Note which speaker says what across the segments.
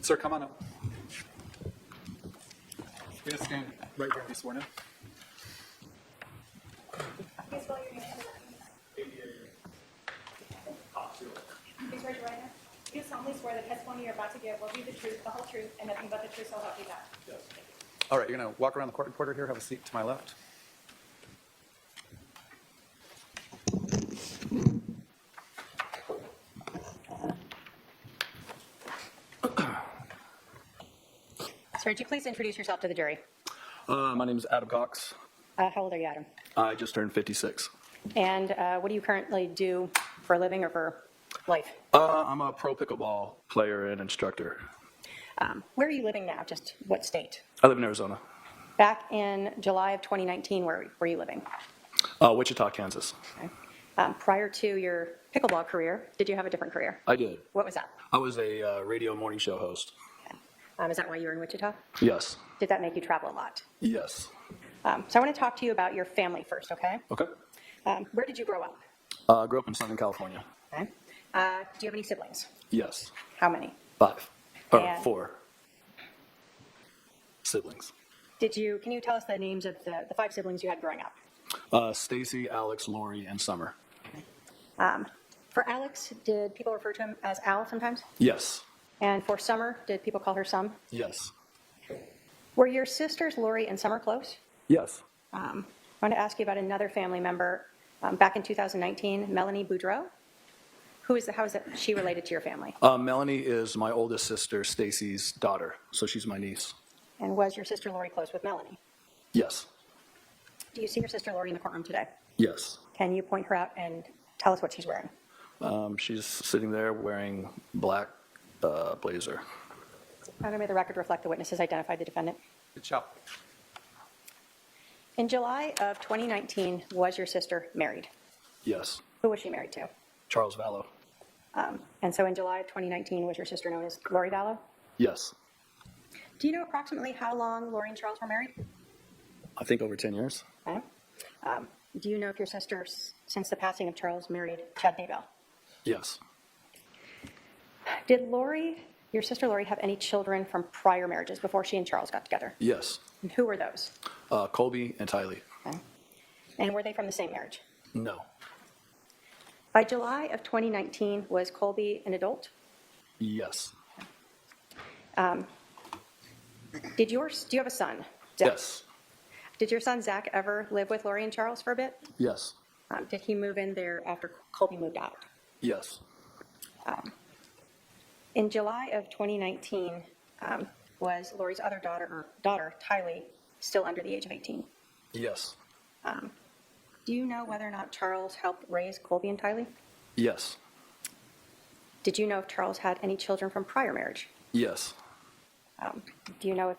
Speaker 1: Sir, come on up. You're going to stand right here and be sworn in.
Speaker 2: Please spell your name. Please raise your right hand. You solemnly swear that the testimony you're about to give will be the truth, the whole truth, and nothing but the truth, so help you God.
Speaker 1: Yes. All right, you're going to walk around the court reporter here. Have a seat to my left.
Speaker 2: Sir, would you please introduce yourself to the jury?
Speaker 1: My name is Adam Cox.
Speaker 2: How old are you, Adam?
Speaker 1: I just turned 56.
Speaker 2: And what do you currently do for a living or for life?
Speaker 1: I'm a pro pickleball player and instructor.
Speaker 2: Where are you living now? Just what state?
Speaker 1: I live in Arizona.
Speaker 2: Back in July of 2019, where were you living?
Speaker 1: Wichita, Kansas.
Speaker 2: Okay. Prior to your pickleball career, did you have a different career?
Speaker 1: I did.
Speaker 2: What was that?
Speaker 1: I was a radio morning show host.
Speaker 2: Okay. Is that why you were in Wichita?
Speaker 1: Yes.
Speaker 2: Did that make you travel a lot?
Speaker 1: Yes.
Speaker 2: So I want to talk to you about your family first, okay?
Speaker 1: Okay.
Speaker 2: Where did you grow up?
Speaker 1: I grew up in Southern California.
Speaker 2: Okay. Do you have any siblings?
Speaker 1: Yes.
Speaker 2: How many?
Speaker 1: 5. Or
Speaker 2: And-
Speaker 1: 4 siblings.
Speaker 2: Can you tell us the names of the 5 siblings you had growing up?
Speaker 1: Stacy, Alex, Lori, and Summer.
Speaker 2: For Alex, did people refer to him as Al sometimes?
Speaker 1: Yes.
Speaker 2: And for Summer, did people call her Sum?
Speaker 1: Yes.
Speaker 2: Were your sisters Lori and Summer close?
Speaker 1: Yes.
Speaker 2: I want to ask you about another family member. Back in 2019, Melanie Boudreau. How is she related to your family?
Speaker 1: Melanie is my oldest sister, Stacy's daughter, so she's my niece.
Speaker 2: And was your sister Lori close with Melanie?
Speaker 1: Yes.
Speaker 2: Do you see your sister Lori in the courtroom today?
Speaker 1: Yes.
Speaker 2: Can you point her out and tell us what she's wearing?
Speaker 1: She's sitting there wearing black blazer.
Speaker 2: May the record reflect the witnesses identified the defendant.
Speaker 1: Good job.
Speaker 2: In July of 2019, was your sister married?
Speaker 1: Yes.
Speaker 2: Who was she married to?
Speaker 1: Charles Vallow.
Speaker 2: And so in July of 2019, was your sister known as Lori Vallow?
Speaker 1: Yes.
Speaker 2: Do you know approximately how long Lori and Charles were married?
Speaker 1: I think over 10 years.
Speaker 2: Okay. Do you know if your sister, since the passing of Charles, married Chad Daybell?
Speaker 1: Yes.
Speaker 2: Did your sister Lori, have any children from prior marriages before she and Charles got together?
Speaker 1: Yes.
Speaker 2: And who were those?
Speaker 1: Colby and Tylee.
Speaker 2: Okay. And were they from the same marriage?
Speaker 1: No.
Speaker 2: By July of 2019, was Colby an adult?
Speaker 1: Yes.
Speaker 2: Do you have a son, Zach?
Speaker 1: Yes.
Speaker 2: Did your son, Zach, ever live with Lori and Charles for a bit?
Speaker 1: Yes.
Speaker 2: Did he move in there after Colby moved out?
Speaker 1: Yes.
Speaker 2: In July of 2019, was Lori's other daughter, Tylee, still under the age of 18?
Speaker 1: Yes.
Speaker 2: Do you know whether or not Charles helped raise Colby and Tylee?
Speaker 1: Yes.
Speaker 2: Did you know if Charles had any children from prior marriage?
Speaker 1: Yes.
Speaker 2: Do you know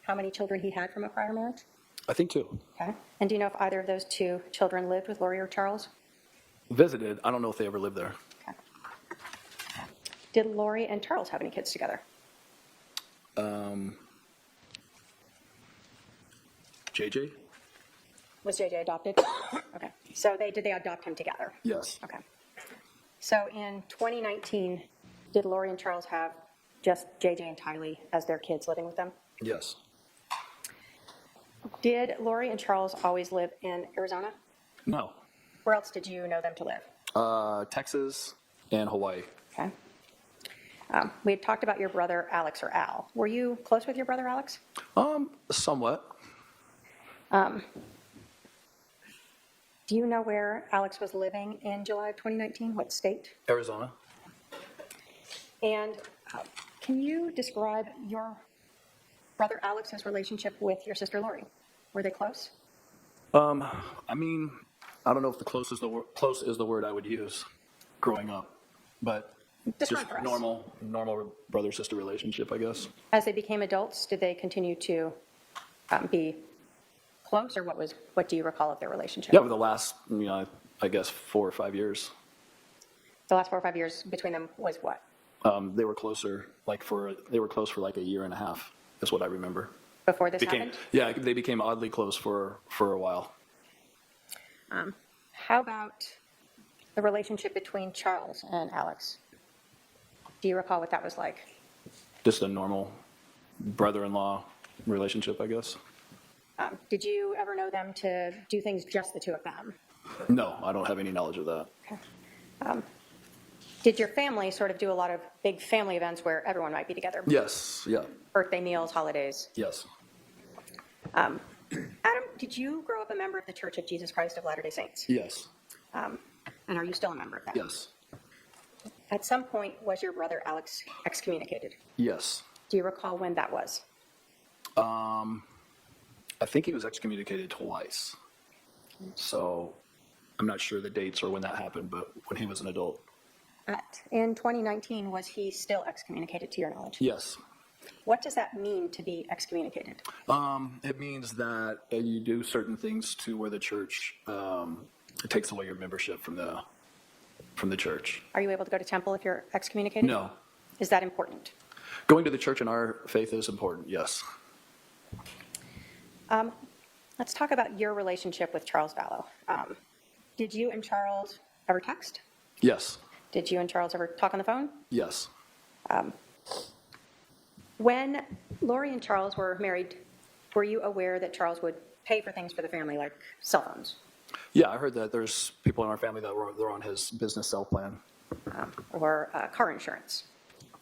Speaker 2: how many children he had from a prior marriage?
Speaker 1: I think 2.
Speaker 2: Okay. And do you know if either of those 2 children lived with Lori or Charles?
Speaker 1: Visited. I don't know if they ever lived there.
Speaker 2: Okay. Did Lori and Charles have any kids together?
Speaker 1: JJ?
Speaker 2: Was JJ adopted? Okay. So did they adopt him together?
Speaker 1: Yes.
Speaker 2: Okay. So in 2019, did Lori and Charles have just JJ and Tylee as their kids living with them?
Speaker 1: Yes.
Speaker 2: Did Lori and Charles always live in Arizona?
Speaker 1: No.
Speaker 2: Where else did you know them to live?
Speaker 1: Texas and Hawaii.
Speaker 2: Okay. We had talked about your brother Alex, or Al. Were you close with your brother Alex?
Speaker 1: Somewhat.
Speaker 2: Do you know where Alex was living in July of 2019? What state?
Speaker 1: Arizona.
Speaker 2: And can you describe your brother Alex's relationship with your sister Lori? Were they close?
Speaker 1: I mean, I don't know if close is the word I would use growing up, but
Speaker 2: Describe
Speaker 1: just
Speaker 2: for us.
Speaker 1: normal brother-sister relationship, I guess.
Speaker 2: As they became adults, did they continue to be close, or what do you recall of their relationship?
Speaker 1: Yeah, over the last, I guess 4 or 5 years.
Speaker 2: The last 4 or 5 years between them was what?
Speaker 1: They were closer, they were close for like a year and a half, is what I remember.
Speaker 2: Before this happened?
Speaker 1: Yeah, they became oddly close for a while.
Speaker 2: How about the relationship between Charles and Alex? Do you recall what that was like?
Speaker 1: Just a normal brother-in-law relationship, I guess.
Speaker 2: Did you ever know them to do things just the two of them?
Speaker 1: No, I don't have any knowledge of that.
Speaker 2: Okay. Did your family sort of do a lot of big family events where everyone might be together?
Speaker 1: Yes, yeah,
Speaker 2: Birthday meals, holidays?
Speaker 1: yes,
Speaker 2: Adam, did you grow up a member of the Church of Jesus Christ of Latter-day Saints?
Speaker 1: yes,
Speaker 2: And are you still a member of that?
Speaker 1: yes,
Speaker 2: At some point, was your brother Alex excommunicated?
Speaker 1: yes.
Speaker 2: Do you recall when that was?
Speaker 1: I think he was excommunicated twice. So I'm not sure the dates or when that happened, but when he was an adult.
Speaker 2: In 2019, was he still excommunicated to your knowledge?
Speaker 1: Yes.
Speaker 2: What does that mean to be excommunicated?
Speaker 1: It means that you do certain things to where the church it takes away your membership from the church.
Speaker 2: Are you able to go to temple if you're excommunicated?
Speaker 1: No.
Speaker 2: Is that important?
Speaker 1: Going to the church in our faith is important, yes.
Speaker 2: Let's talk about your relationship with Charles Vallow. Did you and Charles ever text?
Speaker 1: Yes,
Speaker 2: Did you and Charles ever talk on the phone?
Speaker 1: yes,
Speaker 2: When Lori and Charles were married, were you aware that Charles would pay for things for the family, like cell phones
Speaker 1: yeah. I heard that there's people in our family that they're on his business cell plan.
Speaker 2: or car insurance?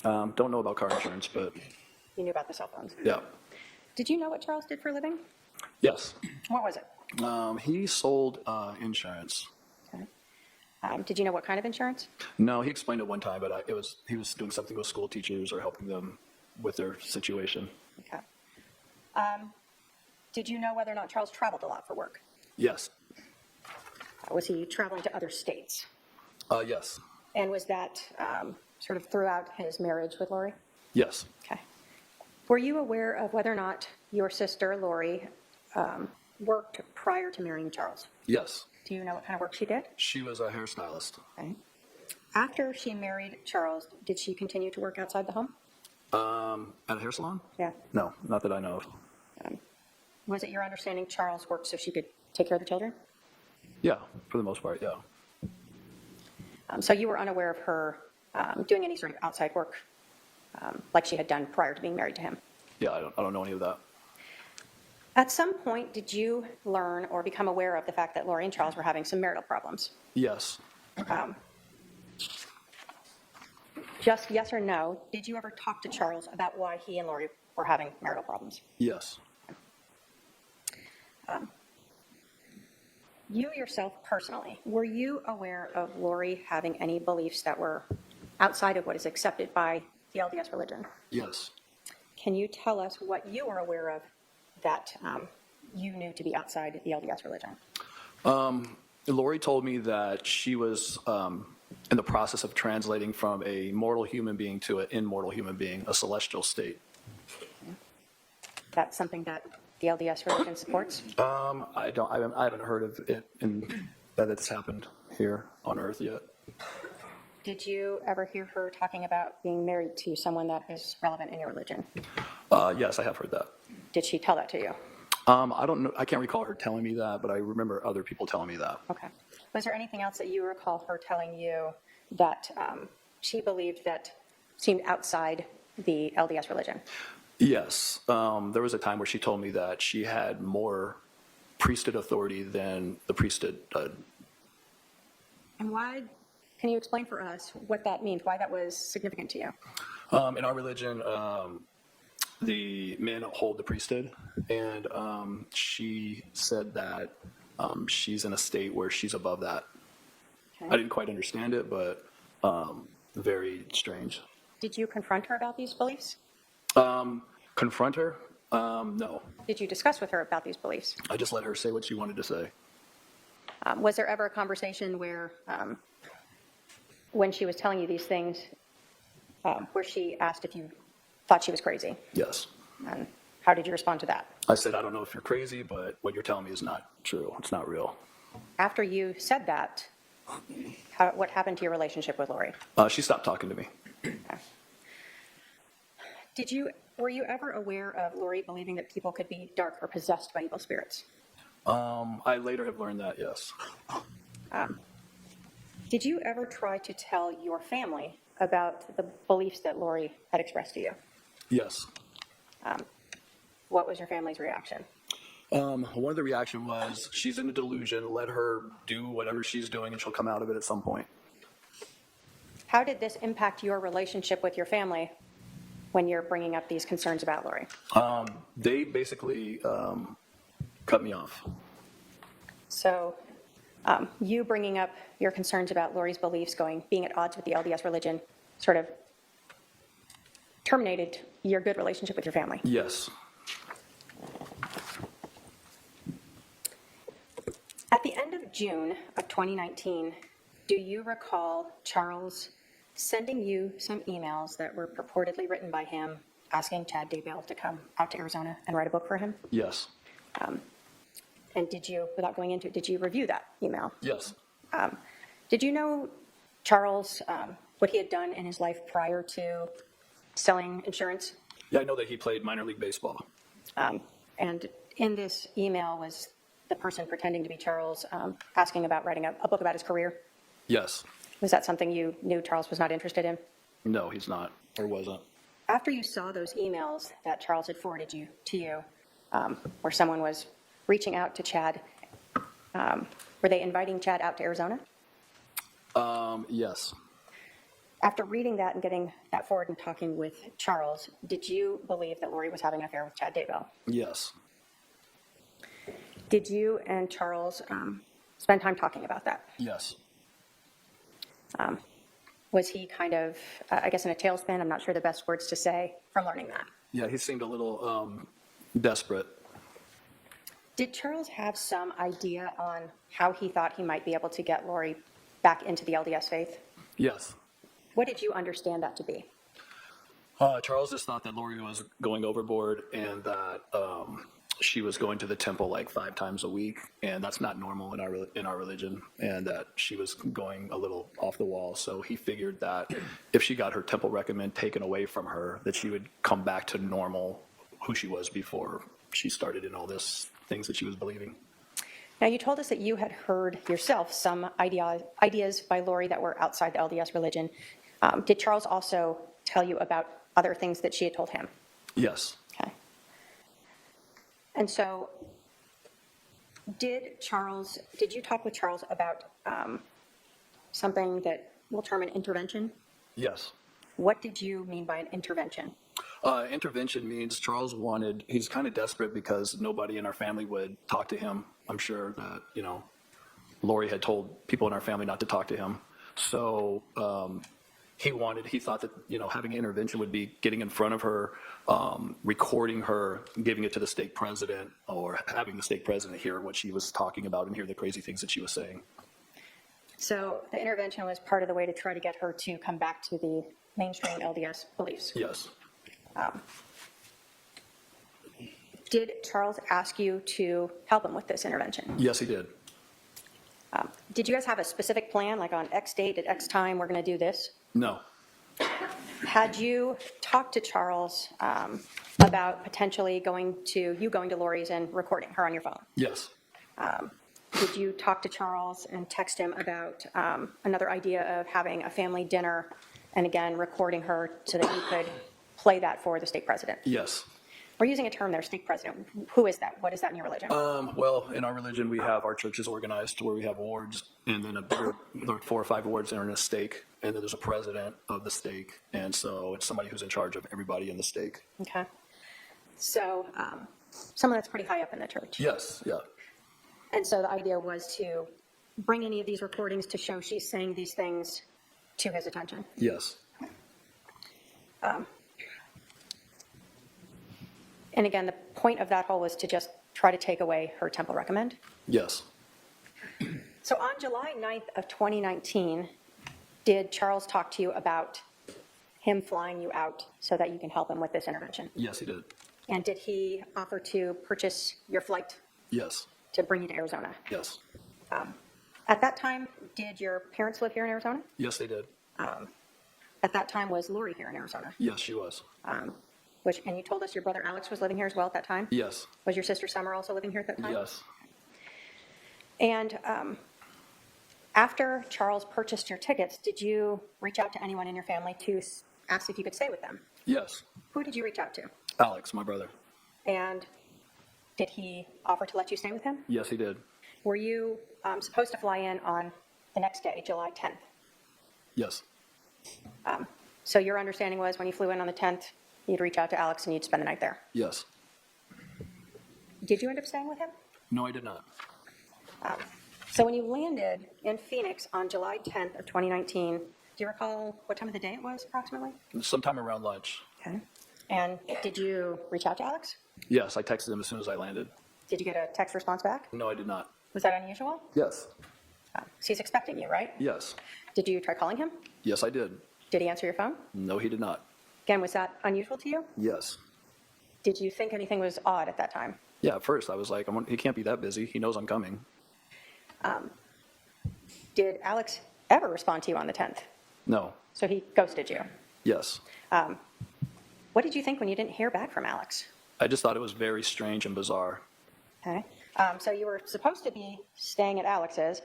Speaker 1: Don't know about car insurance, but
Speaker 2: You knew about the cell phones.
Speaker 1: yeah,
Speaker 2: Did you know what Charles did for a living?
Speaker 1: yes.
Speaker 2: What was it?
Speaker 1: He sold insurance.
Speaker 2: Okay. Did you know what kind of insurance?
Speaker 1: No, he explained it one time, but he was doing something with school teachers or helping them with their situation.
Speaker 2: Okay. Did you know whether or not Charles traveled a lot for work?
Speaker 1: Yes,
Speaker 2: Was he traveling to other states?
Speaker 1: yes,
Speaker 2: And was that sort of throughout his marriage with Lori?
Speaker 1: yes,
Speaker 2: Okay. Were you aware of whether or not your sister, Lori, worked prior to marrying Charles?
Speaker 1: yes.
Speaker 2: Do you know what kind of work she did?
Speaker 1: She was a hairstylist.
Speaker 2: Okay. After she married Charles, did she continue to work outside the home?
Speaker 1: At a hair salon?
Speaker 2: Yeah.
Speaker 1: No, not that I know of.
Speaker 2: Was it your understanding Charles worked so she could take care of the children?
Speaker 1: Yeah, for the most part, yeah.
Speaker 2: So you were unaware of her doing any sort of outside work like she had done prior to being married to him?
Speaker 1: Yeah, I don't know any of that.
Speaker 2: At some point, did you learn or become aware of the fact that Lori and Charles were having some marital problems?
Speaker 1: Yes,
Speaker 2: Just yes or no, did you ever talk to Charles about why he and Lori were having marital problems?
Speaker 1: yes,
Speaker 2: You yourself personally, were you aware of Lori having any beliefs that were outside of what is accepted by the LDS religion?
Speaker 1: yes.
Speaker 2: Can you tell us what you were aware of that you knew to be outside the LDS religion?
Speaker 1: Lori told me that she was in the process of translating from a mortal human being to an immortal human being, a celestial state.
Speaker 2: That's something that the LDS religion supports?
Speaker 1: I haven't heard of it that it's happened here on Earth yet.
Speaker 2: Did you ever hear her talking about being married to someone that is relevant in your religion?
Speaker 1: Yes, I have heard that.
Speaker 2: Did she tell that to you?
Speaker 1: I don't know. I can't recall her telling me that, but I remember other people telling me that.
Speaker 2: Okay. Was there anything else that you recall her telling you that she believed that seemed outside the LDS religion?
Speaker 1: Yes. There was a time where she told me that she had more priesthood authority than the priesthood.
Speaker 2: And why? Can you explain for us what that means, why that was significant to you?
Speaker 1: In our religion, the men hold the priesthood, and she said that she's in a state where she's above that.
Speaker 2: Okay.
Speaker 1: I didn't quite understand it, but very strange.
Speaker 2: Did you confront her about these beliefs?
Speaker 1: Confront her? No.
Speaker 2: Did you discuss with her about these beliefs?
Speaker 1: I just let her say what she wanted to say.
Speaker 2: Was there ever a conversation where, when she was telling you these things, where she asked if you thought she was crazy?
Speaker 1: Yes.
Speaker 2: And how did you respond to that?
Speaker 1: I said, I don't know if you're crazy, but what you're telling me is not true. It's not real.
Speaker 2: After you said that, what happened to your relationship with Lori?
Speaker 1: She stopped talking to me.
Speaker 2: Okay. Were you ever aware of Lori believing that people could be dark or possessed by evil spirits?
Speaker 1: I later have learned that, yes.
Speaker 2: Did you ever try to tell your family about the beliefs that Lori had expressed to you?
Speaker 1: Yes.
Speaker 2: What was your family's reaction?
Speaker 1: One of the reaction was, she's in a delusion, let her do whatever she's doing and she'll come out of it at some point.
Speaker 2: How did this impact your relationship with your family when you're bringing up these concerns about Lori?
Speaker 1: They basically cut me off.
Speaker 2: So you bringing up your concerns about Lori's beliefs being at odds with the LDS religion sort of terminated your good relationship with your family?
Speaker 1: Yes.
Speaker 2: At the end of June of 2019, do you recall Charles sending you some emails that were purportedly written by him asking Chad Daybell to come out to Arizona and write a book for him?
Speaker 1: Yes.
Speaker 2: And did you, without going into it, did you review that email?
Speaker 1: Yes.
Speaker 2: Did you know Charles, what he had done in his life prior to selling insurance?
Speaker 1: Yeah, I know that he played minor league baseball.
Speaker 2: And in this email was the person pretending to be Charles asking about writing a book about his career?
Speaker 1: Yes.
Speaker 2: Was that something you knew Charles was not interested in?
Speaker 1: No, he's not, or wasn't.
Speaker 2: After you saw those emails that Charles had forwarded to you, where someone was reaching out to Chad, were they inviting Chad out to Arizona?
Speaker 1: Yes.
Speaker 2: After reading that and getting that forward and talking with Charles, did you believe that Lori was having an affair with Chad Daybell?
Speaker 1: Yes.
Speaker 2: Did you and Charles spend time talking about that?
Speaker 1: Yes.
Speaker 2: Was he kind of, I guess, in a tailspin? I'm not sure the best words to say from learning that.
Speaker 1: Yeah, he seemed a little desperate.
Speaker 2: Did Charles have some idea on how he thought he might be able to get Lori back into the LDS faith?
Speaker 1: Yes.
Speaker 2: What did you understand that to be?
Speaker 1: Charles just thought that Lori was going overboard and that she was going to the temple like 5 times a week, and that's not normal in our religion, and that she was going a little off the wall. So he figured that if she got her temple recommend taken away from her, that she would come back to normal, who she was before she started in all this things that she was believing.
Speaker 2: Now, you told us that you had heard yourself some ideas by Lori that were outside the LDS religion. Did Charles also tell you about other things that she had told him?
Speaker 1: Yes.
Speaker 2: Okay. And so, did you talk with Charles about something that we'll term an intervention?
Speaker 1: Yes.
Speaker 2: What did you mean by an intervention?
Speaker 1: Intervention means Charles he's kind of desperate because nobody in our family would talk to him. I'm sure that, Lori had told people in our family not to talk to him. So he thought that, having an intervention would be getting in front of her, recording her, giving it to the stake president, or having the stake president hear what she was talking about and hear the crazy things that she was saying.
Speaker 2: So the intervention was part of the way to try to get her to come back to the mainstream LDS beliefs.
Speaker 1: Yes.
Speaker 2: Did Charles ask you to help him with this intervention?
Speaker 1: Yes, he did.
Speaker 2: Did you guys have a specific plan, like on X date at X time, we're going to do this?
Speaker 1: No.
Speaker 2: Had you talked to Charles about potentially going to Lori's and recording her on your phone?
Speaker 1: Yes.
Speaker 2: Did you talk to Charles and text him about another idea of having a family dinner and again recording her so that you could play that for the stake president?
Speaker 1: Yes.
Speaker 2: We're using a term there, stake president. Who is that? What is that in your religion?
Speaker 1: Well, in our religion, we have our churches organized to where we have wards, and then there are 4 or 5 wards that are in a stake, and then there's a president of the stake, and so it's somebody who's in charge of everybody in the stake.
Speaker 2: Okay. So someone that's pretty high up in the church.
Speaker 1: Yes, yeah.
Speaker 2: And so the idea was to bring any of these recordings to show she's saying these things to his attention.
Speaker 1: Yes.
Speaker 2: And again, the point of that whole was to just try to take away her temple recommend.
Speaker 1: Yes.
Speaker 2: So on July 9th of 2019, did Charles talk to you about him flying you out so that you can help him with this intervention?
Speaker 1: Yes, he did.
Speaker 2: And did he offer to purchase your flight
Speaker 1: Yes.
Speaker 2: to bring you to Arizona?
Speaker 1: Yes.
Speaker 2: At that time, did your parents live here in Arizona?
Speaker 1: Yes, they did.
Speaker 2: At that time, was Lori here in Arizona?
Speaker 1: Yes, she was.
Speaker 2: And you told us your brother Alex was living here as well at that time?
Speaker 1: Yes.
Speaker 2: Was your sister Summer also living here at that time?
Speaker 1: Yes.
Speaker 2: And After Charles purchased your tickets, did you reach out to anyone in your family to ask if you could stay with them?
Speaker 1: Yes.
Speaker 2: Who did you reach out to?
Speaker 1: Alex, my brother.
Speaker 2: And did he offer to let you stay with him?
Speaker 1: Yes, he did.
Speaker 2: Were you supposed to fly in on the next day, July 10th?
Speaker 1: Yes.
Speaker 2: So your understanding was when you flew in on the 10th, you'd reach out to Alex and you'd spend the night there.
Speaker 1: Yes.
Speaker 2: Did you end up staying with him?
Speaker 1: No, I did not.
Speaker 2: So when you landed in Phoenix on July 10th of 2019, do you recall what time of the day it was approximately?
Speaker 1: Sometime around lunch.
Speaker 2: Okay. And did you reach out to Alex?
Speaker 1: Yes, I texted him as soon as I landed.
Speaker 2: Did you get a text response back?
Speaker 1: No, I did not.
Speaker 2: Was that unusual?
Speaker 1: Yes.
Speaker 2: So he's expecting you, right?
Speaker 1: Yes.
Speaker 2: Did you try calling him?
Speaker 1: Yes, I did.
Speaker 2: Did he answer your phone?
Speaker 1: No, he did not.
Speaker 2: Again, was that unusual to you?
Speaker 1: Yes.
Speaker 2: Did you think anything was odd at that time?
Speaker 1: Yeah, at first I was like, he can't be that busy. He knows I'm coming.
Speaker 2: Did Alex ever respond to you on the 10th?
Speaker 1: No.
Speaker 2: So he ghosted you.
Speaker 1: Yes.
Speaker 2: What did you think when you didn't hear back from Alex?
Speaker 1: I just thought it was very strange and bizarre.
Speaker 2: Okay. So you were supposed to be staying at Alex's.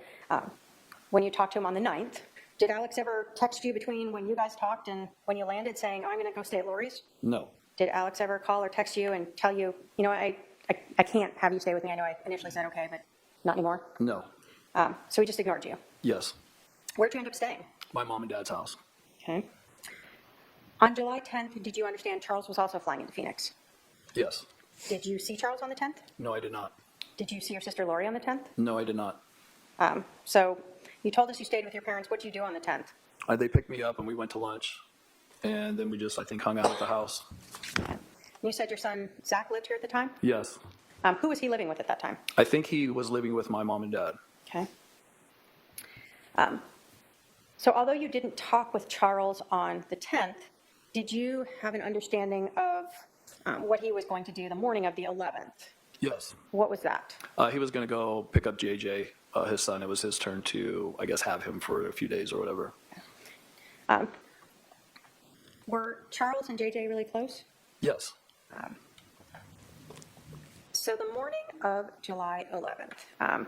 Speaker 2: When you talked to him on the 9th, did Alex ever text you between when you guys talked and when you landed saying, oh, I'm going to go stay at Lori's?
Speaker 1: No.
Speaker 2: Did Alex ever call or text you and tell you, I can't have you stay with me. I know I initially said okay, but not anymore?
Speaker 1: No.
Speaker 2: So he just ignored you.
Speaker 1: Yes.
Speaker 2: Where'd you end up staying?
Speaker 1: My mom and dad's house.
Speaker 2: Okay. On July 10th, did you understand Charles was also flying into Phoenix?
Speaker 1: Yes.
Speaker 2: Did you see Charles on the 10th?
Speaker 1: No, I did not.
Speaker 2: Did you see your sister Lori on the 10th?
Speaker 1: No, I did not.
Speaker 2: So you told us you stayed with your parents. What did you do on the 10th?
Speaker 1: They picked me up and we went to lunch. And then we just, I think, hung out at the house.
Speaker 2: You said your son Zach lived here at the time?
Speaker 1: Yes.
Speaker 2: Who was he living with at that time?
Speaker 1: I think he was living with my mom and dad.
Speaker 2: Okay. So although you didn't talk with Charles on the 10th, did you have an understanding of what he was going to do the morning of the 11th?
Speaker 1: Yes.
Speaker 2: What was that?
Speaker 1: He was going to go pick up JJ, his son. It was his turn to, I guess, have him for a few days or whatever.
Speaker 2: Were Charles and JJ really close?
Speaker 1: Yes.
Speaker 2: So the morning of July 11th,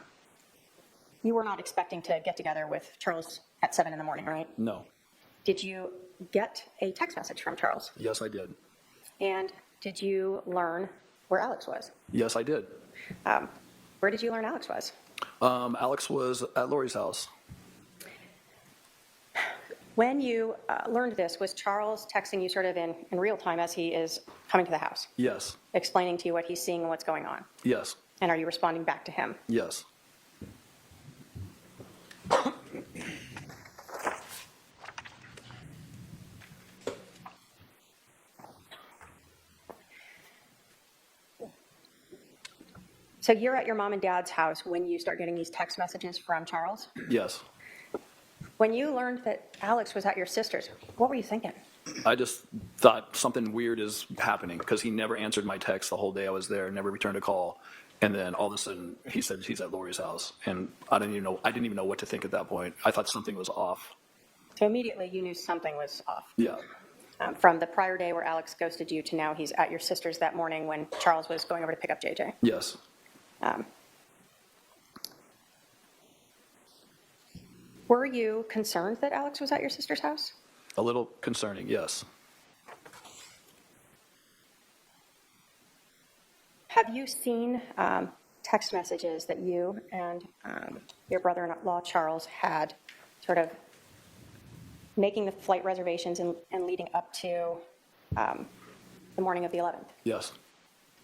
Speaker 2: you were not expecting to get together with Charles at 7 in the morning, right?
Speaker 1: No.
Speaker 2: Did you get a text message from Charles?
Speaker 1: Yes, I did.
Speaker 2: And did you learn where Alex was?
Speaker 1: Yes, I did.
Speaker 2: Where did you learn Alex was?
Speaker 1: Alex was at Lori's house.
Speaker 2: When you learned this, was Charles texting you sort of in real time as he is coming to the house,
Speaker 1: Yes.
Speaker 2: explaining to you what he's seeing and what's going on?
Speaker 1: Yes.
Speaker 2: And are you responding back to him?
Speaker 1: Yes.
Speaker 2: So you're at your mom and dad's house when you start getting these text messages from Charles?
Speaker 1: Yes.
Speaker 2: When you learned that Alex was at your sister's, what were you thinking?
Speaker 1: I just thought something weird is happening because he never answered my text the whole day I was there, never returned a call. And then all of a sudden he said he's at Lori's house. And I didn't even know what to think at that point. I thought something was off.
Speaker 2: So immediately you knew something was off.
Speaker 1: Yeah.
Speaker 2: From the prior day where Alex ghosted you to now he's at your sister's that morning when Charles was going over to pick up JJ.
Speaker 1: Yes.
Speaker 2: Were you concerned that Alex was at your sister's house?
Speaker 1: A little concerning, yes.
Speaker 2: Have you seen text messages that you and your brother-in-law Charles had sort of making the flight reservations and leading up to the morning of the 11th?
Speaker 1: Yes.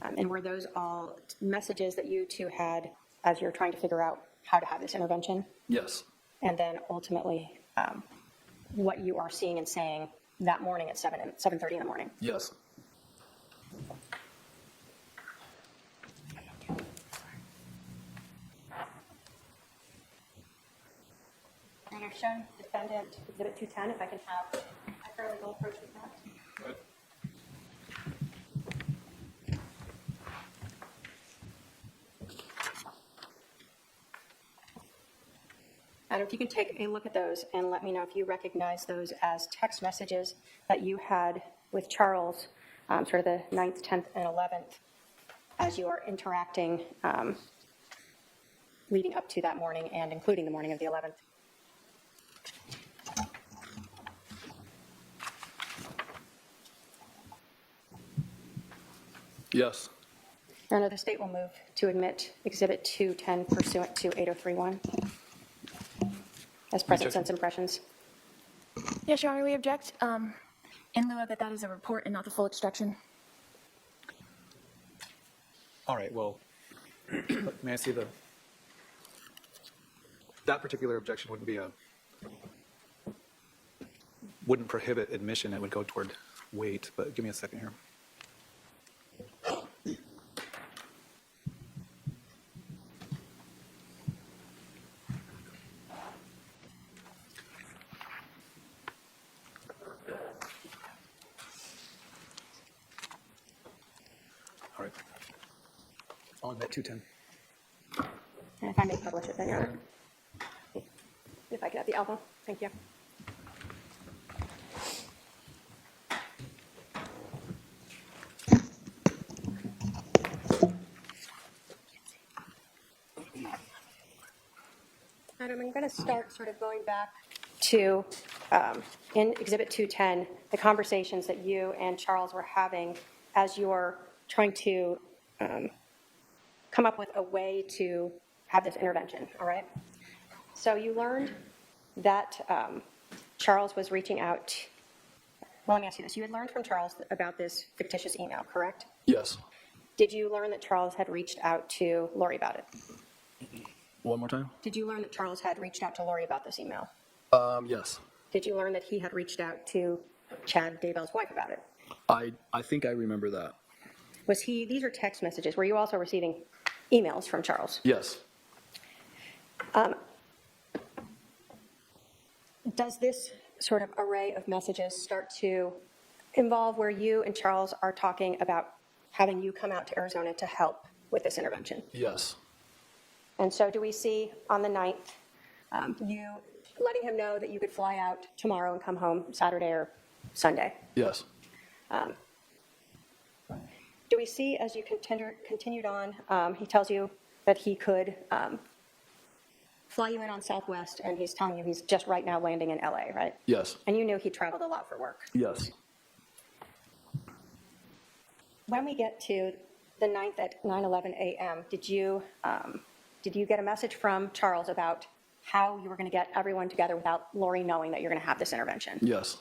Speaker 2: And were those all messages that you two had as you're trying to figure out how to have this intervention?
Speaker 1: Yes.
Speaker 2: And then ultimately, what you are seeing and saying that morning at 7:30 in the morning?
Speaker 1: Yes.
Speaker 2: And you're shown defendant exhibit 210, if I can have a fairly low approach with that.
Speaker 1: Right.
Speaker 2: And if you can take a look at those and let me know if you recognize those as text messages that you had with Charles, sort of the 9th, 10th, and 11th, as you are interacting leading up to that morning and including the morning of the 11th.
Speaker 1: Yes.
Speaker 2: Your Honor, the state will move to admit Exhibit 210 pursuant to 8031 as present sense impressions.
Speaker 3: Yes, Your Honor, we object. In lieu of that is a report and not the full extraction.
Speaker 4: All right, well, may I see that particular objection wouldn't prohibit admission, it would go toward weight, but give me a second here. All right. I'll admit 210.
Speaker 2: And if I may publish it then, Your Honor. If I could have the album, thank you. Madam, I'm going to start sort of going back to, in Exhibit 210, the conversations that you and Charles were having as you're trying to come up with a way to have this intervention, all right? So you learned that Charles was reaching out. Well, let me ask you this. You had learned from Charles about this fictitious email, correct?
Speaker 1: Yes.
Speaker 2: Did you learn that Charles had reached out to Lori about it?
Speaker 1: One more time?
Speaker 2: Did you learn that Charles had reached out to Lori about this email?
Speaker 1: Yes.
Speaker 2: Did you learn that he had reached out to Chad Daybell's wife about it?
Speaker 1: I think I remember that.
Speaker 2: These are text messages. Were you also receiving emails from Charles?
Speaker 1: Yes.
Speaker 2: Does this sort of array of messages start to involve where you and Charles are talking about having you come out to Arizona to help with this intervention?
Speaker 1: Yes.
Speaker 2: And so do we see on the 9th you letting him know that you could fly out tomorrow and come home Saturday or Sunday?
Speaker 1: Yes.
Speaker 2: Do we see, as you continued on, he tells you that he could fly you in on Southwest, and he's telling you he's just right now landing in LA, right?
Speaker 1: Yes.
Speaker 2: And you knew he traveled a lot for work.
Speaker 1: Yes.
Speaker 2: When we get to the 9th at 9:11 a.m., did you get a message from Charles about how you were going to get everyone together without Lori knowing that you're going to have this intervention?
Speaker 1: Yes.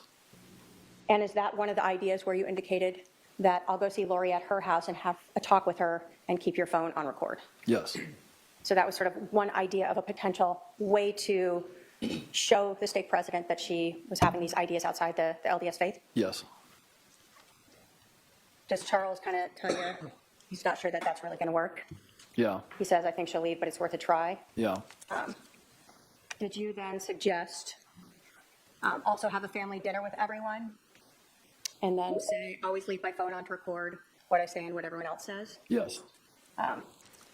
Speaker 2: And is that one of the ideas where you indicated that I'll go see Lori at her house and have a talk with her and keep your phone on record?
Speaker 1: Yes.
Speaker 2: So that was sort of one idea of a potential way to show the stake president that she was having these ideas outside the LDS faith?
Speaker 1: Yes.
Speaker 2: Does Charles kind of tell you he's not sure that that's really going to work?
Speaker 1: Yeah.
Speaker 2: He says, I think she'll leave, but it's worth a try.
Speaker 1: Yeah.
Speaker 2: Did you then suggest also have a family dinner with everyone and then say, always leave my phone on to record what I say and what everyone else says?
Speaker 1: Yes.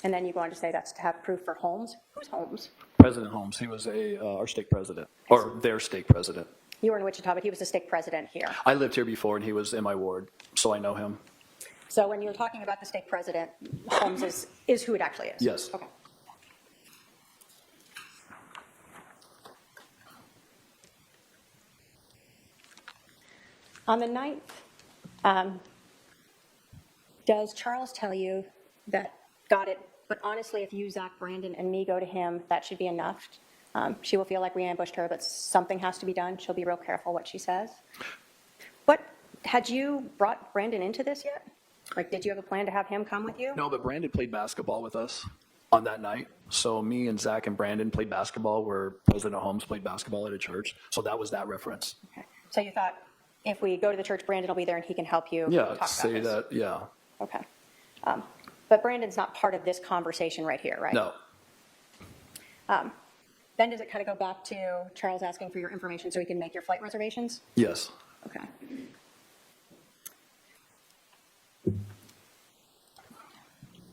Speaker 2: And then you go on to say that's to have proof for Holmes. Who's Holmes?
Speaker 1: President Holmes. He was our stake president, or their stake president.
Speaker 2: You were in Wichita, but he was the stake president here.
Speaker 1: I lived here before, and he was in my ward, so I know him.
Speaker 2: So when you're talking about the stake president, Holmes is who it actually is?
Speaker 1: Yes.
Speaker 2: Okay. On the 9th, does Charles tell you that, got it, but honestly, if you, Zach, Brandon, and me go to him, that should be enough? She will feel like we ambushed her, but something has to be done. She'll be real careful what she says. But had you brought Brandon into this yet? Like, did you have a plan to have him come with you?
Speaker 1: No, but Brandon played basketball with us on that night. So me and Zach and Brandon played basketball where President Holmes played basketball at a church. So that was that reference.
Speaker 2: Okay. So you thought, if we go to the church, Brandon will be there and he can help you
Speaker 1: Yeah,
Speaker 2: talk about
Speaker 1: say
Speaker 2: this.
Speaker 1: that, yeah.
Speaker 2: Okay. But Brandon's not part of this conversation right here, right?
Speaker 1: No.
Speaker 2: Then does it kind of go back to Charles asking for your information so he can make your flight reservations?
Speaker 1: Yes.
Speaker 2: Okay.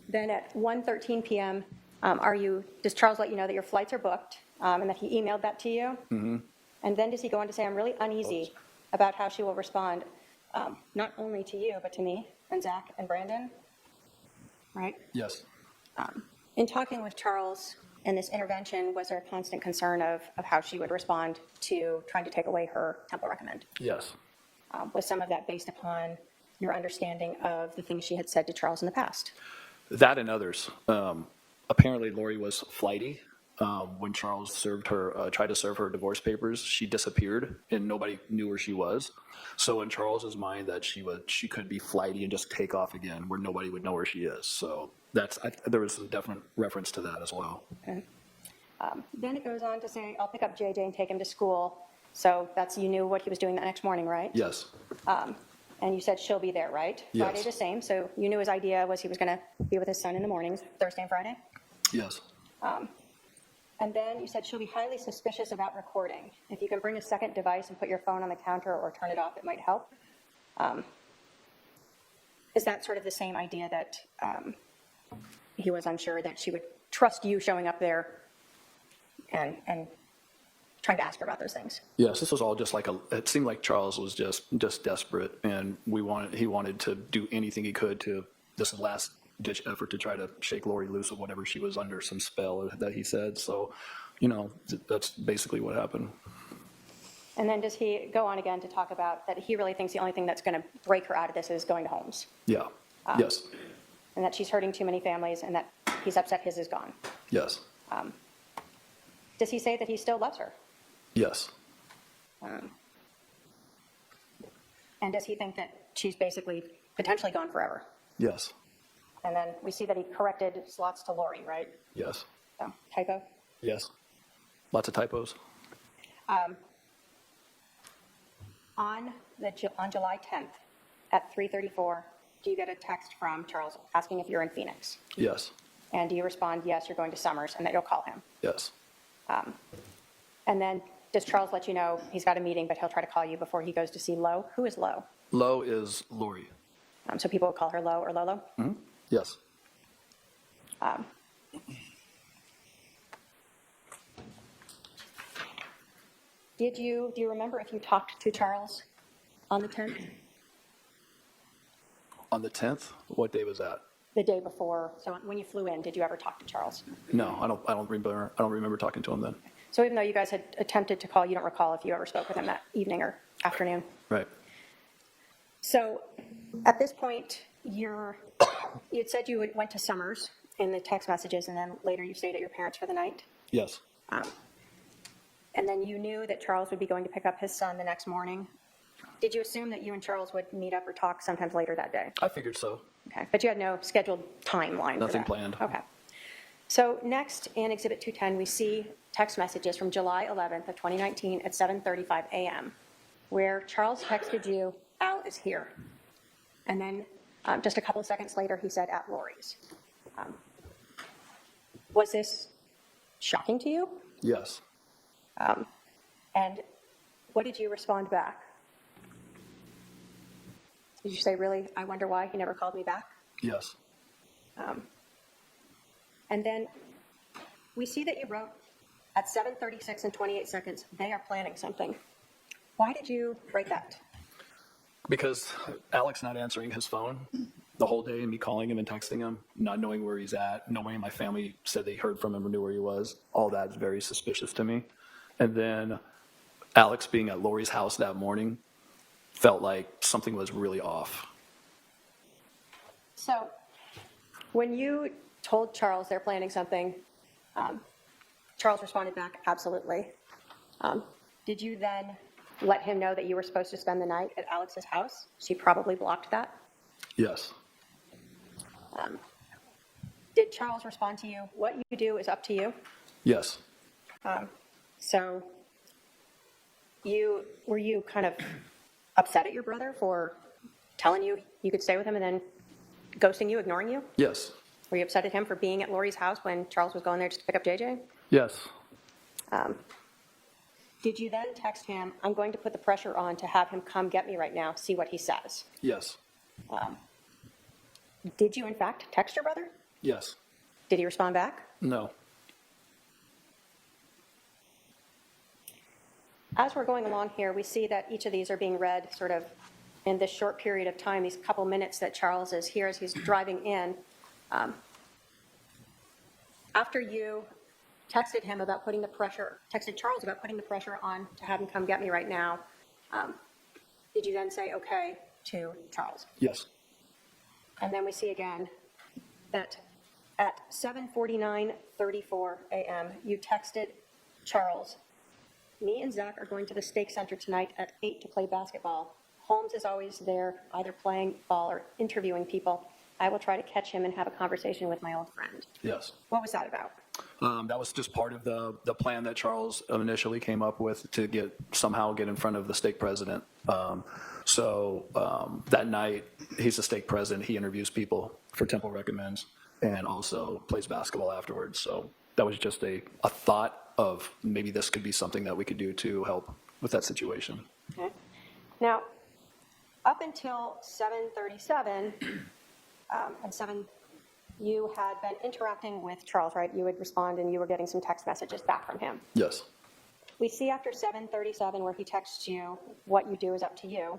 Speaker 2: Then at 1:13 p.m., does Charles let you know that your flights are booked and that he emailed that to you? Mm-hmm. And then does he go on to say, I'm really uneasy about how she will respond, not only to you, but to me and Zach and Brandon, right?
Speaker 1: Yes.
Speaker 2: In talking with Charles in this intervention, was there a constant concern of how she would respond to trying to take away her temple recommend?
Speaker 1: Yes.
Speaker 2: Was some of that based upon your understanding of the things she had said to Charles in the past?
Speaker 1: That and others. Apparently, Lori was flighty. When Charles tried to serve her divorce papers, she disappeared and nobody knew where she was. So in Charles's mind, that she could be flighty and just take off again, where nobody would know where she is. So there was some definite reference to that as well.
Speaker 2: Okay. Then it goes on to say, I'll pick up JJ and take him to school. So you knew what he was doing that next morning, right?
Speaker 1: Yes.
Speaker 2: And you said she'll be there, right?
Speaker 1: Yes.
Speaker 2: Friday the same. So you knew his idea was he was going to be with his son in the mornings, Thursday and Friday?
Speaker 1: Yes.
Speaker 2: And then you said she'll be highly suspicious about recording. If you can bring a second device and put your phone on the counter or turn it off, it might help. Is that sort of the same idea that he was unsure that she would trust you showing up there and trying to ask her about those things?
Speaker 1: Yes, this was all just it seemed like Charles was just desperate, and he wanted to do anything he could to this last ditch effort to try to shake Lori loose of whatever she was under, some spell that he said. So, that's basically what happened.
Speaker 2: And then does he go on again to talk about that he really thinks the only thing that's going to break her out of this is going to Holmes?
Speaker 1: Yeah. Yes.
Speaker 2: And that she's hurting too many families and that he's upset his is gone.
Speaker 1: Yes.
Speaker 2: Does he say that he still loves her?
Speaker 1: Yes.
Speaker 2: And does he think that she's basically potentially gone forever?
Speaker 1: Yes.
Speaker 2: And then we see that he corrected slots to Lori, right?
Speaker 1: Yes.
Speaker 2: So, typo.
Speaker 1: Yes. Lots of typos.
Speaker 2: On July 10th at 3:34, do you get a text from Charles asking if you're in Phoenix?
Speaker 1: Yes.
Speaker 2: And do you respond, yes, you're going to Summers, and that you'll call him?
Speaker 1: Yes.
Speaker 2: And then does Charles let you know he's got a meeting, but he'll try to call you before he goes to see Lo? Who is Lo?
Speaker 1: Lo is Lori.
Speaker 2: So people would call her Lo or Lolo?
Speaker 1: Mm-hmm. Yes.
Speaker 2: Do you remember if you talked to Charles on the 10th?
Speaker 1: On the 10th? What day was that?
Speaker 2: The day before. So when you flew in, did you ever talk to Charles?
Speaker 1: No, I don't remember talking to him then.
Speaker 2: So even though you guys had attempted to call, you don't recall if you ever spoke with him that evening or afternoon?
Speaker 1: Right.
Speaker 2: So at this point, you'd said you went to Summers in the text messages, and then later you stayed at your parents for the night.
Speaker 1: Yes.
Speaker 2: And then you knew that Charles would be going to pick up his son the next morning. Did you assume that you and Charles would meet up or talk sometimes later that day?
Speaker 1: I figured so.
Speaker 2: Okay, but you had no scheduled timeline.
Speaker 1: Nothing
Speaker 2: for that.
Speaker 1: planned.
Speaker 2: Okay. So next in Exhibit 210, we see text messages from July 11th of 2019 at 7:35 a.m., where Charles texted you, Al is here. And then just a couple of seconds later, he said, at Lori's. Was this shocking to you?
Speaker 1: Yes.
Speaker 2: And what did you respond back? Did you say, really, I wonder why he never called me back?
Speaker 1: Yes.
Speaker 2: And then we see that you wrote at 7:36 and 28 seconds, they are planning something. Why did you write that?
Speaker 1: Because Alex not answering his phone the whole day and me calling him and texting him, not knowing where he's at, knowing my family said they heard from him or knew where he was, all that is very suspicious to me. And then Alex being at Lori's house that morning felt like something was really off.
Speaker 2: So when you told Charles they're planning something, Charles responded back, absolutely. Did you then let him know that you were supposed to spend the night at Alex's house? She probably blocked that.
Speaker 1: Yes.
Speaker 2: Did Charles respond to you, what you do is up to you?
Speaker 1: Yes.
Speaker 2: So were you kind of upset at your brother for telling you you could stay with him and then ghosting you, ignoring you?
Speaker 1: Yes.
Speaker 2: Were you upset at him for being at Lori's house when Charles was going there just to pick up JJ?
Speaker 1: Yes.
Speaker 2: Did you then text him, I'm going to put the pressure on to have him come get me right now, see what he says?
Speaker 1: Yes.
Speaker 2: Did you in fact text your brother?
Speaker 1: Yes.
Speaker 2: Did he respond back?
Speaker 1: No.
Speaker 2: As we're going along here, we see that each of these are being read sort of in this short period of time, these couple minutes that Charles is here as he's driving in. After you texted Charles about putting the pressure on to have him come get me right now, did you then say, okay, to Charles.
Speaker 1: Yes.
Speaker 2: And then we see again that at 7:49:34 a.m., you texted Charles, "Me and Zach are going to the stake center tonight at 8 to play basketball. Holmes is always there, either playing ball or interviewing people. I will try to catch him and have a conversation with my old friend."
Speaker 1: Yes.
Speaker 2: What was that about?
Speaker 1: That was just part of the plan that Charles initially came up with to somehow get in front of the stake president. That night, he's the stake president. He interviews people for Temple Recommends and also plays basketball afterwards. So that was just a thought of maybe this could be something that we could do to help with that situation.
Speaker 2: Okay. Now, up until 7:37 and 7, you had been interacting with Charles, right? You would respond and you were getting some text messages back from him.
Speaker 1: Yes.
Speaker 2: We see after 7:37 where he texts you, "What you do is up to you,"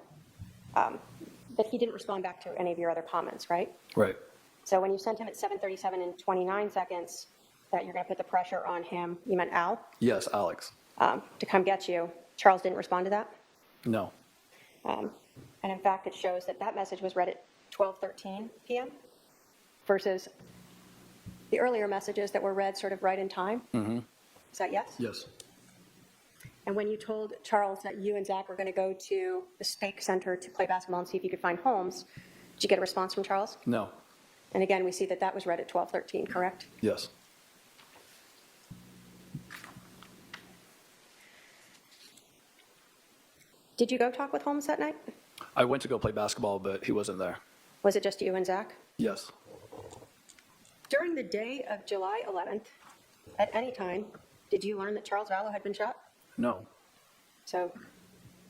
Speaker 2: that he didn't respond back to any of your other comments, right?
Speaker 1: Right.
Speaker 2: So when you sent him at 7:37 and 29 seconds that you're going to put the pressure on him, you meant Al,
Speaker 1: Yes, Alex.
Speaker 2: to come get you, Charles didn't respond to that?
Speaker 1: No.
Speaker 2: And in fact, it shows that that message was read at 12:13 p.m. versus the earlier messages that were read sort of right in time. Mm-hmm. Is that yes?
Speaker 1: Yes.
Speaker 2: And when you told Charles that you and Zach were going to go to the stake center to play basketball and see if you could find Holmes, did you get a response from Charles?
Speaker 1: No.
Speaker 2: And again, we see that that was read at 12:13, correct?
Speaker 1: Yes.
Speaker 2: Did you go talk with Holmes that night?
Speaker 1: I went to go play basketball, but he wasn't there.
Speaker 2: Was it just you and Zach?
Speaker 1: Yes.
Speaker 2: During the day of July 11th, at any time, did you learn that Charles Vallow had been shot?
Speaker 1: No.
Speaker 2: So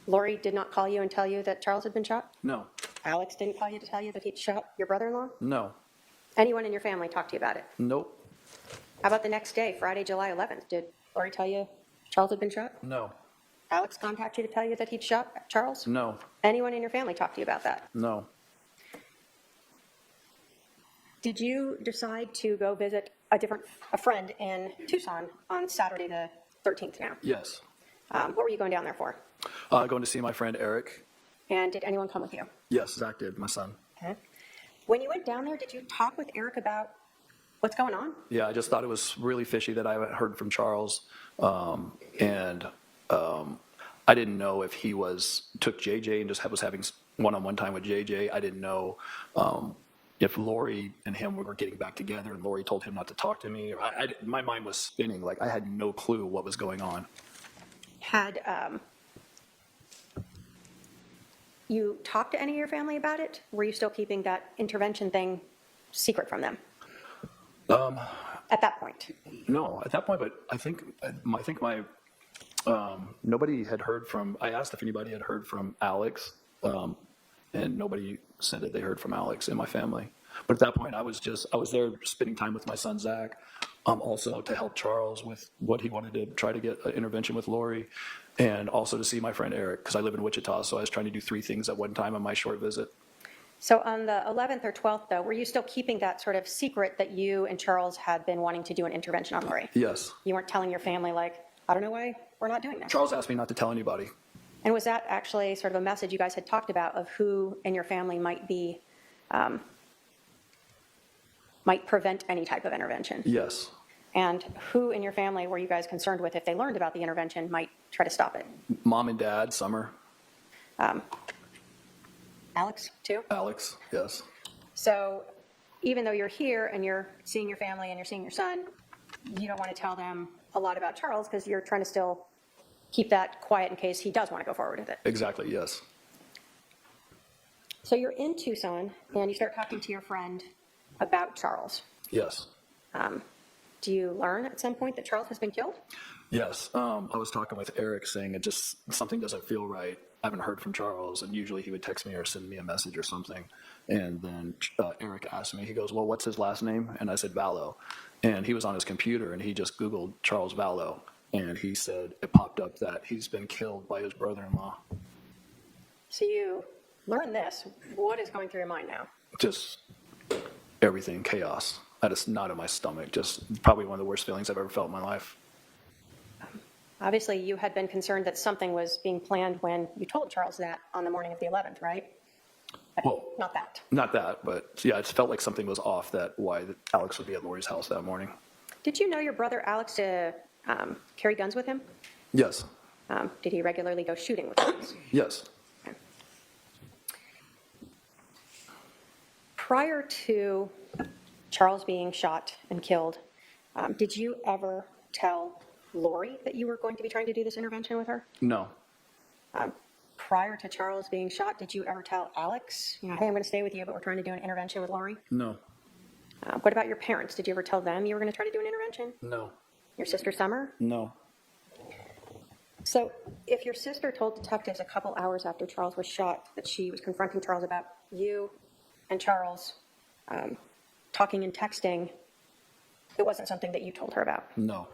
Speaker 2: Lori did not call you and tell you that Charles had been shot?
Speaker 1: No.
Speaker 2: Alex didn't call you to tell you that he'd shot your brother-in-law?
Speaker 1: No.
Speaker 2: Anyone in your family talk to you about it?
Speaker 1: Nope.
Speaker 2: How about the next day, Friday, July 11th? Did Lori tell you Charles had been shot?
Speaker 1: No.
Speaker 2: Alex contact you to tell you that he'd shot Charles?
Speaker 1: No.
Speaker 2: Anyone in your family talk to you about that?
Speaker 1: No.
Speaker 2: Did you decide to go visit a friend in Tucson on Saturday the 13th now?
Speaker 1: Yes.
Speaker 2: What were you going down there for?
Speaker 1: Going to see my friend Eric.
Speaker 2: And did anyone come with you?
Speaker 1: Yes, Zach did, my son.
Speaker 2: Okay. When you went down there, did you talk with Eric about what's going on?
Speaker 1: Yeah, I just thought it was really fishy that I haven't heard from Charles. I didn't know if he took JJ and just was having one-on-one time with JJ. I didn't know if Lori and him were getting back together and Lori told him not to talk to me. My mind was spinning. Like, I had no clue what was going on.
Speaker 2: Had you talked to any of your family about it? Were you still keeping that intervention thing secret from them? At that point?
Speaker 1: No, at that point, but I think nobody had heard from, I asked if anybody had heard from Alex, and nobody said that they heard from Alex in my family. But at that point, I was there spending time with my son, Zach, also to help Charles with what he wanted to try to get an intervention with Lori, and also to see my friend Eric, because I live in Wichita, so I was trying to do 3 things at one time on my short visit.
Speaker 2: So on the 11th or 12th, though, were you still keeping that sort of secret that you and Charles had been wanting to do an intervention on Lori?
Speaker 1: Yes.
Speaker 2: You weren't telling your family, like, I don't know why we're not doing this?
Speaker 1: Charles asked me not to tell anybody.
Speaker 2: And was that actually sort of a message you guys had talked about of who in your family might prevent any type of intervention?
Speaker 1: Yes.
Speaker 2: And who in your family were you guys concerned with if they learned about the intervention might try to stop it?
Speaker 1: Mom and Dad, Summer.
Speaker 2: Alex, too?
Speaker 1: Alex, yes.
Speaker 2: So even though you're here and you're seeing your family and you're seeing your son, you don't want to tell them a lot about Charles because you're trying to still keep that quiet in case he does want to go forward with it.
Speaker 1: Exactly, yes.
Speaker 2: So you're in Tucson and you start talking to your friend about Charles.
Speaker 1: Yes.
Speaker 2: Do you learn at some point that Charles has been killed?
Speaker 1: Yes. I was talking with Eric saying something doesn't feel right. I haven't heard from Charles, and usually he would text me or send me a message or something. And then Eric asked me, he goes, well, what's his last name? And I said, Vallow. And he was on his computer, and he just Googled Charles Vallow. And he said it popped up that he's been killed by his brother-in-law.
Speaker 2: So you learn this. What is going through your mind now?
Speaker 1: Just everything, chaos. I just knot in my stomach. Just probably one of the worst feelings I've ever felt in my life.
Speaker 2: Obviously, you had been concerned that something was being planned when you told Charles that on the morning of the 11th, right? but
Speaker 1: Well,
Speaker 2: not that.
Speaker 1: Not that, but yeah, it felt like something was off that why Alex would be at Lori's house that morning.
Speaker 2: Did you know your brother Alex to carry guns with him?
Speaker 1: Yes.
Speaker 2: Did he regularly go shooting with guns?
Speaker 1: Yes.
Speaker 2: Prior to Charles being shot and killed, did you ever tell Lori that you were going to be trying to do this intervention with her?
Speaker 1: No.
Speaker 2: Prior to Charles being shot, did you ever tell Alex, hey, I'm going to stay with you, but we're trying to do an intervention with Lori?
Speaker 1: No.
Speaker 2: What about your parents? Did you ever tell them you were going to try to do an intervention?
Speaker 1: No.
Speaker 2: Your sister Summer?
Speaker 1: No.
Speaker 2: So if your sister told detectives a couple hours after Charles was shot that she was confronting Charles about you and Charles talking and texting, it wasn't something that you told her about?
Speaker 1: No.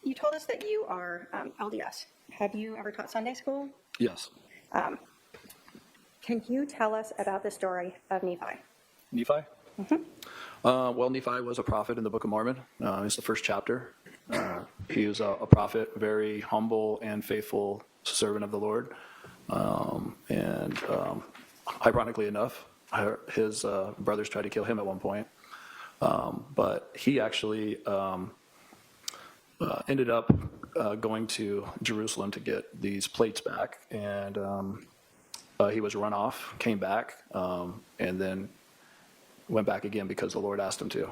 Speaker 2: You told us that you are LDS. Have you ever taught Sunday school?
Speaker 1: Yes.
Speaker 2: Can you tell us about the story of Nephi?
Speaker 1: Nephi? Well, Nephi was a prophet in the Book of Mormon. It's the first chapter. He was a prophet, very humble and faithful servant of the Lord. Ironically enough, his brothers tried to kill him at one point. But he actually ended up going to Jerusalem to get these plates back. And he was run off, came back, and then went back again because the Lord asked him to.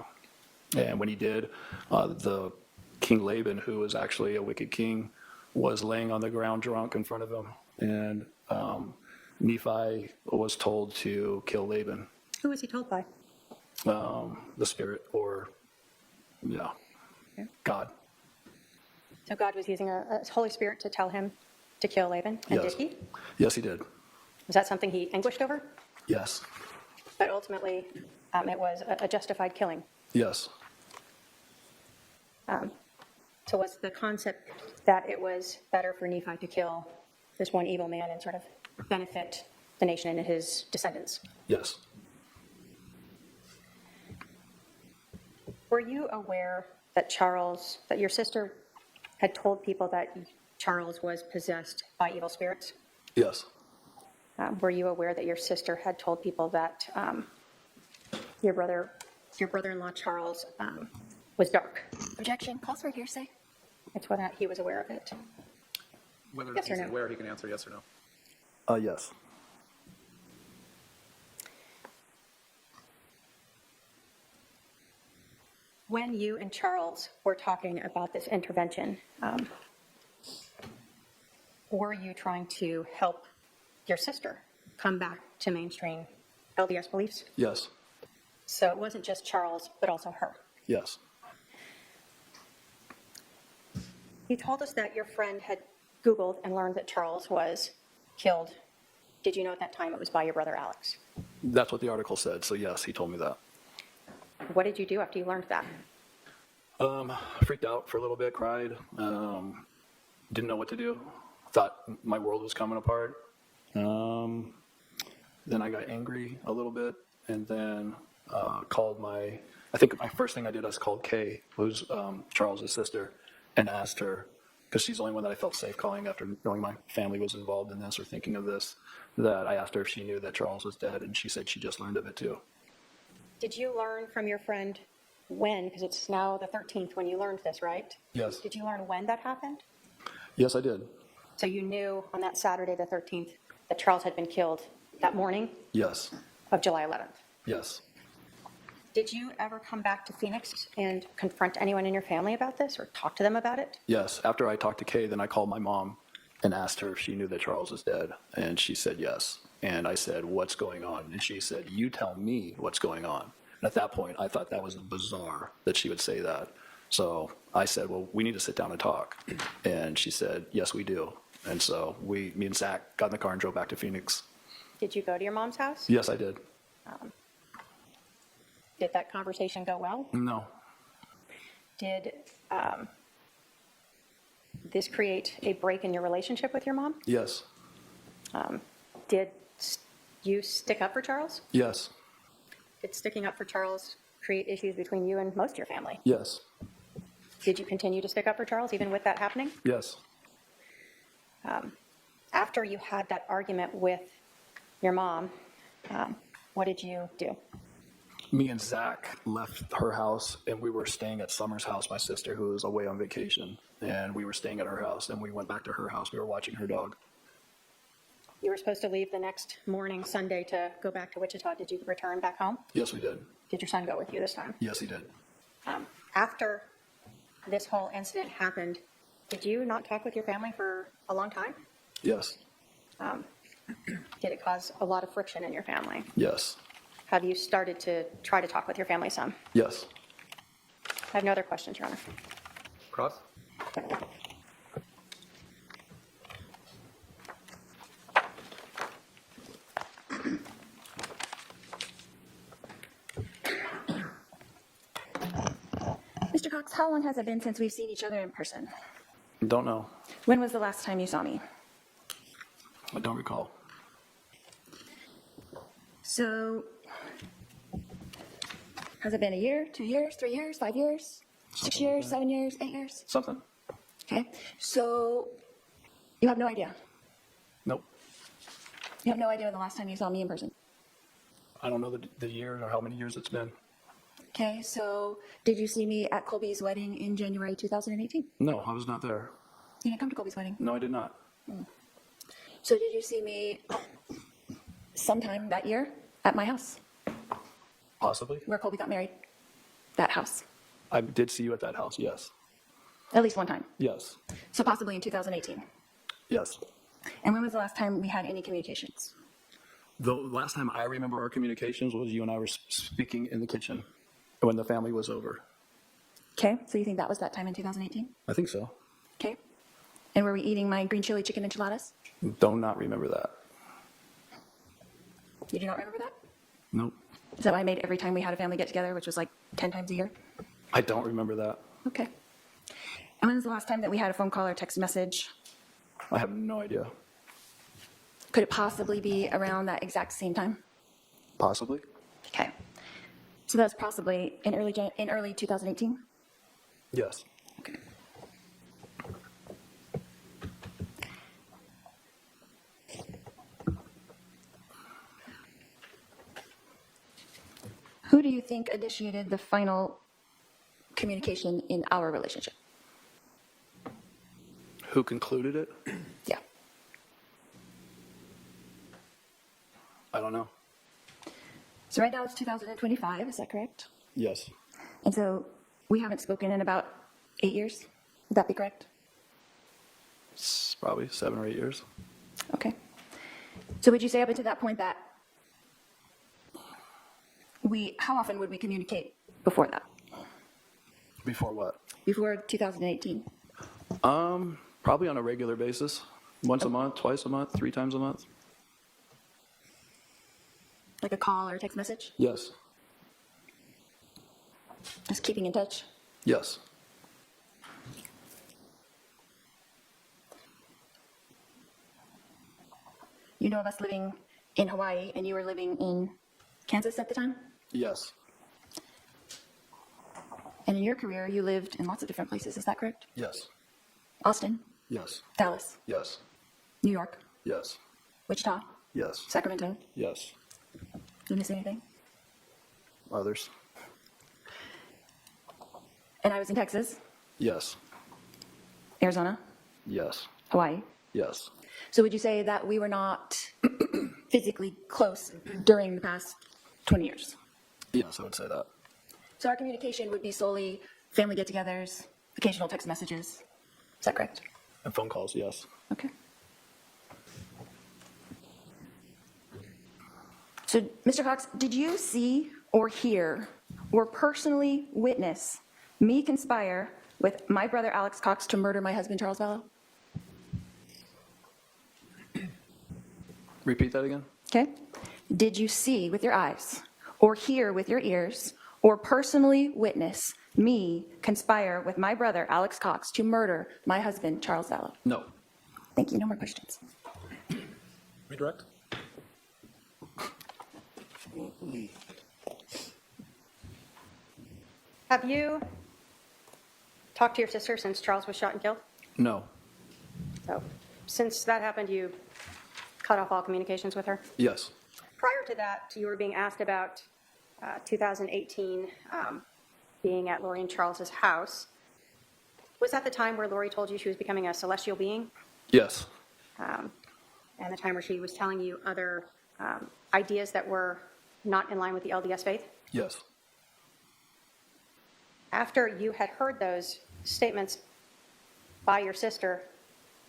Speaker 1: And when he did, the King Laban, who was actually a wicked king, was laying on the ground drunk in front of him. And Nephi was told to kill Laban.
Speaker 2: Who was he told by?
Speaker 1: The spirit, or, God.
Speaker 2: So God was using a Holy Spirit to tell him to kill Laban, and
Speaker 1: Yes.
Speaker 2: did he?
Speaker 1: Yes, he did.
Speaker 2: Was that something he anguished over?
Speaker 1: Yes.
Speaker 2: But ultimately, it was a justified killing.
Speaker 1: Yes.
Speaker 2: So was the concept that it was better for Nephi to kill this one evil man and sort of benefit the nation and his descendants?
Speaker 1: Yes.
Speaker 2: Were you aware that that your sister had told people that Charles was possessed by evil spirits?
Speaker 1: Yes.
Speaker 2: Were you aware that your sister had told people that your brother-in-law Charles was dark?
Speaker 3: Objection. Calls for hearsay.
Speaker 2: It's whether or not he was aware of it.
Speaker 4: Whether
Speaker 2: Yes or
Speaker 4: he's
Speaker 2: no?
Speaker 4: aware, he can answer yes or no.
Speaker 1: Yes.
Speaker 2: When you and Charles were talking about this intervention, were you trying to help your sister come back to mainstream LDS beliefs?
Speaker 1: Yes.
Speaker 2: So it wasn't just Charles, but also her.
Speaker 1: Yes.
Speaker 2: You told us that your friend had Googled and learned that Charles was killed. Did you know at that time it was by your brother Alex?
Speaker 1: That's what the article said. So yes, he told me that.
Speaker 2: What did you do after you learned that?
Speaker 1: Freaked out for a little bit, cried, didn't know what to do, thought my world was coming apart. Then I got angry a little bit, and then called I think my first thing I did was called Kay, who's Charles's sister, and asked her, because she's the only one that I felt safe calling after knowing my family was involved in this or thinking of this, that I asked her if she knew that Charles was dead, and she said she just learned of it too.
Speaker 2: Did you learn from your friend when? Because it's now the 13th when you learned this, right?
Speaker 1: Yes.
Speaker 2: Did you learn when that happened?
Speaker 1: Yes, I did.
Speaker 2: So you knew on that Saturday, the 13th, that Charles had been killed that morning
Speaker 1: Yes.
Speaker 2: of July 11th.
Speaker 1: Yes.
Speaker 2: Did you ever come back to Phoenix and confront anyone in your family about this or talk to them about it?
Speaker 1: Yes. After I talked to Kay, then I called my mom and asked her if she knew that Charles was dead. And she said yes. And I said, what's going on? And she said, you tell me what's going on. And at that point, I thought that was bizarre that she would say that. So I said, well, we need to sit down and talk. And she said, yes, we do. And so me and Zach got in the car and drove back to Phoenix.
Speaker 2: Did you go to your mom's house?
Speaker 1: Yes, I did.
Speaker 2: Did that conversation go well?
Speaker 1: No.
Speaker 2: Did this create a break in your relationship with your mom?
Speaker 1: Yes.
Speaker 2: Did you stick up for Charles?
Speaker 1: Yes.
Speaker 2: Did sticking up for Charles create issues between you and most of your family?
Speaker 1: Yes.
Speaker 2: Did you continue to stick up for Charles even with that happening?
Speaker 1: Yes.
Speaker 2: After you had that argument with your mom, what did you do?
Speaker 1: Me and Zach left her house, and we were staying at Summer's house, my sister, who was away on vacation. And we were staying at her house, and we went back to her house. We were watching her dog.
Speaker 2: You were supposed to leave the next morning, Sunday, to go back to Wichita. Did you return back home?
Speaker 1: Yes, we did.
Speaker 2: Did your son go with you this time?
Speaker 1: Yes, he did.
Speaker 2: After this whole incident happened, did you not talk with your family for a long time?
Speaker 1: Yes.
Speaker 2: Did it cause a lot of friction in your family?
Speaker 1: Yes.
Speaker 2: Have you started to try to talk with your family some?
Speaker 1: Yes.
Speaker 2: I have no other questions, Your Honor.
Speaker 4: Cross?
Speaker 3: Mr. Cox, how long has it been since we've seen each other in person?
Speaker 1: Don't know.
Speaker 3: When was the last time you saw me?
Speaker 1: I don't recall.
Speaker 3: So, has it been a year, 2 years, 3 years, 5 years, 6 years, 7 years, 8 years?
Speaker 1: Something?
Speaker 3: Okay, so you have no idea.
Speaker 1: Nope.
Speaker 3: You have no idea when the last time you saw me in person.
Speaker 1: I don't know the year or how many years it's been.
Speaker 3: Okay, so did you see me at Colby's wedding in January 2018?
Speaker 1: No, I was not there.
Speaker 3: You didn't come to Colby's wedding.
Speaker 1: No, I did not.
Speaker 3: So did you see me sometime that year at my house
Speaker 1: Possibly.
Speaker 3: where Colby got married? That house.
Speaker 1: I did see you at that house, yes.
Speaker 3: At least one time.
Speaker 1: Yes.
Speaker 3: So possibly in 2018.
Speaker 1: Yes.
Speaker 3: And when was the last time we had any communications?
Speaker 1: The last time I remember our communications was you and I were speaking in the kitchen when the family was over.
Speaker 3: Okay, so you think that was that time in 2018?
Speaker 1: I think so.
Speaker 3: Okay. And were we eating my green chili chicken enchiladas?
Speaker 1: Do not remember that.
Speaker 3: You do not remember that?
Speaker 1: Nope.
Speaker 3: Is that what I made every time we had a family get together, which was like 10 times a year?
Speaker 1: I don't remember that.
Speaker 3: Okay. And when was the last time that we had a phone call or text message?
Speaker 1: I have no idea.
Speaker 3: Could it possibly be around that exact same time?
Speaker 1: Possibly.
Speaker 3: Okay. So that's possibly in early 2018?
Speaker 1: Yes.
Speaker 3: Okay. Who do you think initiated the final communication in our relationship?
Speaker 1: Who concluded it?
Speaker 3: Yeah.
Speaker 1: I don't know.
Speaker 3: So right now it's 2025, is that correct?
Speaker 1: Yes.
Speaker 3: And so we haven't spoken in about 8 years? Would that be correct?
Speaker 1: It's probably 7 or 8 years.
Speaker 3: Okay. So would you say up until that point that how often would we communicate before that?
Speaker 1: Before what?
Speaker 3: Before 2018?
Speaker 1: Probably on a regular basis. Once a month, twice a month, 3 times a month.
Speaker 3: Like a call or a text message?
Speaker 1: Yes.
Speaker 3: Just keeping in touch?
Speaker 1: Yes.
Speaker 3: You know of us living in Hawaii and you were living in Kansas at the time?
Speaker 1: Yes.
Speaker 3: And in your career, you lived in lots of different places, is that correct?
Speaker 1: Yes.
Speaker 3: Austin,
Speaker 1: Yes.
Speaker 3: Dallas,
Speaker 1: Yes.
Speaker 3: New York,
Speaker 1: Yes.
Speaker 3: Wichita,
Speaker 1: Yes.
Speaker 3: Sacramento.
Speaker 1: Yes.
Speaker 3: Did you miss anything?
Speaker 1: Others?
Speaker 3: And I was in Texas,
Speaker 1: Yes.
Speaker 3: Arizona,
Speaker 1: Yes.
Speaker 3: Hawaii.
Speaker 1: Yes.
Speaker 3: So would you say that we were not physically close during the past 20 years?
Speaker 1: Yes, I would say that.
Speaker 3: So our communication would be solely family get-togethers, occasional text messages. Is that correct?
Speaker 1: And phone calls, yes.
Speaker 3: Okay. So, Mr. Cox, did you see or hear or personally witness me conspire with my brother Alex Cox to murder my husband Charles Vallow?
Speaker 1: Repeat that again?
Speaker 3: Okay. Did you see with your eyes or hear with your ears or personally witness me conspire with my brother Alex Cox to murder my husband Charles Vallow?
Speaker 1: No.
Speaker 3: Thank you. No more questions.
Speaker 4: Redirect?
Speaker 2: Have you talked to your sister since Charles was shot and killed?
Speaker 1: No.
Speaker 2: So, since that happened, you cut off all communications with her?
Speaker 1: Yes.
Speaker 2: Prior to that, you were being asked about 2018 being at Lori and Charles's house. Was that the time where Lori told you she was becoming a celestial being?
Speaker 1: Yes.
Speaker 2: And the time where she was telling you other ideas that were not in line with the LDS faith?
Speaker 1: Yes.
Speaker 2: After you had heard those statements by your sister,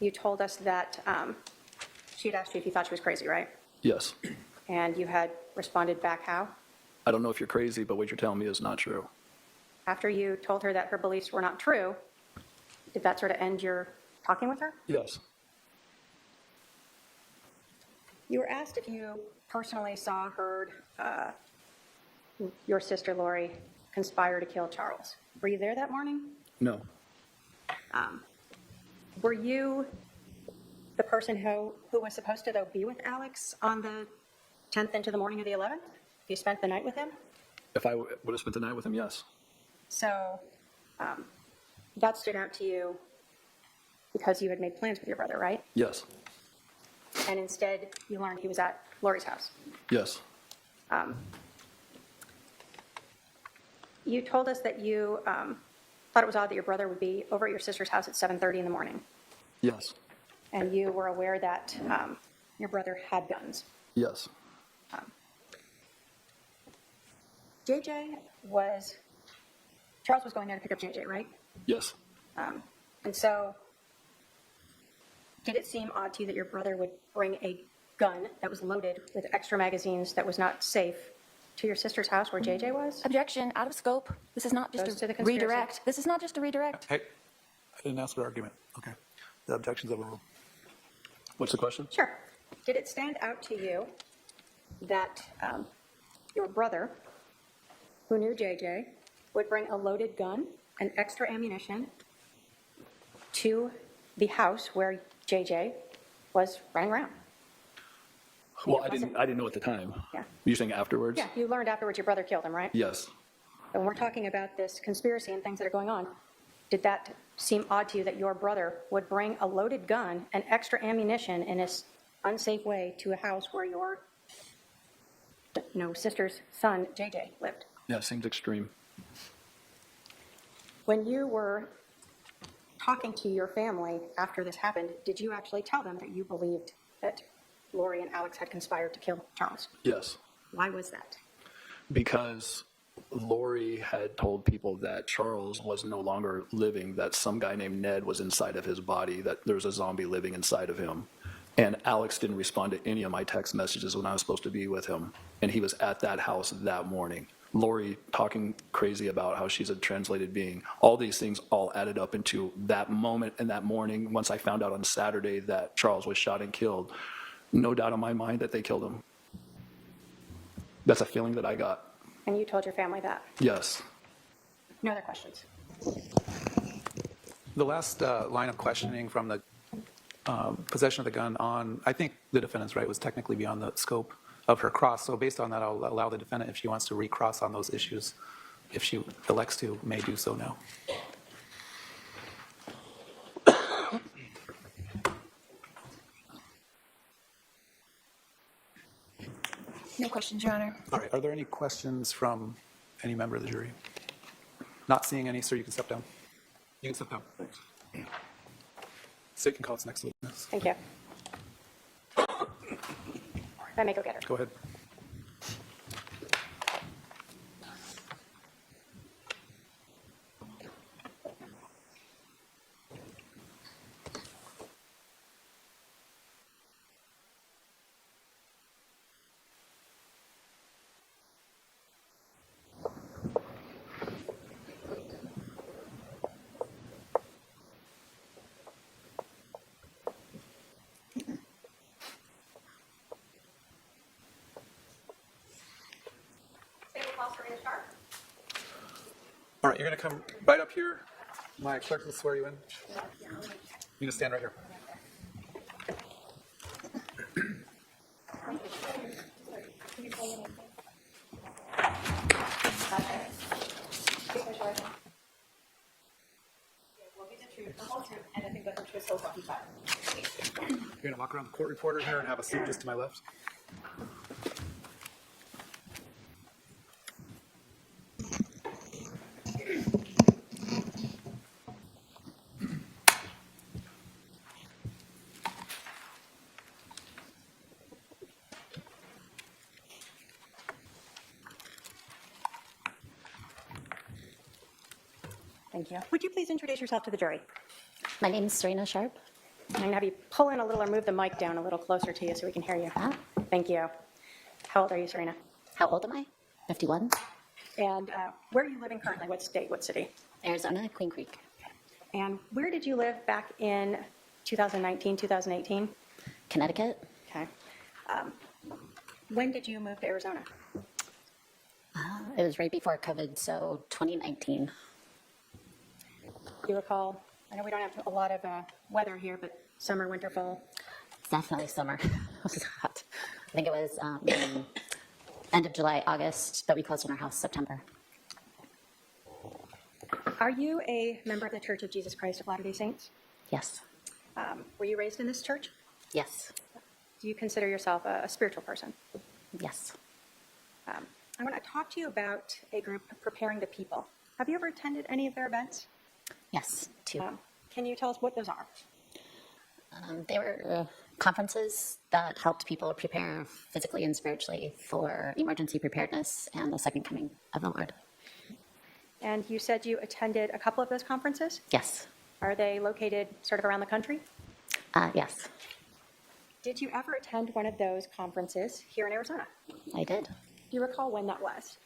Speaker 2: you told us that she had asked you if you thought she was crazy, right?
Speaker 1: Yes.
Speaker 2: And you had responded back how?
Speaker 1: I don't know if you're crazy, but what you're telling me is not true.
Speaker 2: After you told her that her beliefs were not true, did that sort of end your talking with her?
Speaker 1: Yes.
Speaker 2: You were asked if you personally saw, heard your sister Lori conspire to kill Charles. Were you there that morning?
Speaker 1: No.
Speaker 2: Were you the person who was supposed to, though, be with Alex on the 10th into the morning of the 11th? You spent the night with him?
Speaker 1: If I would have spent the night with him, yes.
Speaker 2: So that stood out to you because you had made plans with your brother, right?
Speaker 1: Yes.
Speaker 2: And instead, you learned he was at Lori's house.
Speaker 1: Yes.
Speaker 2: You told us that you thought it was odd that your brother would be over at your sister's house at 7:30 in the morning.
Speaker 1: Yes.
Speaker 2: And you were aware that your brother had guns.
Speaker 1: Yes.
Speaker 2: Charles was going there to pick up JJ, right?
Speaker 1: Yes.
Speaker 2: And so, did it seem odd to you that your brother would bring a gun that was loaded with extra magazines that was not safe to your sister's house where JJ was?
Speaker 3: Objection, out of scope. This is not
Speaker 2: Goes
Speaker 3: just
Speaker 2: to the
Speaker 3: a
Speaker 2: conspiracy.
Speaker 3: redirect. This is not just a redirect.
Speaker 4: Hey, I didn't ask for argument. Okay. The objection's overruled.
Speaker 1: What's the question?
Speaker 2: Sure. Did it stand out to you that your brother, who knew JJ, would bring a loaded gun and extra ammunition to the house where JJ was running around?
Speaker 1: Well, I didn't know at the time.
Speaker 2: Yeah.
Speaker 1: You're saying afterwards?
Speaker 2: Yeah, you learned afterwards your brother killed him, right?
Speaker 1: Yes.
Speaker 2: And when we're talking about this conspiracy and things that are going on, did that seem odd to you that your brother would bring a loaded gun and extra ammunition in an unsafe way to a house where your sister's son, JJ, lived?
Speaker 1: Yeah, it seems extreme.
Speaker 2: When you were talking to your family after this happened, did you actually tell them that you believed that Lori and Alex had conspired to kill Charles?
Speaker 1: Yes.
Speaker 2: Why was that?
Speaker 1: Because Lori had told people that Charles was no longer living, that some guy named Ned was inside of his body, that there was a zombie living inside of him. And Alex didn't respond to any of my text messages when I was supposed to be with him. And he was at that house that morning. Lori talking crazy about how she's a translated being. All these things all added up into that moment and that morning. Once I found out on Saturday that Charles was shot and killed, no doubt in my mind that they killed him. That's a feeling that I got.
Speaker 2: And you told your family that?
Speaker 1: Yes.
Speaker 2: No other questions?
Speaker 4: The last line of questioning from the possession of the gun on, I think the defendant's right, was technically beyond the scope of her cross. So based on that, I'll allow the defendant, if she wants to recross on those issues, if she elects to, may do so now.
Speaker 3: No questions, Your Honor.
Speaker 4: All right, are there any questions from any member of the jury? Not seeing any, sir, you can step down. You can step down. Thanks. State can call its next witness.
Speaker 2: Thank you. I may go get her.
Speaker 4: Go ahead. All right, you're going to come right up here. My clerk will swear you in. You just stand right here.
Speaker 2: Will be the truth, the whole truth, and nothing but the truth, so help you God.
Speaker 4: You're going to walk around the court reporter here and have a seat just to my left.
Speaker 2: Thank you. Would you please introduce yourself to the jury?
Speaker 5: My name is Serena Sharp.
Speaker 2: I'm going to have you pull in a little or move the mic down a little closer to you so we can hear you. Thank you. How old are you, Serena?
Speaker 5: How old am I? 51.
Speaker 2: And where are you living currently? What state, what city?
Speaker 5: Arizona, Queen Creek.
Speaker 2: And where did you live back in 2019, 2018?
Speaker 5: Connecticut.
Speaker 2: Okay. When did you move to Arizona?
Speaker 5: It was right before COVID, so 2019.
Speaker 2: Do you recall? I know we don't have a lot of weather here, but summer, winter, fall.
Speaker 5: Definitely summer. It was hot. I think it was end of July, August, but we closed on our house September.
Speaker 2: Are you a member of the Church of Jesus Christ of Latter-day Saints?
Speaker 5: Yes.
Speaker 2: Were you raised in this church?
Speaker 5: Yes.
Speaker 2: Do you consider yourself a spiritual person?
Speaker 5: Yes.
Speaker 2: I want to talk to you about a group, Preparing the People. Have you ever attended any of their events?
Speaker 5: Yes. Two.
Speaker 2: Can you tell us what those are?
Speaker 5: They were conferences that helped people prepare physically and spiritually for emergency preparedness and the second coming of the Lord.
Speaker 2: And you said you attended a couple of those conferences?
Speaker 5: Yes.
Speaker 2: Are they located sort of around the country?
Speaker 5: Yes.
Speaker 2: Did you ever attend one of those conferences here in Arizona?
Speaker 5: I did.
Speaker 2: Do you recall when that was?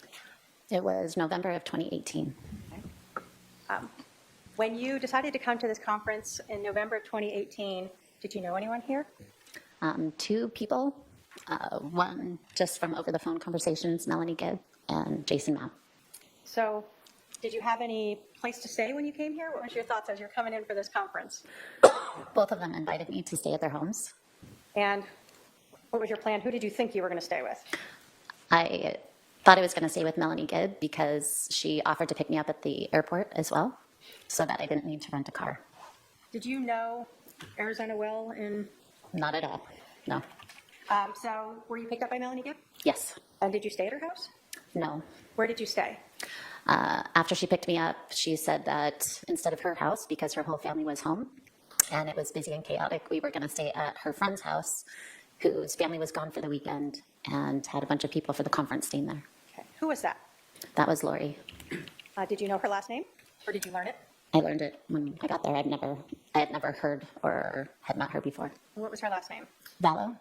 Speaker 5: It was November of 2018.
Speaker 2: When you decided to come to this conference in November of 2018, did you know anyone here?
Speaker 5: Two people, one just from over the phone conversations, Melanie Gibb and Jason Mao.
Speaker 2: So did you have any place to stay when you came here? What was your thoughts as you're coming in for this conference?
Speaker 5: Both of them invited me to stay at their homes.
Speaker 2: And what was your plan? Who did you think you were going to stay with?
Speaker 5: I thought I was going to stay with Melanie Gibb because she offered to pick me up at the airport as well, so that I didn't need to rent a car.
Speaker 2: Did you know Arizona well?
Speaker 5: Not at all, no.
Speaker 2: So were you picked up by Melanie Gibb?
Speaker 5: Yes,
Speaker 2: And did you stay at her house?
Speaker 5: no.
Speaker 2: Where did you stay?
Speaker 5: After she picked me up, she said that instead of her house, because her whole family was home and it was busy and chaotic, we were going to stay at her friend's house, whose family was gone for the weekend and had a bunch of people for the conference staying there.
Speaker 2: Okay. Who was that?
Speaker 5: That was Lori.
Speaker 2: Did you know her last name? Or did you learn it?
Speaker 5: I learned it when I got there. I had never heard or had met her before.
Speaker 2: And what was her last name?
Speaker 5: Vallow?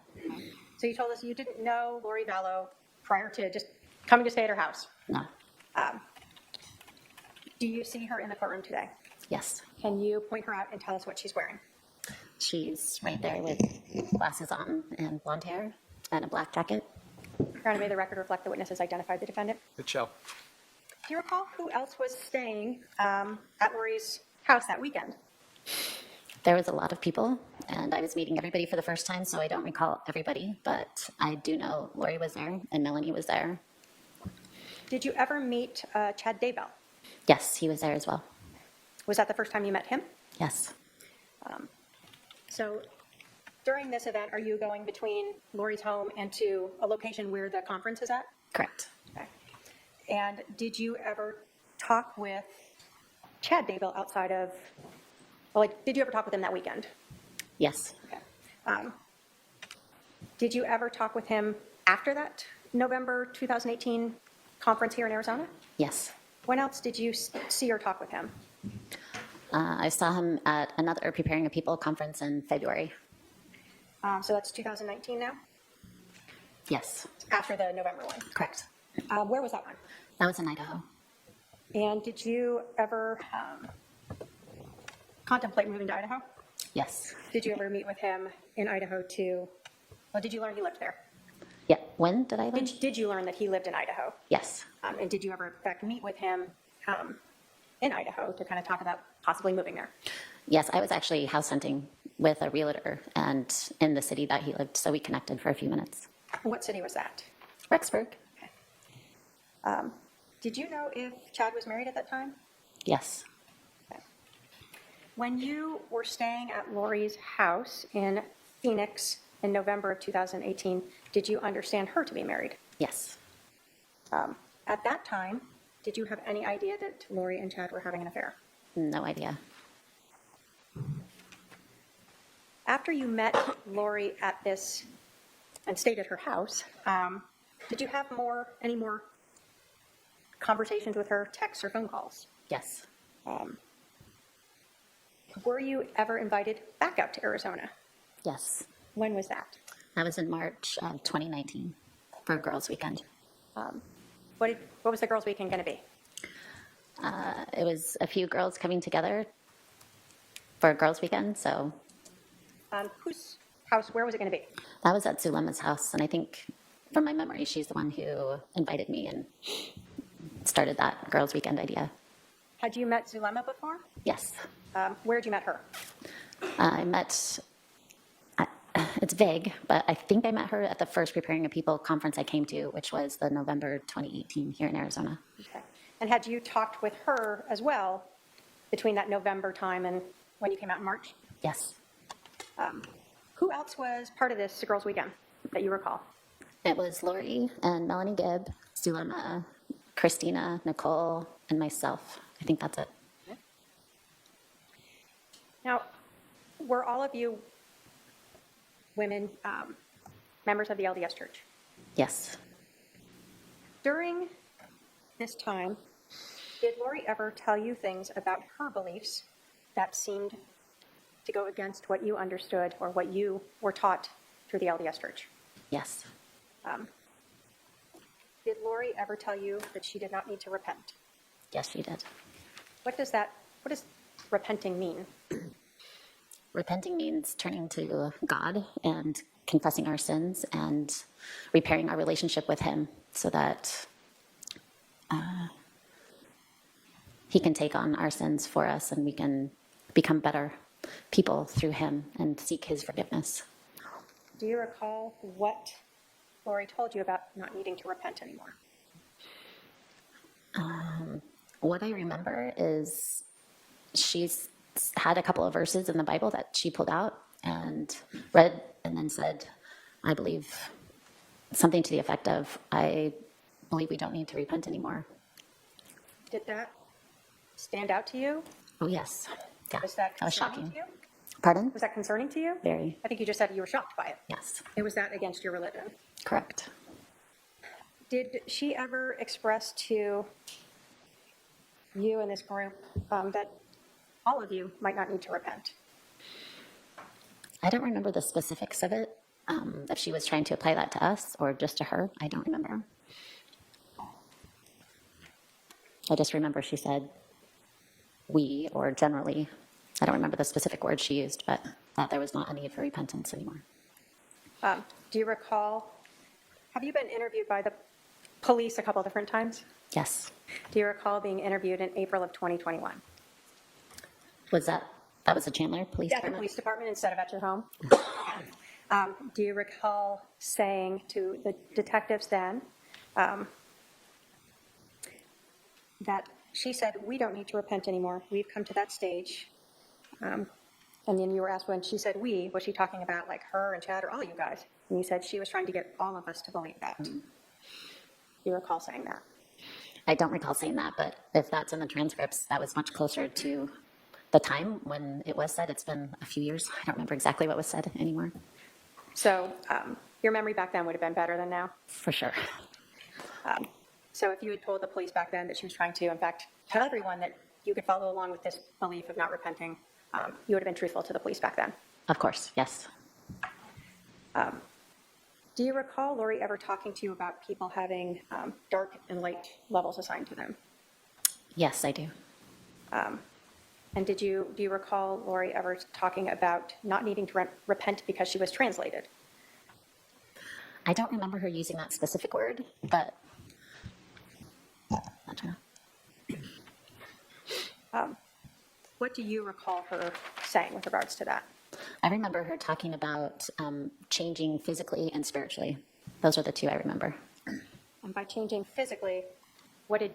Speaker 2: So you told us you didn't know Lori Vallow prior to just coming to stay at her house.
Speaker 5: No.
Speaker 2: Do you see her in the courtroom today?
Speaker 5: Yes.
Speaker 2: Can you point her out and tell us what she's wearing?
Speaker 5: She's right there with glasses on and blonde hair and a black jacket.
Speaker 2: Your Honor, may the record reflect the witnesses identified the defendant.
Speaker 4: It shall.
Speaker 2: Do you recall who else was staying at Lori's house that weekend?
Speaker 5: There was a lot of people, and I was meeting everybody for the first time, so I don't recall everybody, but I do know Lori was there and Melanie was there.
Speaker 2: Did you ever meet Chad Daybell?
Speaker 5: Yes, he was there as well.
Speaker 2: Was that the first time you met him?
Speaker 5: Yes.
Speaker 2: So during this event, are you going between Lori's home and to a location where the conference is at?
Speaker 5: Correct.
Speaker 2: Okay. And did you ever talk with Chad Daybell outside of, did you ever talk with him that weekend?
Speaker 5: Yes.
Speaker 2: Okay. Did you ever talk with him after that November 2018 conference here in Arizona?
Speaker 5: Yes.
Speaker 2: When else did you see or talk with him?
Speaker 5: I saw him at another Preparing a People conference in February.
Speaker 2: So that's 2019 now?
Speaker 5: Yes.
Speaker 2: After the November one.
Speaker 5: Correct.
Speaker 2: Where was that one?
Speaker 5: That was in Idaho.
Speaker 2: And did you ever contemplate moving to Idaho?
Speaker 5: Yes.
Speaker 2: Did you ever meet with him in Idaho did you learn he lived there?
Speaker 5: Yeah. When did I learn?
Speaker 2: Did you learn that he lived in Idaho?
Speaker 5: Yes.
Speaker 2: And did you ever, in fact, meet with him in Idaho to kind of talk about possibly moving there?
Speaker 5: Yes, I was actually house hunting with a realtor and in the city that he lived, so we connected for a few minutes.
Speaker 2: What city was that?
Speaker 5: Rexburg.
Speaker 2: Did you know if Chad was married at that time?
Speaker 5: Yes.
Speaker 2: Okay. When you were staying at Lori's house in Phoenix in November of 2018, did you understand her to be married?
Speaker 5: Yes.
Speaker 2: At that time, did you have any idea that Lori and Chad were having an affair?
Speaker 5: No idea.
Speaker 2: After you met Lori at this and stayed at her house, did you have any more conversations with her, texts or phone calls?
Speaker 5: Yes.
Speaker 2: Were you ever invited back out to Arizona?
Speaker 5: Yes.
Speaker 2: When was that?
Speaker 5: That was in March of 2019 for a girls' weekend.
Speaker 2: What was the girls' weekend going to be?
Speaker 5: It was a few girls coming together for a girls' weekend, so
Speaker 2: Whose house? Where was it going to be?
Speaker 5: that was at Zulema's house. And I think, from my memory, she's the one who invited me and started that girls' weekend idea.
Speaker 2: Had you met Zulema before?
Speaker 5: Yes.
Speaker 2: Where did you met her?
Speaker 5: I met, it's vague, but I think I met her at the first Preparing a People conference I came to, which was the November 2018 here in Arizona.
Speaker 2: Okay. And had you talked with her as well between that November time and when you came out in March?
Speaker 5: Yes.
Speaker 2: Who else was part of this girls' weekend that you recall?
Speaker 5: It was Lori and Melanie Gibb, Zulema, Christina, Nicole, and myself. I think that's it.
Speaker 2: Now, were all of you women members of the LDS Church?
Speaker 5: Yes.
Speaker 2: During this time, did Lori ever tell you things about her beliefs that seemed to go against what you understood or what you were taught through the LDS Church?
Speaker 5: Yes.
Speaker 2: Did Lori ever tell you that she did not need to repent?
Speaker 5: Yes, she did.
Speaker 2: What does repenting mean?
Speaker 5: Repenting means turning to God and confessing our sins and repairing our relationship with Him so that He can take on our sins for us and we can become better people through Him and seek His forgiveness.
Speaker 2: Do you recall what Lori told you about not needing to repent anymore?
Speaker 5: What I remember is she's had a couple of verses in the Bible that she pulled out and read and then said, I believe something to the effect of, I believe we don't need to repent anymore.
Speaker 2: Did that stand out to you?
Speaker 5: Oh, yes. Yeah.
Speaker 2: Was that
Speaker 5: was
Speaker 2: concerning
Speaker 5: shocking.
Speaker 2: to you?
Speaker 5: Pardon?
Speaker 2: Was that concerning to you?
Speaker 5: Very.
Speaker 2: I think you just said you were shocked by it.
Speaker 5: Yes.
Speaker 2: It was that against your religion.
Speaker 5: Correct.
Speaker 2: Did she ever express to you and this group that all of you might not need to repent?
Speaker 5: I don't remember the specifics of it. If she was trying to apply that to us or just to her, I don't remember. I just remember she said we, or generally, I don't remember the specific words she used, but that there was not a need for repentance anymore.
Speaker 2: Do you recall, have you been interviewed by the police a couple different times?
Speaker 5: Yes.
Speaker 2: Do you recall being interviewed in April of 2021?
Speaker 5: That was the Chandler Police
Speaker 2: At the
Speaker 5: Department?
Speaker 2: police department instead of at your home? Do you recall saying to the detectives then that she said, we don't need to repent anymore, we've come to that stage? And then you were asked when she said we, was she talking about like her and Chad or all you guys? And you said she was trying to get all of us to believe that. Do you recall saying that?
Speaker 5: I don't recall saying that, but if that's in the transcripts, that was much closer to the time when it was said. It's been a few years. I don't remember exactly what was said anymore.
Speaker 2: So your memory back then would have been better than now?
Speaker 5: For sure.
Speaker 2: So if you had told the police back then that she was trying to, in fact, tell everyone that you could follow along with this belief of not repenting, you would have been truthful to the police back then.
Speaker 5: Of course, yes.
Speaker 2: Do you recall Lori ever talking to you about people having dark and light levels assigned to them?
Speaker 5: Yes, I do.
Speaker 2: And do you recall Lori ever talking about not needing to repent because she was translated?
Speaker 5: I don't remember her using that specific word, but not sure.
Speaker 2: What do you recall her saying with regards to that?
Speaker 5: I remember her talking about changing physically and spiritually. Those are the two I remember.
Speaker 2: And by changing physically, what do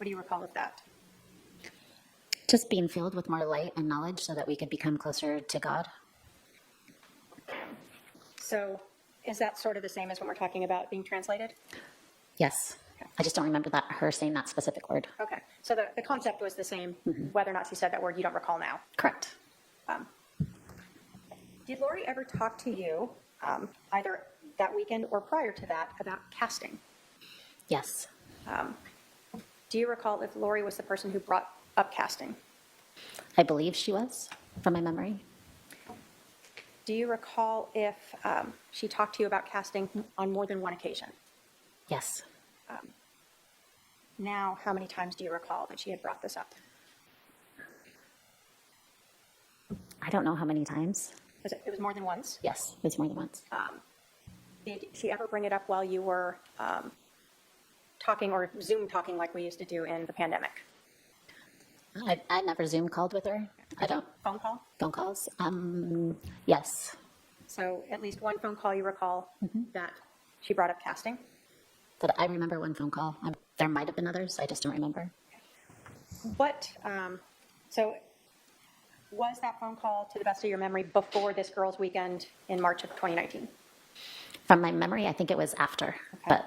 Speaker 2: you recall of that?
Speaker 5: Just being filled with more light and knowledge so that we could become closer to God.
Speaker 2: So is that sort of the same as when we're talking about being translated?
Speaker 5: Yes. I just don't remember her saying that specific word.
Speaker 2: Okay, so the concept was the same, whether or not she said that word, you don't recall now.
Speaker 5: Correct.
Speaker 2: Did Lori ever talk to you, either that weekend or prior to that, about casting?
Speaker 5: Yes.
Speaker 2: Do you recall if Lori was the person who brought up casting?
Speaker 5: I believe she was, from my memory.
Speaker 2: Do you recall if she talked to you about casting on more than one occasion?
Speaker 5: Yes.
Speaker 2: Now, how many times do you recall that she had brought this up?
Speaker 5: I don't know how many times.
Speaker 2: It was more than once?
Speaker 5: Yes, it was more than once.
Speaker 2: Did she ever bring it up while you were talking or Zoom talking like we used to do in the pandemic?
Speaker 5: I never Zoom called with her. I don't.
Speaker 2: Phone call?
Speaker 5: Phone calls? Yes.
Speaker 2: So at least one phone call you recall that she brought up casting?
Speaker 5: But I remember one phone call. There might have been others. I just don't remember.
Speaker 2: So was that phone call, to the best of your memory, before this girls' weekend in March of 2019?
Speaker 5: From my memory, I think it was after. But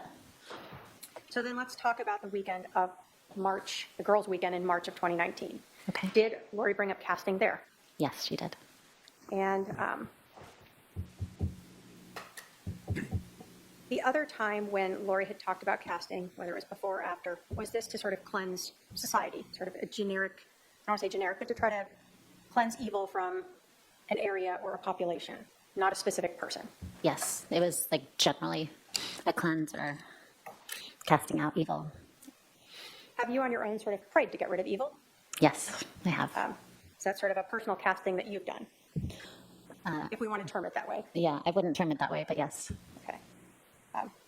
Speaker 2: So then let's talk about the weekend of March, the girls' weekend in March of 2019.
Speaker 5: Okay.
Speaker 2: Did Lori bring up casting there?
Speaker 5: yes, she did.
Speaker 2: And the other time when Lori had talked about casting, whether it was before or after, was this to sort of cleanse society, sort of a generic, I don't want to say generic, but to try to cleanse evil from an area or a population, not a specific person?
Speaker 5: Yes, it was like generally a cleanse or casting out evil.
Speaker 2: Have you on your own sort of prayed to get rid of evil?
Speaker 5: Yes, I have.
Speaker 2: Is that sort of a personal casting that you've done? If we want to term it that way.
Speaker 5: Yeah, I wouldn't term it that way, but yes.
Speaker 2: Okay.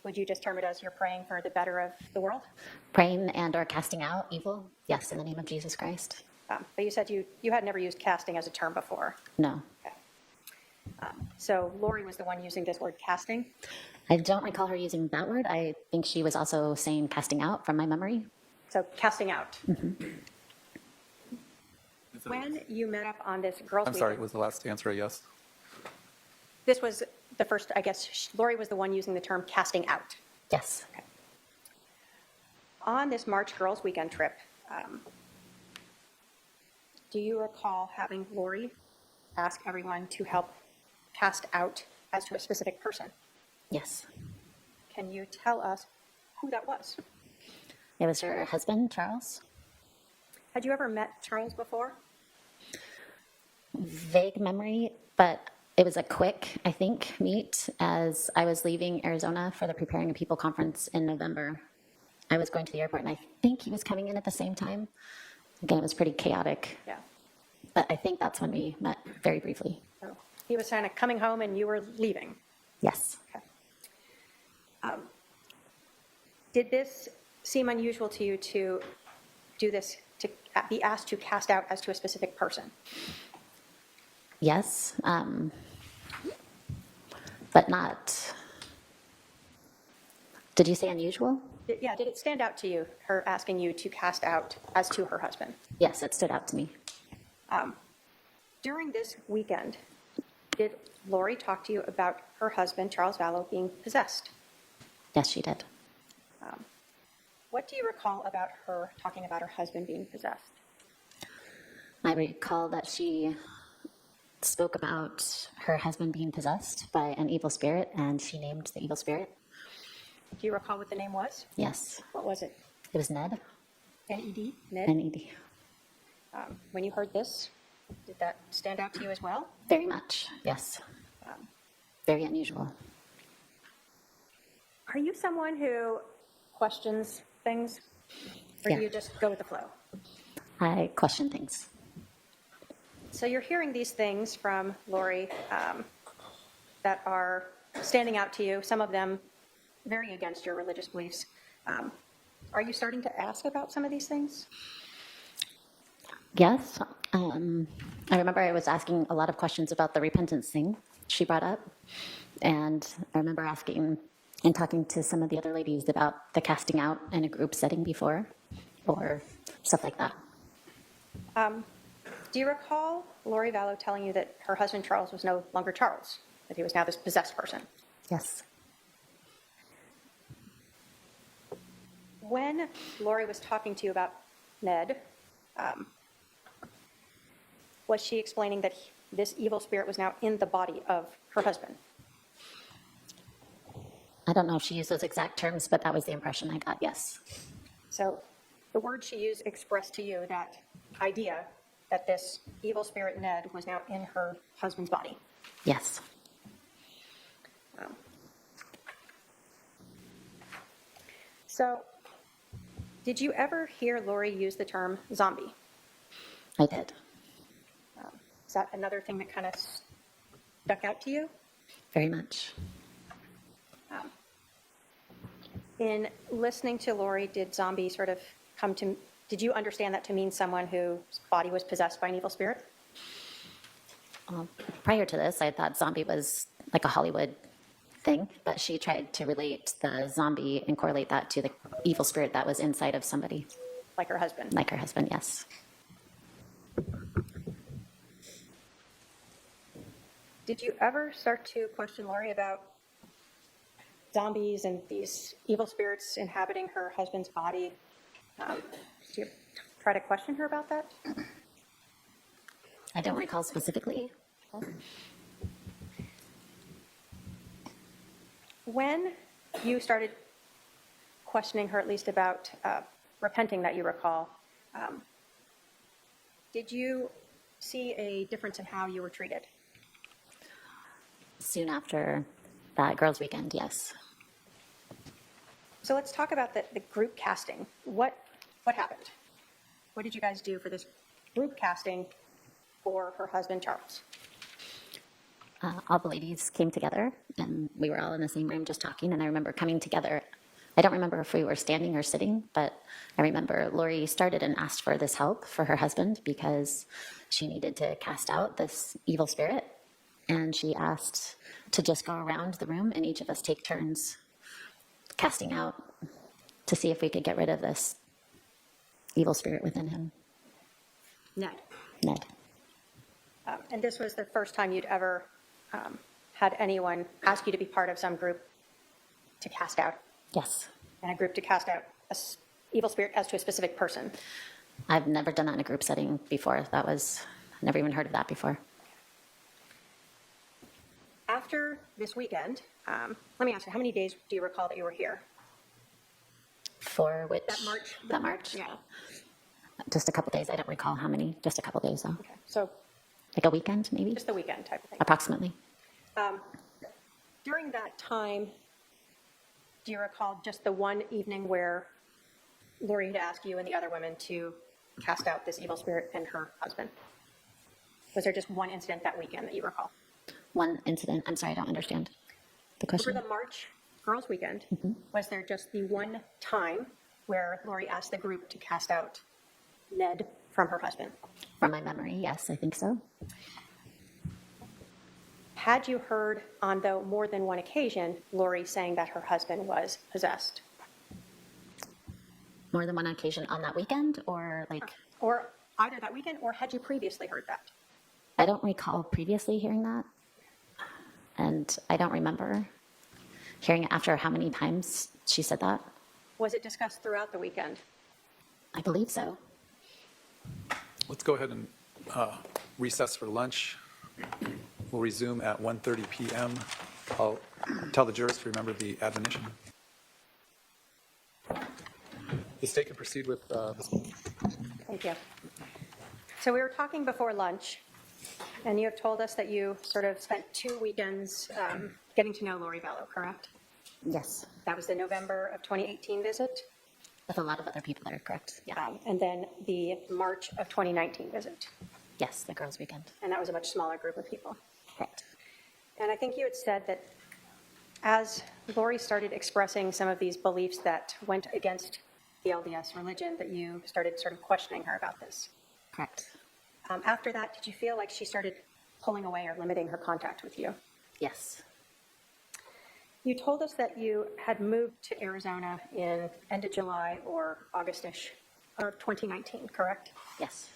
Speaker 2: Would you just term it as you're praying for the better of the world?
Speaker 5: Praying and or casting out evil? Yes, in the name of Jesus Christ.
Speaker 2: But you said you had never used casting as a term before.
Speaker 5: No.
Speaker 2: Okay. So Lori was the one using this word casting.
Speaker 5: I don't recall her using that word. I think she was also saying casting out from my memory.
Speaker 2: So casting out. When you met up on this girls'
Speaker 4: I'm sorry,
Speaker 2: weekend,
Speaker 4: was the last answer a yes?
Speaker 2: this was the first, I guess, Lori was the one using the term casting out.
Speaker 5: Yes.
Speaker 2: On this March girls' weekend trip, do you recall having Lori ask everyone to help cast out as to a specific person?
Speaker 5: Yes.
Speaker 2: Can you tell us who that was?
Speaker 5: It was her husband, Charles.
Speaker 2: Had you ever met Charles before?
Speaker 5: Vague memory, but it was a quick, I think, meet as I was leaving Arizona for the Preparing a People conference in November. I was going to the airport, and I think he was coming in at the same time. Again, it was pretty chaotic,
Speaker 2: Yeah.
Speaker 5: but I think that's when we met very briefly.
Speaker 2: So he was kind of coming home and you were leaving.
Speaker 5: Yes.
Speaker 2: Okay. Did this seem unusual to you to do this, to be asked to cast out as to a specific person?
Speaker 5: Yes, but not. Did you say unusual?
Speaker 2: Yeah, did it stand out to you, her asking you to cast out as to her husband?
Speaker 5: Yes, it stood out to me.
Speaker 2: During this weekend, did Lori talk to you about her husband, Charles Vallow, being possessed?
Speaker 5: Yes, she did.
Speaker 2: What do you recall about her talking about her husband being possessed?
Speaker 5: I recall that she spoke about her husband being possessed by an evil spirit, and she named the evil spirit.
Speaker 2: Do you recall what the name was?
Speaker 5: Yes,
Speaker 2: What was it?
Speaker 5: it was Ned.
Speaker 2: N-E-D? Ned?
Speaker 5: N-E-D.
Speaker 2: When you heard this, did that stand out to you as well?
Speaker 5: Very much, yes. Very unusual.
Speaker 2: Are you someone who questions things, or
Speaker 5: Yeah.
Speaker 2: do you just go with the flow?
Speaker 5: I question things.
Speaker 2: So you're hearing these things from Lori that are standing out to you, some of them very against your religious beliefs. Are you starting to ask about some of these things?
Speaker 5: Yes, I remember I was asking a lot of questions about the repentance thing she brought up, and I remember asking and talking to some of the other ladies about the casting out in a group setting before, or stuff like that.
Speaker 2: Do you recall Lori Vallow telling you that her husband Charles was no longer Charles? that he was now this possessed person.
Speaker 5: Yes.
Speaker 2: When Lori was talking to you about Ned, was she explaining that this evil spirit was now in the body of her husband?
Speaker 5: I don't know if she used those exact terms, but that was the impression I got, yes.
Speaker 2: So the word she used expressed to you that idea that this evil spirit Ned was now in her husband's body.
Speaker 5: Yes.
Speaker 2: So did you ever hear Lori use the term zombie?
Speaker 5: I did.
Speaker 2: Is that another thing that kind of stuck out to you?
Speaker 5: Very much.
Speaker 2: In listening to Lori, did zombie sort of did you understand that to mean someone whose body was possessed by an evil spirit?
Speaker 5: Prior to this, I thought zombie was like a Hollywood thing, but she tried to relate the zombie and correlate that to the evil spirit that was inside of somebody.
Speaker 2: Like her husband?
Speaker 5: Like her husband, yes.
Speaker 2: Did you ever start to question Lori about zombies and these evil spirits inhabiting her husband's body? Did you try to question her about that?
Speaker 5: I don't recall specifically.
Speaker 2: When you started questioning her, at least about repenting that you recall, did you see a difference in how you were treated?
Speaker 5: Soon after that girls' weekend, yes.
Speaker 2: So let's talk about the group casting. What happened? What did you guys do for this group casting for her husband, Charles?
Speaker 5: All the ladies came together, and we were all in the same room just talking, and I remember coming together. I don't remember if we were standing or sitting, but I remember Lori started and asked for this help for her husband because she needed to cast out this evil spirit, and she asked to just go around the room and each of us take turns casting out to see if we could get rid of this evil spirit within him.
Speaker 2: Ned.
Speaker 5: Ned.
Speaker 2: And this was the first time you'd ever had anyone ask you to be part of some group to cast out,
Speaker 5: Yes.
Speaker 2: and a group to cast out an evil spirit as to a specific person.
Speaker 5: I've never done that in a group setting before. Never even heard of that before.
Speaker 2: After this weekend, let me ask you, how many days do you recall that you were here?
Speaker 5: For which?
Speaker 2: That March?
Speaker 5: That March?
Speaker 2: Yeah.
Speaker 5: Just a couple days. I don't recall how many. Just a couple days, though.
Speaker 2: Okay. So
Speaker 5: Like a weekend, maybe?
Speaker 2: just the weekend type of thing.
Speaker 5: Approximately.
Speaker 2: During that time, do you recall just the one evening where Lori had asked you and the other women to cast out this evil spirit and her husband? Was there just one incident that weekend that you recall?
Speaker 5: One incident. I'm sorry, I don't understand the
Speaker 2: For
Speaker 5: question.
Speaker 2: the March Girls Weekend, was there just the one time where Lori asked the group to cast out Ned from her husband?
Speaker 5: From my memory, yes, I think so.
Speaker 2: Had you heard on, though, more than one occasion, Lori saying that her husband was possessed?
Speaker 5: More than one occasion on that weekend, or like,
Speaker 2: Or either that weekend, or had you previously heard that?
Speaker 5: I don't recall previously hearing that. And I don't remember hearing it after how many times she said that.
Speaker 2: Was it discussed throughout the weekend?
Speaker 5: I believe so.
Speaker 4: Let's go ahead and recess for lunch. We'll resume at 1:30 p.m. I'll tell the jurors to remember the admonition. The state can proceed with this.
Speaker 2: Thank you. So we were talking before lunch, and you have told us that you sort of spent 2 weekends getting to know Lori Bello, correct?
Speaker 5: Yes.
Speaker 2: That was the November of 2018 visit,
Speaker 5: With a lot of other people there, correct? Yeah.
Speaker 2: and then the March of 2019 visit,
Speaker 5: Yes, the girls' weekend.
Speaker 2: and that was a much smaller group of people.
Speaker 5: Correct.
Speaker 2: And I think you had said that as Lori started expressing some of these beliefs that went against the LDS religion, that you started sort of questioning her about this.
Speaker 5: Correct.
Speaker 2: After that, did you feel like she started pulling away or limiting her contact with you?
Speaker 5: Yes.
Speaker 2: You told us that you had moved to Arizona in end of July or Augustish of 2019, correct?
Speaker 5: Yes.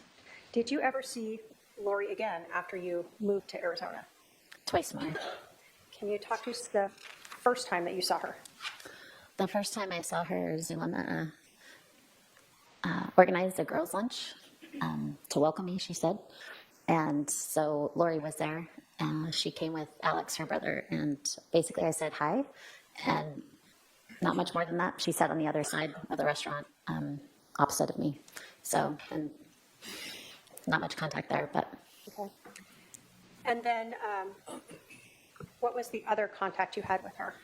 Speaker 2: Did you ever see Lori again after you moved to Arizona?
Speaker 5: Twice more.
Speaker 2: Can you talk to us the first time that you saw her?
Speaker 5: The first time I saw her, Zulema organized a girls' lunch to welcome me, she said. And so Lori was there, and she came with Alex, her brother, and basically I said hi, and not much more than that. She sat on the other side of the restaurant, opposite of me. So, and not much contact there, but.
Speaker 2: Okay. And then what was the other contact you had with her?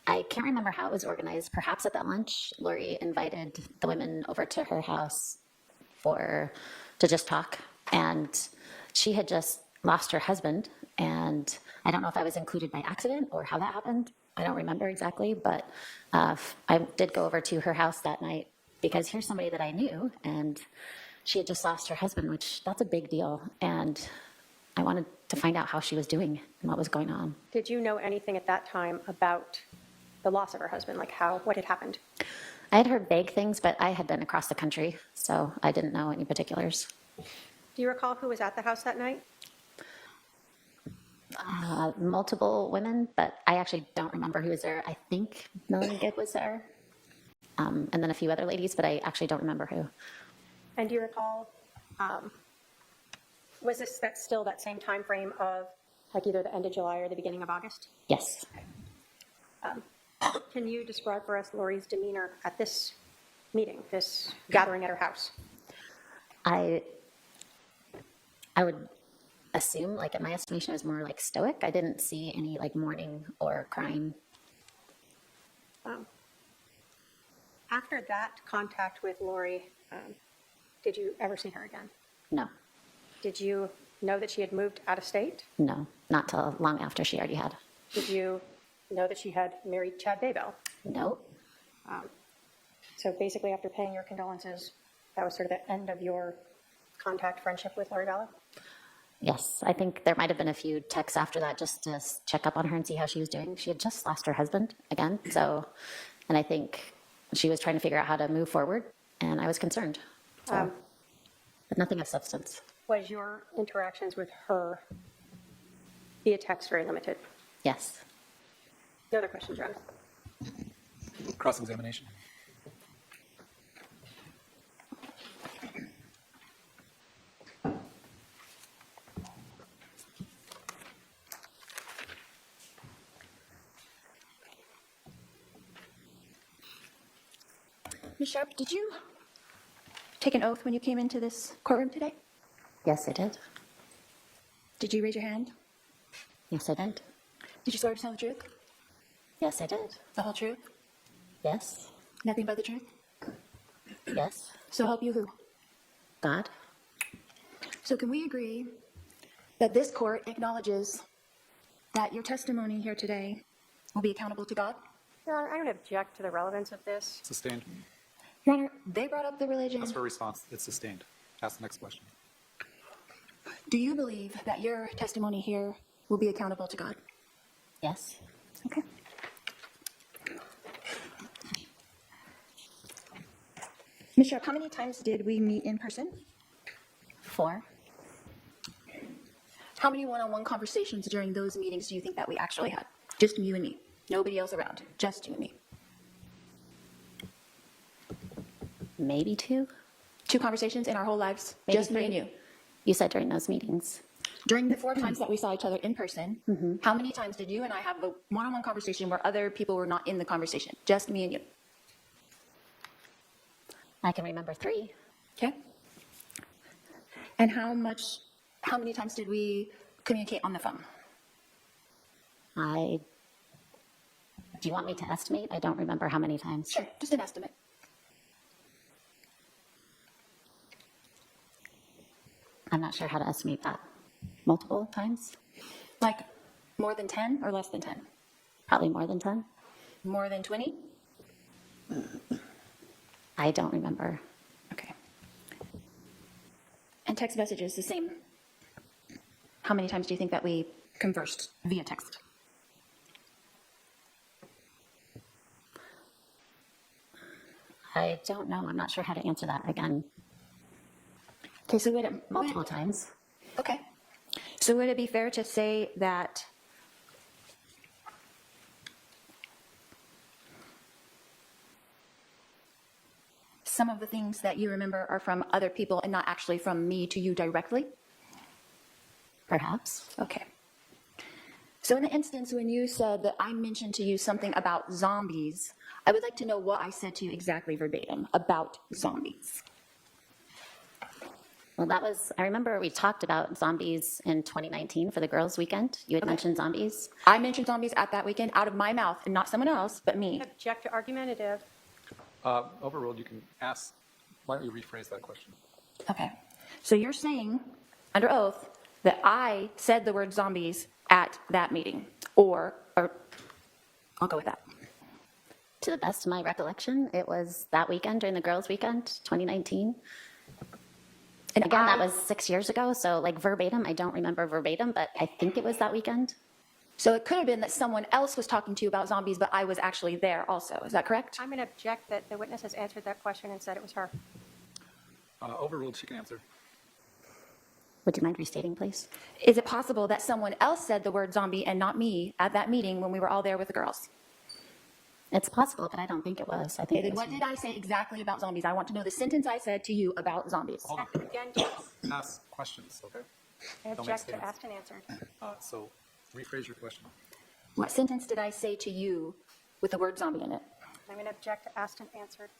Speaker 5: I can't remember how it was organized. Perhaps at that lunch, Lori invited the women over to her house to just talk. And she had just lost her husband. And I don't know if I was included by accident or how that happened. I don't remember exactly. But I did go over to her house that night because here's somebody that I knew. And she had just lost her husband, which that's a big deal. And I wanted to find out how she was doing and what was going on.
Speaker 2: Did you know anything at that time about the loss of her husband, like what had happened?
Speaker 5: I had heard vague things, but I had been across the country, so I didn't know any particulars.
Speaker 2: Do you recall who was at the house that night?
Speaker 5: Multiple women, but I actually don't remember who was there. I think Melanie Gibb was there, and then a few other ladies, but I actually don't remember who.
Speaker 2: And do you recall, was this still that same time frame of like either the end of July or the beginning of August?
Speaker 5: Yes.
Speaker 2: Can you describe for us Lori's demeanor at this meeting, this gathering at her house?
Speaker 5: I would assume, like in my estimation, it was more like stoic. I didn't see any like mourning or crying.
Speaker 2: After that contact with Lori, did you ever see her again?
Speaker 5: No,
Speaker 2: Did you know that she had moved out of state?
Speaker 5: no, not till long after she already had.
Speaker 2: Did you know that she had married Chad Daybell?
Speaker 5: No.
Speaker 2: So basically, after paying your condolences, that was sort of the end of your contact friendship with Lori Vallow?
Speaker 5: Yes, I think there might have been a few texts after that just to check up on her and see how she was doing. She had just lost her husband again, so, and I think she was trying to figure out how to move forward, and I was concerned. So, but nothing of substance.
Speaker 2: Was your interactions with her via text very limited?
Speaker 5: Yes.
Speaker 2: No other questions, Ron?
Speaker 4: Cross-examination.
Speaker 3: Ms. Sharp, did you take an oath when you came into this courtroom today?
Speaker 5: Yes, I did.
Speaker 3: Did you raise your hand?
Speaker 5: Yes, I did.
Speaker 3: Did you swear to tell the truth?
Speaker 5: Yes, I did.
Speaker 3: The whole truth?
Speaker 5: Yes.
Speaker 3: Nothing but the truth?
Speaker 5: Yes.
Speaker 3: So help you who?
Speaker 5: God.
Speaker 3: So can we agree that this court acknowledges that your testimony here today will be accountable to God?
Speaker 2: Your Honor, I don't object to the relevance of this.
Speaker 4: Sustained.
Speaker 3: Your Honor, they brought up the religion.
Speaker 4: That's her response. It's sustained. Ask the next question.
Speaker 3: Do you believe that your testimony here will be accountable to God?
Speaker 5: Yes.
Speaker 3: Okay. Ms. Sharp, how many times did we meet in person?
Speaker 5: 4.
Speaker 3: How many one-on-one conversations during those meetings do you think that we actually had? Just you and me. Nobody else around. Just you and me.
Speaker 5: Maybe 2.
Speaker 3: 2 conversations in our whole lives.
Speaker 5: Maybe
Speaker 3: Just me
Speaker 5: 3.
Speaker 3: and you.
Speaker 5: You said during those meetings.
Speaker 3: During the 4 times that we saw each other in person, how many times did you and I have a one-on-one conversation where other people were not in the conversation? Just me and you.
Speaker 5: I can remember 3.
Speaker 3: Okay? And how many times did we communicate on the phone?
Speaker 5: Do you want me to estimate? I don't remember how many times.
Speaker 3: Sure, just an estimate.
Speaker 5: I'm not sure how to estimate that. Multiple times?
Speaker 3: Like more than 10 or less than 10?
Speaker 5: Probably more than 10.
Speaker 3: More than 20?
Speaker 5: I don't remember.
Speaker 3: Okay. And text messages, the same. How many times do you think that we conversed via text?
Speaker 5: I don't know. I'm not sure how to answer that again.
Speaker 3: Okay, so
Speaker 5: Multiple times.
Speaker 3: Okay. So would it be fair to say that some of the things that you remember are from other people and not actually from me to you directly?
Speaker 5: Perhaps.
Speaker 3: Okay. So in the instance when you said that I mentioned to you something about zombies, I would like to know what I said to you exactly verbatim about zombies.
Speaker 5: Well, I remember we talked about zombies in 2019 for the girls' weekend. You had mentioned zombies.
Speaker 3: I mentioned zombies at that weekend out of my mouth, and not someone else, but me.
Speaker 2: Object to argumentative.
Speaker 4: Overruled, you can ask, why don't you rephrase that question?
Speaker 3: Okay. So you're saying, under oath, that I said the word zombies at that meeting, or I'll go with that.
Speaker 5: To the best of my recollection, it was that weekend during the girls' weekend, 2019.
Speaker 3: And
Speaker 5: Again, that was 6 years ago, so like verbatim, I don't remember verbatim, but I think it was that weekend.
Speaker 3: So it could have been that someone else was talking to you about zombies, but I was actually there also. Is that correct?
Speaker 2: I'm going to object that the witness has answered that question and said it was her.
Speaker 4: Overruled, she can answer.
Speaker 5: Would you mind restating, please?
Speaker 3: Is it possible that someone else said the word zombie and not me at that meeting when we were all there with the girls?
Speaker 5: It's possible, but I don't think it was. I think
Speaker 3: Okay,
Speaker 5: it
Speaker 3: then
Speaker 5: was
Speaker 3: what did I say exactly about zombies? I want to know the sentence I said to you about zombies.
Speaker 4: Hold on.
Speaker 2: Again, yes.
Speaker 4: Ask questions, okay?
Speaker 2: I
Speaker 4: make
Speaker 2: object to
Speaker 4: statements.
Speaker 2: asked and answered.
Speaker 4: So rephrase your question.
Speaker 3: What sentence did I say to you with the word zombie in it?
Speaker 2: I'm going to object to asked and answered.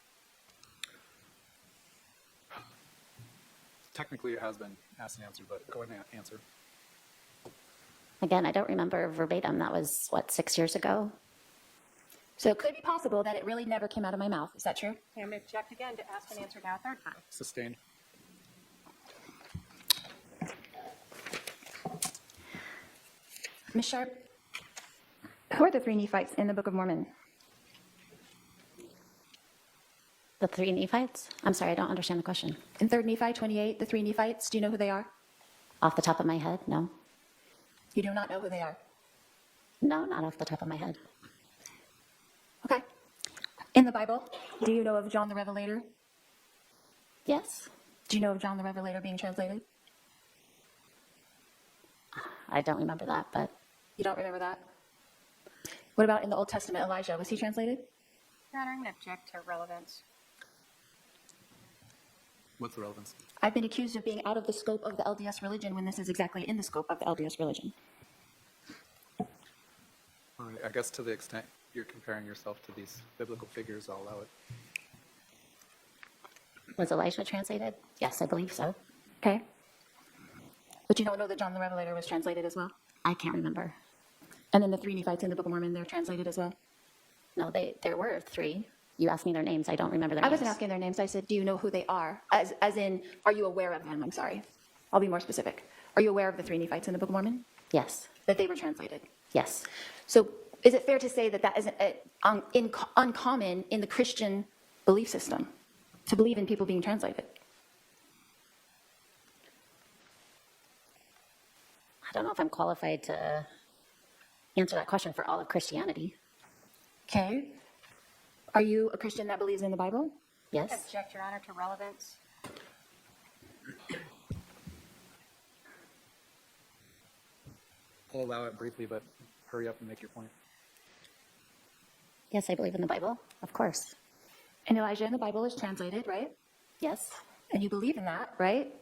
Speaker 4: Technically, it has been asked and answered, but go ahead and answer.
Speaker 5: Again, I don't remember verbatim. That was, 6 years ago?
Speaker 3: So it could be possible that it really never came out of my mouth. Is that true?
Speaker 2: I'm going to object again to asked and answered now a third time.
Speaker 4: Sustained.
Speaker 3: Ms. Sharp, who are the three Nephites in the Book of Mormon?
Speaker 5: The 3 Nephites? I'm sorry, I don't understand the question.
Speaker 3: In 3 Nephi 28, the three Nephites, do you know who they are?
Speaker 5: Off the top of my head, no.
Speaker 3: You do not know who they are.
Speaker 5: No, not off the top of my head.
Speaker 3: Okay. In the Bible, do you know of John the Revelator?
Speaker 5: Yes,
Speaker 3: Do you know of John the Revelator being translated?
Speaker 5: I don't remember that, but
Speaker 3: You don't remember that? What about in the Old Testament, Elijah? Was he translated?
Speaker 2: Your Honor, I'm going to object to relevance.
Speaker 4: What's the relevance?
Speaker 3: I've been accused of being out of the scope of the LDS religion when this is exactly in the scope of the LDS religion.
Speaker 4: All right, I guess to the extent you're comparing yourself to these biblical figures, I'll allow it.
Speaker 5: was Elijah translated? Yes, I believe so.
Speaker 3: Okay. But you don't know that John the Revelator was translated as well?
Speaker 5: I can't remember.
Speaker 3: And then the three Nephites in the Book of Mormon, they're translated as well?
Speaker 5: No, there were 3. You asked me their names. I don't remember their
Speaker 3: I
Speaker 5: names.
Speaker 3: wasn't asking their names. I said, do you know who they are? As in, are you aware of them? I'm sorry. I'll be more specific. Are you aware of the three Nephites in the Book of Mormon?
Speaker 5: Yes,
Speaker 3: That they were translated?
Speaker 5: yes.
Speaker 3: So is it fair to say that that isn't uncommon in the Christian belief system, to believe in people being translated?
Speaker 5: I don't know if I'm qualified to answer that question for all of Christianity.
Speaker 3: Okay. Are you a Christian that believes in the Bible?
Speaker 5: Yes,
Speaker 2: Object, Your Honor, to relevance.
Speaker 4: I'll allow it briefly, but hurry up and make your point.
Speaker 5: yes, I believe in the Bible, of course.
Speaker 3: And Elijah in the Bible is translated, right?
Speaker 5: Yes,
Speaker 3: And you believe in that, right?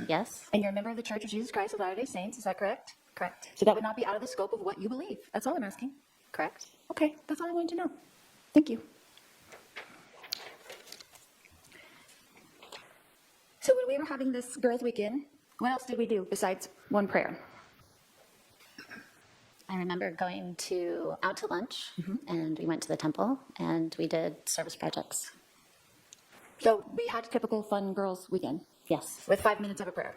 Speaker 5: yes,
Speaker 3: And you're a member of the Church of Jesus Christ of Latter-day Saints, is that correct?
Speaker 5: correct,
Speaker 3: So that would not be out of the scope of what you believe. That's all I'm asking.
Speaker 5: correct.
Speaker 3: Okay, that's all I wanted to know. Thank you. So when we were having this girls' weekend, what else did we do besides one prayer?
Speaker 5: I remember going out to lunch, and we went to the temple, and we did service projects.
Speaker 3: So we had a typical fun girls' weekend
Speaker 5: Yes,
Speaker 3: with 5 minutes of a prayer.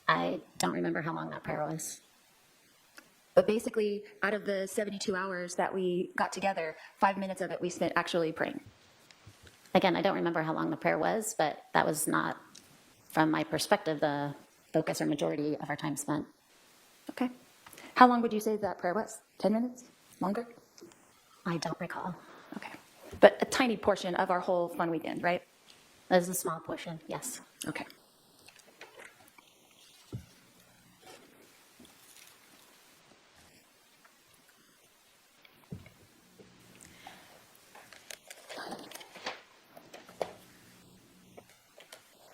Speaker 5: I don't remember how long that prayer was.
Speaker 3: But basically, out of the 72 hours that we got together, 5 minutes of it we spent actually praying.
Speaker 5: Again, I don't remember how long the prayer was, but that was not, from my perspective, the focus or majority of our time spent.
Speaker 3: Okay. How long would you say that prayer was? 10 minutes? Longer?
Speaker 5: I don't recall.
Speaker 3: Okay. But a tiny portion of our whole fun weekend, right?
Speaker 5: That was a small portion, yes.
Speaker 3: Okay.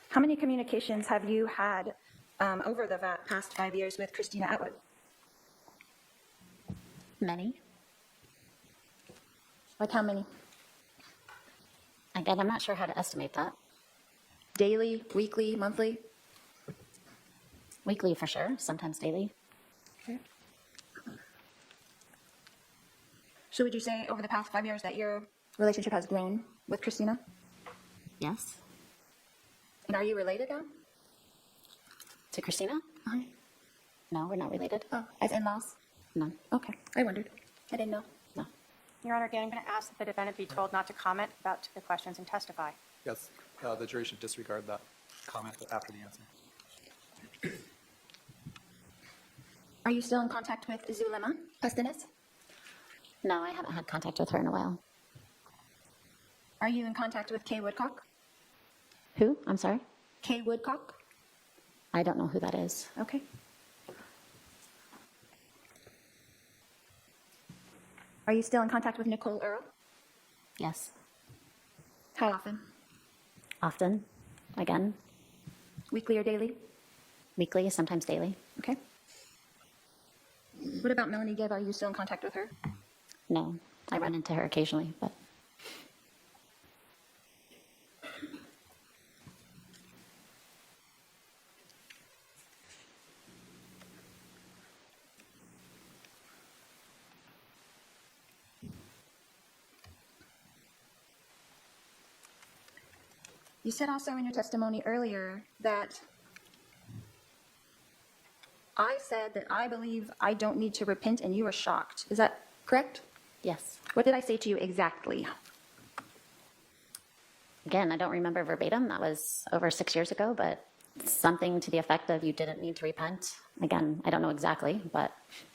Speaker 3: How many communications have you had over the past 5 years with Christina Atwood?
Speaker 5: Many.
Speaker 3: Like how many?
Speaker 5: Again, I'm not sure how to estimate that.
Speaker 3: Daily, weekly, monthly?
Speaker 5: Weekly for sure, sometimes daily.
Speaker 3: Okay. So would you say over the past 5 years that your relationship has grown with Christina?
Speaker 5: Yes.
Speaker 3: And are you related now?
Speaker 5: To Christina?
Speaker 3: Uh-huh.
Speaker 5: No, we're not related.
Speaker 3: Oh, as in-laws?
Speaker 5: No.
Speaker 3: Okay, I wondered. I didn't know.
Speaker 5: No.
Speaker 6: Your Honor, again, I'm going to ask that the defendant be told not to comment about the questions and testify.
Speaker 4: Yes, the jury should disregard that comment after the answer.
Speaker 3: Are you still in contact with Zulema Pastenes?
Speaker 5: No, I haven't had contact with her in a while.
Speaker 3: Are you in contact with Kay Woodcock?
Speaker 5: Who? I'm sorry?
Speaker 3: Kay Woodcock?
Speaker 5: I don't know who that is.
Speaker 3: Okay. Are you still in contact with Nicole Earl?
Speaker 5: Yes.
Speaker 3: How often?
Speaker 5: Often. Again.
Speaker 3: Weekly or daily?
Speaker 5: Weekly, sometimes daily.
Speaker 3: Okay. What about Melanie Gibb? Are you still in contact with her?
Speaker 5: No. I run into her occasionally, but
Speaker 3: You said also in your testimony earlier that I said that I believe I don't need to repent and you were shocked. Is that correct?
Speaker 5: yes.
Speaker 3: What did I say to you exactly?
Speaker 5: Again, I don't remember verbatim. That was over 6 years ago, but something to the effect of you didn't need to repent. Again, I don't know exactly,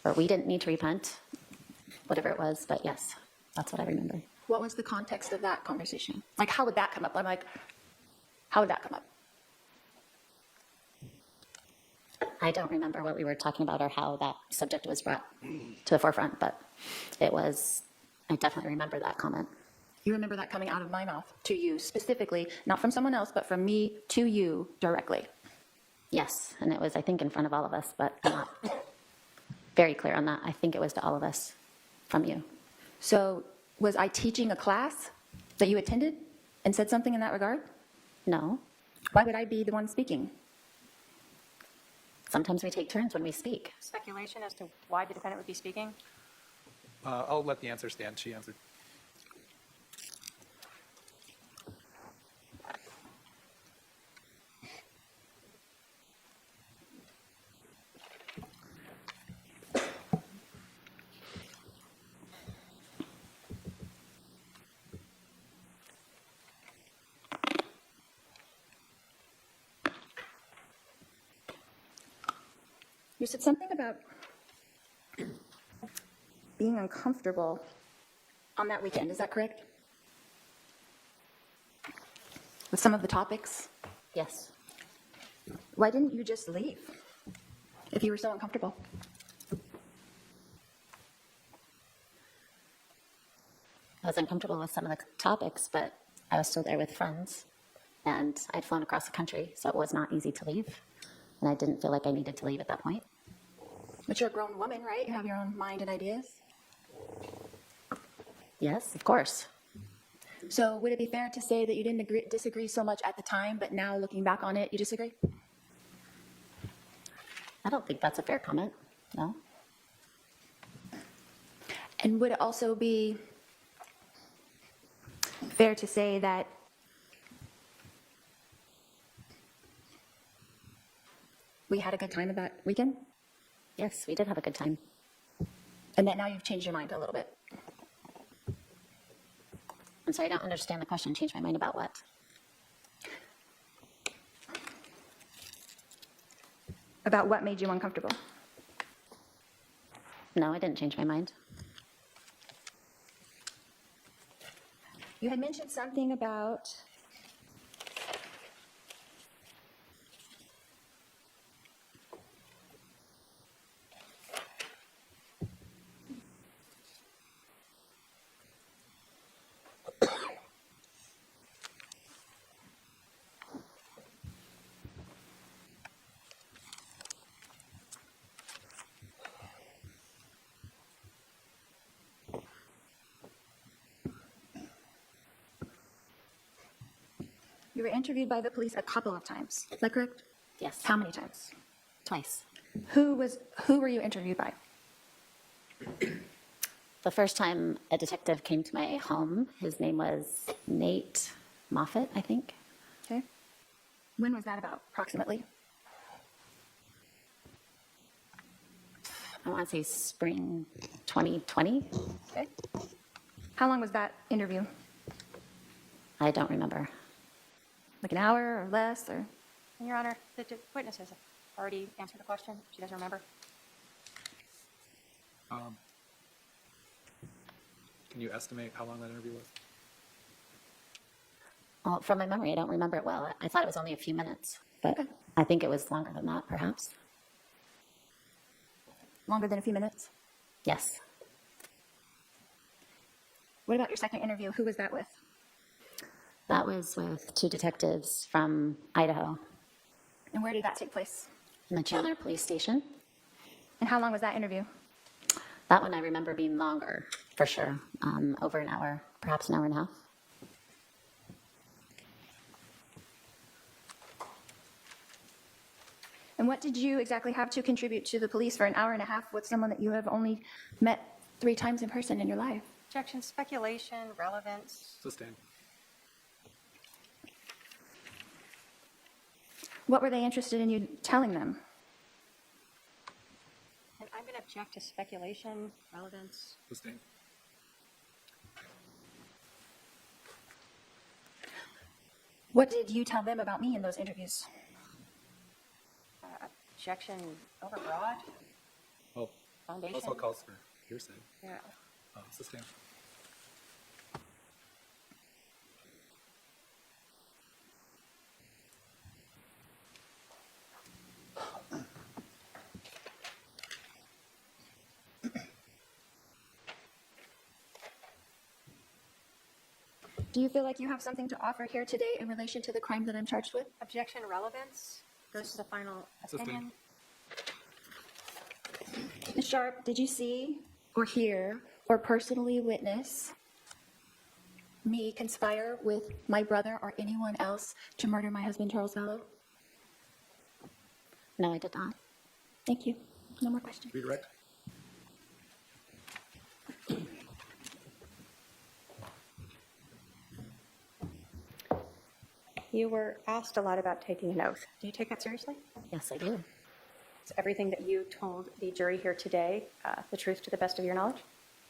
Speaker 5: or we didn't need to repent, whatever it was, but yes, that's what I remember.
Speaker 3: What was the context of that conversation? Like, how would that come up? I'm like, how would that come up?
Speaker 5: I don't remember what we were talking about or how that subject was brought to the forefront, but I definitely remember that comment.
Speaker 3: You remember that coming out of my mouth to you specifically, not from someone else, but from me to you directly.
Speaker 5: Yes, and it was, I think, in front of all of us, but I'm not very clear on that. I think it was to all of us from you.
Speaker 3: So was I teaching a class that you attended and said something in that regard?
Speaker 5: No.
Speaker 3: Why would I be the one speaking?
Speaker 5: Sometimes we take turns when we speak.
Speaker 6: Speculation as to why the defendant would be speaking?
Speaker 4: I'll let the answer stand. She answered.
Speaker 3: You said something about being uncomfortable on that weekend. Is that correct? With some of the topics?
Speaker 5: Yes.
Speaker 3: Why didn't you just leave if you were so uncomfortable?
Speaker 5: I was uncomfortable with some of the topics, but I was still there with friends, and I'd flown across the country, so it was not easy to leave, and I didn't feel like I needed to leave at that point.
Speaker 3: But you're a grown woman, right? You have your own mind and ideas.
Speaker 5: Yes, of course.
Speaker 3: So would it be fair to say that you didn't disagree so much at the time, but now looking back on it, you disagree?
Speaker 5: I don't think that's a fair comment, no.
Speaker 3: And would it also be fair to say that we had a good time that weekend?
Speaker 5: Yes, we did have a good time.
Speaker 3: And that now you've changed your mind a little bit?
Speaker 5: I'm sorry, I don't understand the question. Change my mind about what?
Speaker 3: About what made you uncomfortable?
Speaker 5: No, I didn't change my mind.
Speaker 3: You had mentioned something about You were interviewed by the police a couple of times. Is that correct?
Speaker 5: Yes.
Speaker 3: How many times?
Speaker 5: Twice.
Speaker 3: Who were you interviewed by?
Speaker 5: The first time a detective came to my home, his name was Nate Moffat, I think.
Speaker 3: Okay. When was that about, approximately?
Speaker 5: I want to say spring 2020.
Speaker 3: Okay. How long was that interview?
Speaker 5: I don't remember.
Speaker 3: Like an hour or less, or?
Speaker 6: And Your Honor, the witness has already answered the question. She doesn't remember.
Speaker 4: Can you estimate how long that interview was?
Speaker 5: Well, from my memory, I don't remember it well. I thought it was only a few minutes, but I think it was longer than that, perhaps.
Speaker 3: Longer than a few minutes?
Speaker 5: Yes.
Speaker 3: What about your second interview? Who was that with?
Speaker 5: That was with 2 detectives from Idaho
Speaker 3: And where did that take place?
Speaker 5: in the Chandler Police Station.
Speaker 3: And how long was that interview?
Speaker 5: That one I remember being longer, for sure. Over an hour, perhaps an hour and a half.
Speaker 3: And what did you exactly have to contribute to the police for an hour and a half with someone that you have only met 3 times in person in your life?
Speaker 6: Objection, speculation, relevance.
Speaker 4: Sustained.
Speaker 3: What were they interested in you telling them?
Speaker 6: And I'm going to object to speculation, relevance.
Speaker 4: Sustained.
Speaker 3: What did you tell them about me in those interviews?
Speaker 6: Objection, overbroad.
Speaker 4: Well,
Speaker 6: Foundation.
Speaker 4: also calls for hearsay.
Speaker 6: Yeah.
Speaker 4: Sustained.
Speaker 3: Do you feel like you have something to offer here today in relation to the crime that I'm charged with?
Speaker 6: Objection, relevance. Goes to the final opinion.
Speaker 3: Ms. Sharp, did you see or hear or personally witness me conspire with my brother or anyone else to murder my husband, Charles Vallow?
Speaker 5: No, I did not.
Speaker 3: Thank you. No more questions.
Speaker 4: Redirect.
Speaker 6: You were asked a lot about taking an oath. Do you take that seriously?
Speaker 5: Yes, I do.
Speaker 6: Is everything that you told the jury here today the truth to the best of your knowledge?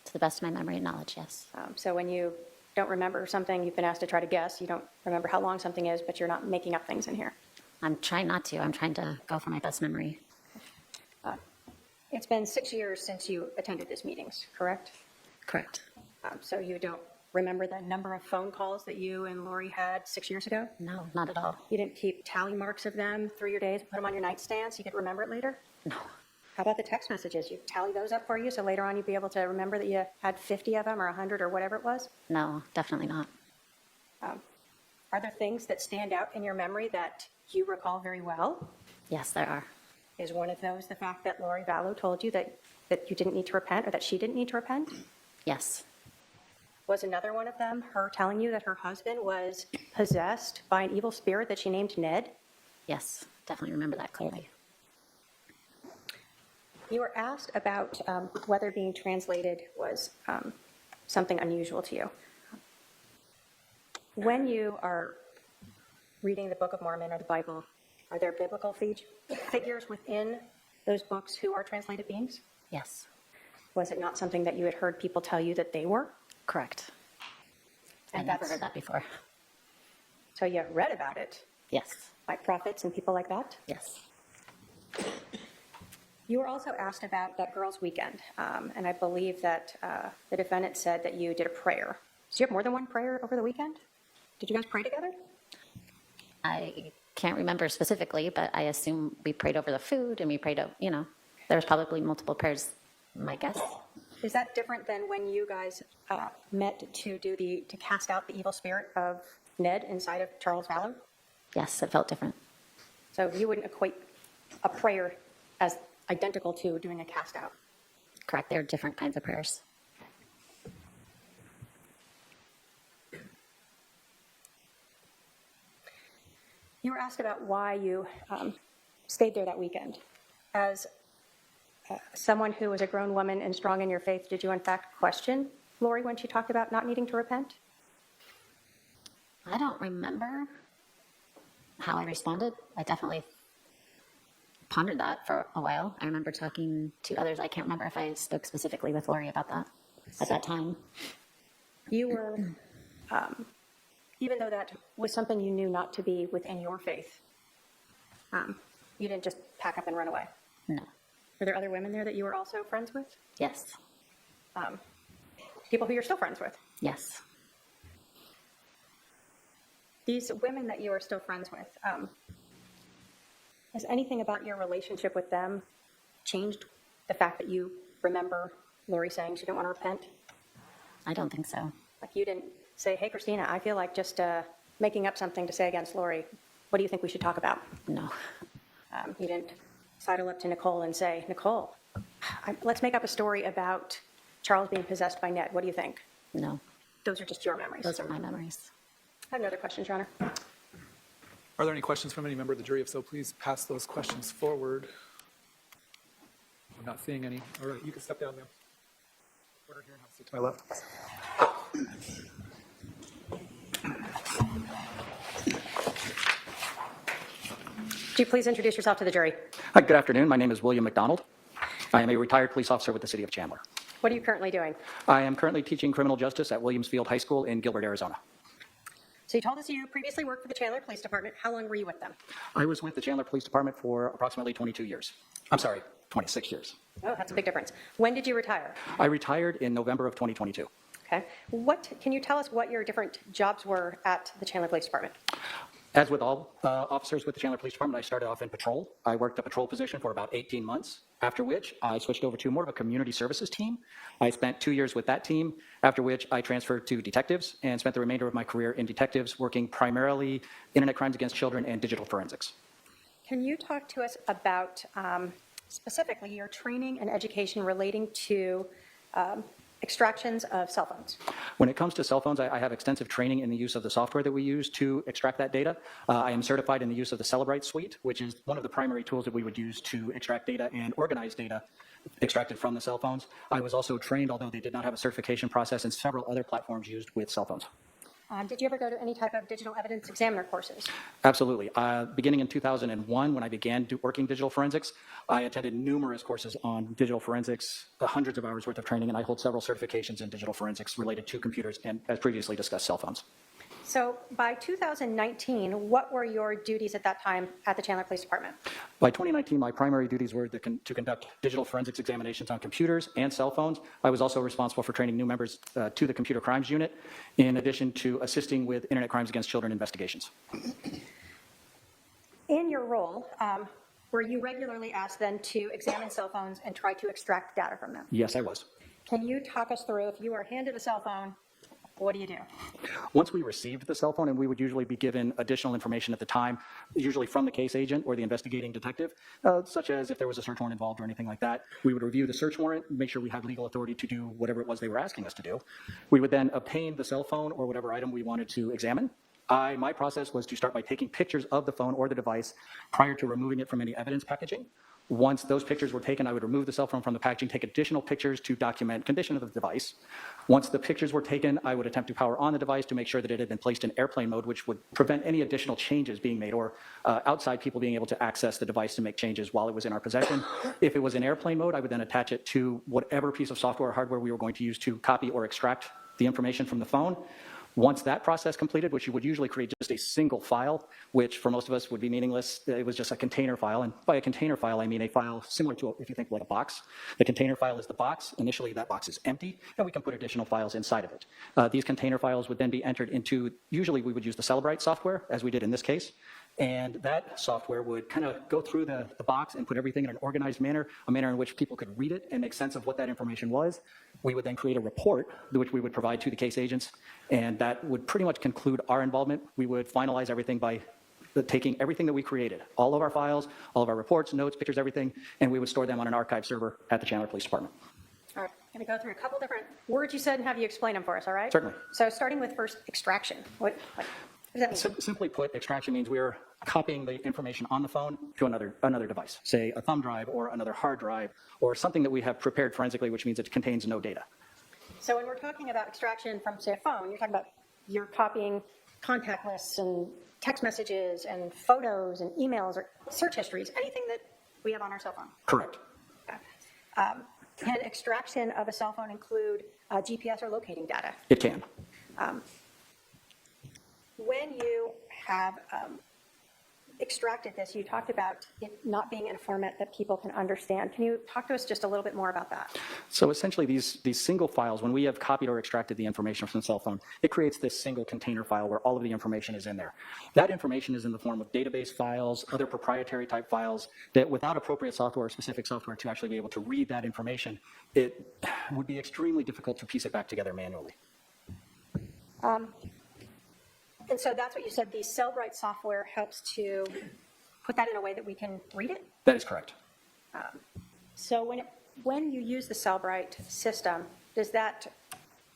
Speaker 5: To the best of my memory and knowledge, yes.
Speaker 6: So when you don't remember something, you've been asked to try to guess. You don't remember how long something is, but you're not making up things in here.
Speaker 5: I'm trying not to. I'm trying to go for my best memory.
Speaker 6: It's been 6 years since you attended these meetings, correct?
Speaker 5: Correct.
Speaker 6: So you don't remember the number of phone calls that you and Lori had 6 years ago?
Speaker 5: No, not at all.
Speaker 6: You didn't keep tally marks of them through your days and put them on your nightstand so you could remember it later?
Speaker 5: No.
Speaker 6: How about the text messages? You tally those up for you so later on you'd be able to remember that you had 50 of them or 100 or whatever it was?
Speaker 5: No, definitely not.
Speaker 6: Are there things that stand out in your memory that you recall very well?
Speaker 5: Yes, there are.
Speaker 6: Is one of those the fact that Lori Vallow told you that you didn't need to repent or that she didn't need to repent?
Speaker 5: Yes.
Speaker 6: Was another one of them her telling you that her husband was possessed by an evil spirit that she named Ned?
Speaker 5: Yes, definitely remember that clearly.
Speaker 6: You were asked about whether being translated was something unusual to you. When you are reading the Book of Mormon or the Bible, are there biblical figures within those books who are translated beings?
Speaker 5: Yes.
Speaker 6: Was it not something that you had heard people tell you that they were?
Speaker 5: Correct.
Speaker 6: And
Speaker 5: I've never
Speaker 6: that's-
Speaker 5: heard that before.
Speaker 6: So you read about it,
Speaker 5: Yes.
Speaker 6: like prophets and people like that?
Speaker 5: Yes.
Speaker 6: You were also asked about that girls' weekend, and I believe that the defendant said that you did a prayer. Did you have more than one prayer over the weekend? Did you guys pray together?
Speaker 5: I can't remember specifically, but I assume we prayed over the food and we prayed, there was probably multiple prayers, my guess.
Speaker 6: Is that different than when you guys met to cast out the evil spirit of Ned inside of Charles Vallow?
Speaker 5: Yes, it felt different.
Speaker 6: So you wouldn't equate a prayer as identical to doing a cast out?
Speaker 5: Correct. There are different kinds of prayers.
Speaker 6: You were asked about why you stayed there that weekend. As someone who was a grown woman and strong in your faith, did you in fact question Lori when she talked about not needing to repent?
Speaker 5: I don't remember how I responded. I definitely pondered that for a while. I remember talking to others. I can't remember if I spoke specifically with Lori about that at that time.
Speaker 6: You were, even though that was something you knew not to be within your faith, you didn't just pack up and run away.
Speaker 5: No.
Speaker 6: Were there other women there that you were also friends with?
Speaker 5: Yes.
Speaker 6: People who you're still friends with?
Speaker 5: Yes.
Speaker 6: These women that you are still friends with, has anything about your relationship with them changed the fact that you remember Lori saying she didn't want to repent?
Speaker 5: I don't think so.
Speaker 6: Like you didn't say, hey, Christina, I feel like just making up something to say against Lori. What do you think we should talk about?
Speaker 5: No.
Speaker 6: You didn't sidle up to Nicole and say, Nicole, let's make up a story about Charles being possessed by Ned. What do you think?
Speaker 5: No.
Speaker 6: Those are just your memories.
Speaker 5: Those are my memories.
Speaker 6: I have another question, Your Honor.
Speaker 4: Are there any questions from any member of the jury? If so, please pass those questions forward. I'm not seeing any. All right, you can step down, ma'am. Order here and have a seat to my left.
Speaker 6: Would you please introduce yourself to the jury?
Speaker 7: Hi, good afternoon. My name is William McDonald. I am a retired police officer with the city of Chandler.
Speaker 6: What are you currently doing?
Speaker 7: I am currently teaching criminal justice at Williams Field High School in Gilbert, Arizona.
Speaker 6: So you told us you previously worked for the Chandler Police Department. How long were you with them?
Speaker 7: I was with the Chandler Police Department for approximately 22 years. I'm sorry, 26 years.
Speaker 6: Oh, that's a big difference. When did you retire?
Speaker 7: I retired in November of 2022.
Speaker 6: Okay. Can you tell us what your different jobs were at the Chandler Police Department?
Speaker 7: As with all officers with the Chandler Police Department, I started off in patrol. I worked a patrol position for about 18 months, after which I switched over to more of a community services team. I spent 2 years with that team, after which I transferred to detectives and spent the remainder of my career in detectives, working primarily internet crimes against children and digital forensics.
Speaker 6: Can you talk to us about specifically your training and education relating to extractions of cell phones?
Speaker 7: When it comes to cell phones, I have extensive training in the use of the software that we use to extract that data. I am certified in the use of the Celebrite suite, which is one of the primary tools that we would use to extract data and organize data extracted from the cell phones. I was also trained, although they did not have a certification process, in several other platforms used with cell phones.
Speaker 6: Did you ever go to any type of digital evidence examiner courses?
Speaker 7: Absolutely. Beginning in 2001, when I began working digital forensics, I attended numerous courses on digital forensics, hundreds of hours worth of training, and I hold several certifications in digital forensics related to computers and, as previously discussed, cell phones.
Speaker 6: So by 2019, what were your duties at that time at the Chandler Police Department?
Speaker 7: By 2019, my primary duties were to conduct digital forensics examinations on computers and cell phones. I was also responsible for training new members to the computer crimes unit, in addition to assisting with internet crimes against children investigations.
Speaker 6: In your role, were you regularly asked then to examine cell phones and try to extract data from them?
Speaker 7: Yes, I was.
Speaker 6: Can you talk us through, if you are handed a cell phone, what do you do?
Speaker 7: Once we received the cell phone, and we would usually be given additional information at the time, usually from the case agent or the investigating detective, such as if there was a search warrant involved or anything like that, we would review the search warrant, make sure we had legal authority to do whatever it was they were asking us to do. We would then obtain the cell phone or whatever item we wanted to examine. My process was to start by taking pictures of the phone or the device prior to removing it from any evidence packaging. Once those pictures were taken, I would remove the cell phone from the packaging, take additional pictures to document condition of the device. Once the pictures were taken, I would attempt to power on the device to make sure that it had been placed in airplane mode, which would prevent any additional changes being made or outside people being able to access the device to make changes while it was in our possession. If it was in airplane mode, I would then attach it to whatever piece of software or hardware we were going to use to copy or extract the information from the phone. Once that process completed, which you would usually create just a single file, which for most of us would be meaningless, it was just a container file. And by a container file, I mean a file similar to, if you think like a box. The container file is the box. Initially, that box is empty, and we can put additional files inside of it. These container files would then be entered into, usually we would use the Celebrite software, as we did in this case. And that software would kind of go through the box and put everything in an organized manner, a manner in which people could read it and make sense of what that information was. We would then create a report, which we would provide to the case agents, and that would pretty much conclude our involvement. We would finalize everything by taking everything that we created, all of our files, all of our reports, notes, pictures, everything, and we would store them on an archive server at the Chandler Police Department.
Speaker 6: All right, I'm going to go through a couple different words you said and have you explain them for us, all right?
Speaker 7: Certainly.
Speaker 6: So starting with first, extraction. What? What does that mean?
Speaker 7: Simply put, extraction means we're copying the information on the phone to another device, say a thumb drive or another hard drive, or something that we have prepared forensically, which means it contains no data.
Speaker 6: So when we're talking about extraction from, say, a phone, you're talking about you're copying contact lists and text messages and photos and emails or search histories, anything that we have on our cell phone.
Speaker 7: Correct.
Speaker 6: Okay. Can extraction of a cell phone include GPS or locating data?
Speaker 7: It can.
Speaker 6: When you have extracted this, you talked about it not being in a format that people can understand. Can you talk to us just a little bit more about that?
Speaker 7: So essentially, these single files, when we have copied or extracted the information from the cell phone, it creates this single container file where all of the information is in there. That information is in the form of database files, other proprietary type files, that without appropriate software or specific software to actually be able to read that information, it would be extremely difficult to piece it back together manually.
Speaker 6: And so that's what you said, the Cellbrite software helps to put that in a way that we can read it?
Speaker 7: That is correct.
Speaker 6: So when you use the Cellbrite system, does that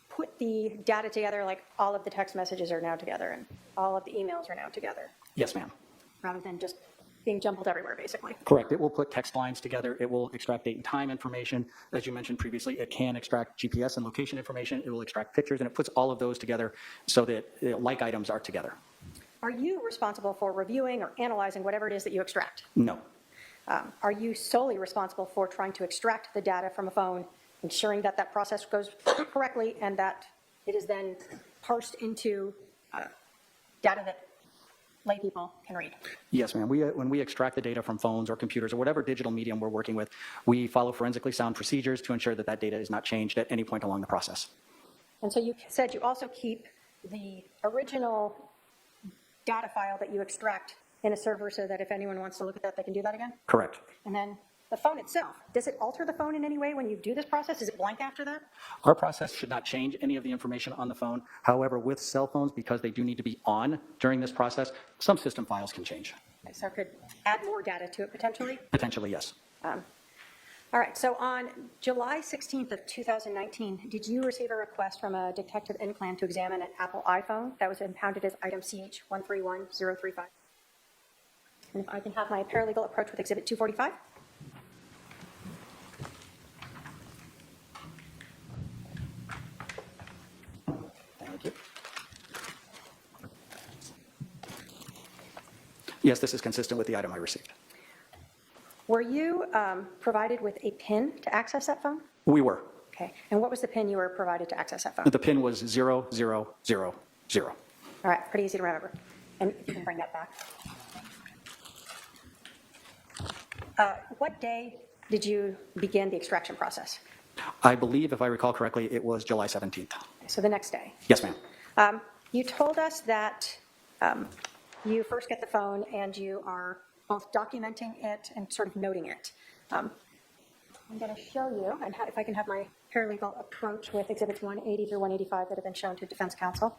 Speaker 6: put the data together, like all of the text messages are now together and all of the emails are now together,
Speaker 7: Yes, ma'am.
Speaker 6: rather than just being jumbled everywhere, basically?
Speaker 7: Correct. It will put text lines together. It will extract date and time information. As you mentioned previously, it can extract GPS and location information. It will extract pictures, and it puts all of those together so that like items are together.
Speaker 6: Are you responsible for reviewing or analyzing whatever it is that you extract?
Speaker 7: No.
Speaker 6: Are you solely responsible for trying to extract the data from a phone, ensuring that that process goes correctly and that it is then parsed into data that lay people can read?
Speaker 7: Yes, ma'am. When we extract the data from phones or computers or whatever digital medium we're working with, we follow forensically sound procedures to ensure that that data is not changed at any point along the process.
Speaker 6: And so you said you also keep the original data file that you extract in a server so that if anyone wants to look at that, they can do that again?
Speaker 7: Correct.
Speaker 6: And then the phone itself, does it alter the phone in any way when you do this process? Is it blank after that?
Speaker 7: Our process should not change any of the information on the phone. However, with cell phones, because they do need to be on during this process, some system files can change.
Speaker 6: Okay, so it could add more data to it potentially?
Speaker 7: Potentially, yes.
Speaker 6: All right, so on July 16th of 2019, did you receive a request from a detective in Clan to examine an Apple iPhone that was impounded as item CH131035? And if I can have my paralegal approach with Exhibit 245.
Speaker 7: Thank you. Yes, this is consistent with the item I received.
Speaker 6: Were you provided with a PIN to access that phone?
Speaker 7: We were.
Speaker 6: Okay, and what was the PIN you were provided to access that phone?
Speaker 7: The PIN was 0000.
Speaker 6: All right, pretty easy to remember. And if you can bring that back. What day did you begin the extraction process?
Speaker 7: I believe, if I recall correctly, it was July 17th.
Speaker 6: So the next day.
Speaker 7: Yes, ma'am.
Speaker 6: You told us that you first get the phone and you are both documenting it and sort of noting it. I'm going to show you, and if I can have my paralegal approach with Exhibits 180 through 185 that have been shown to defense counsel.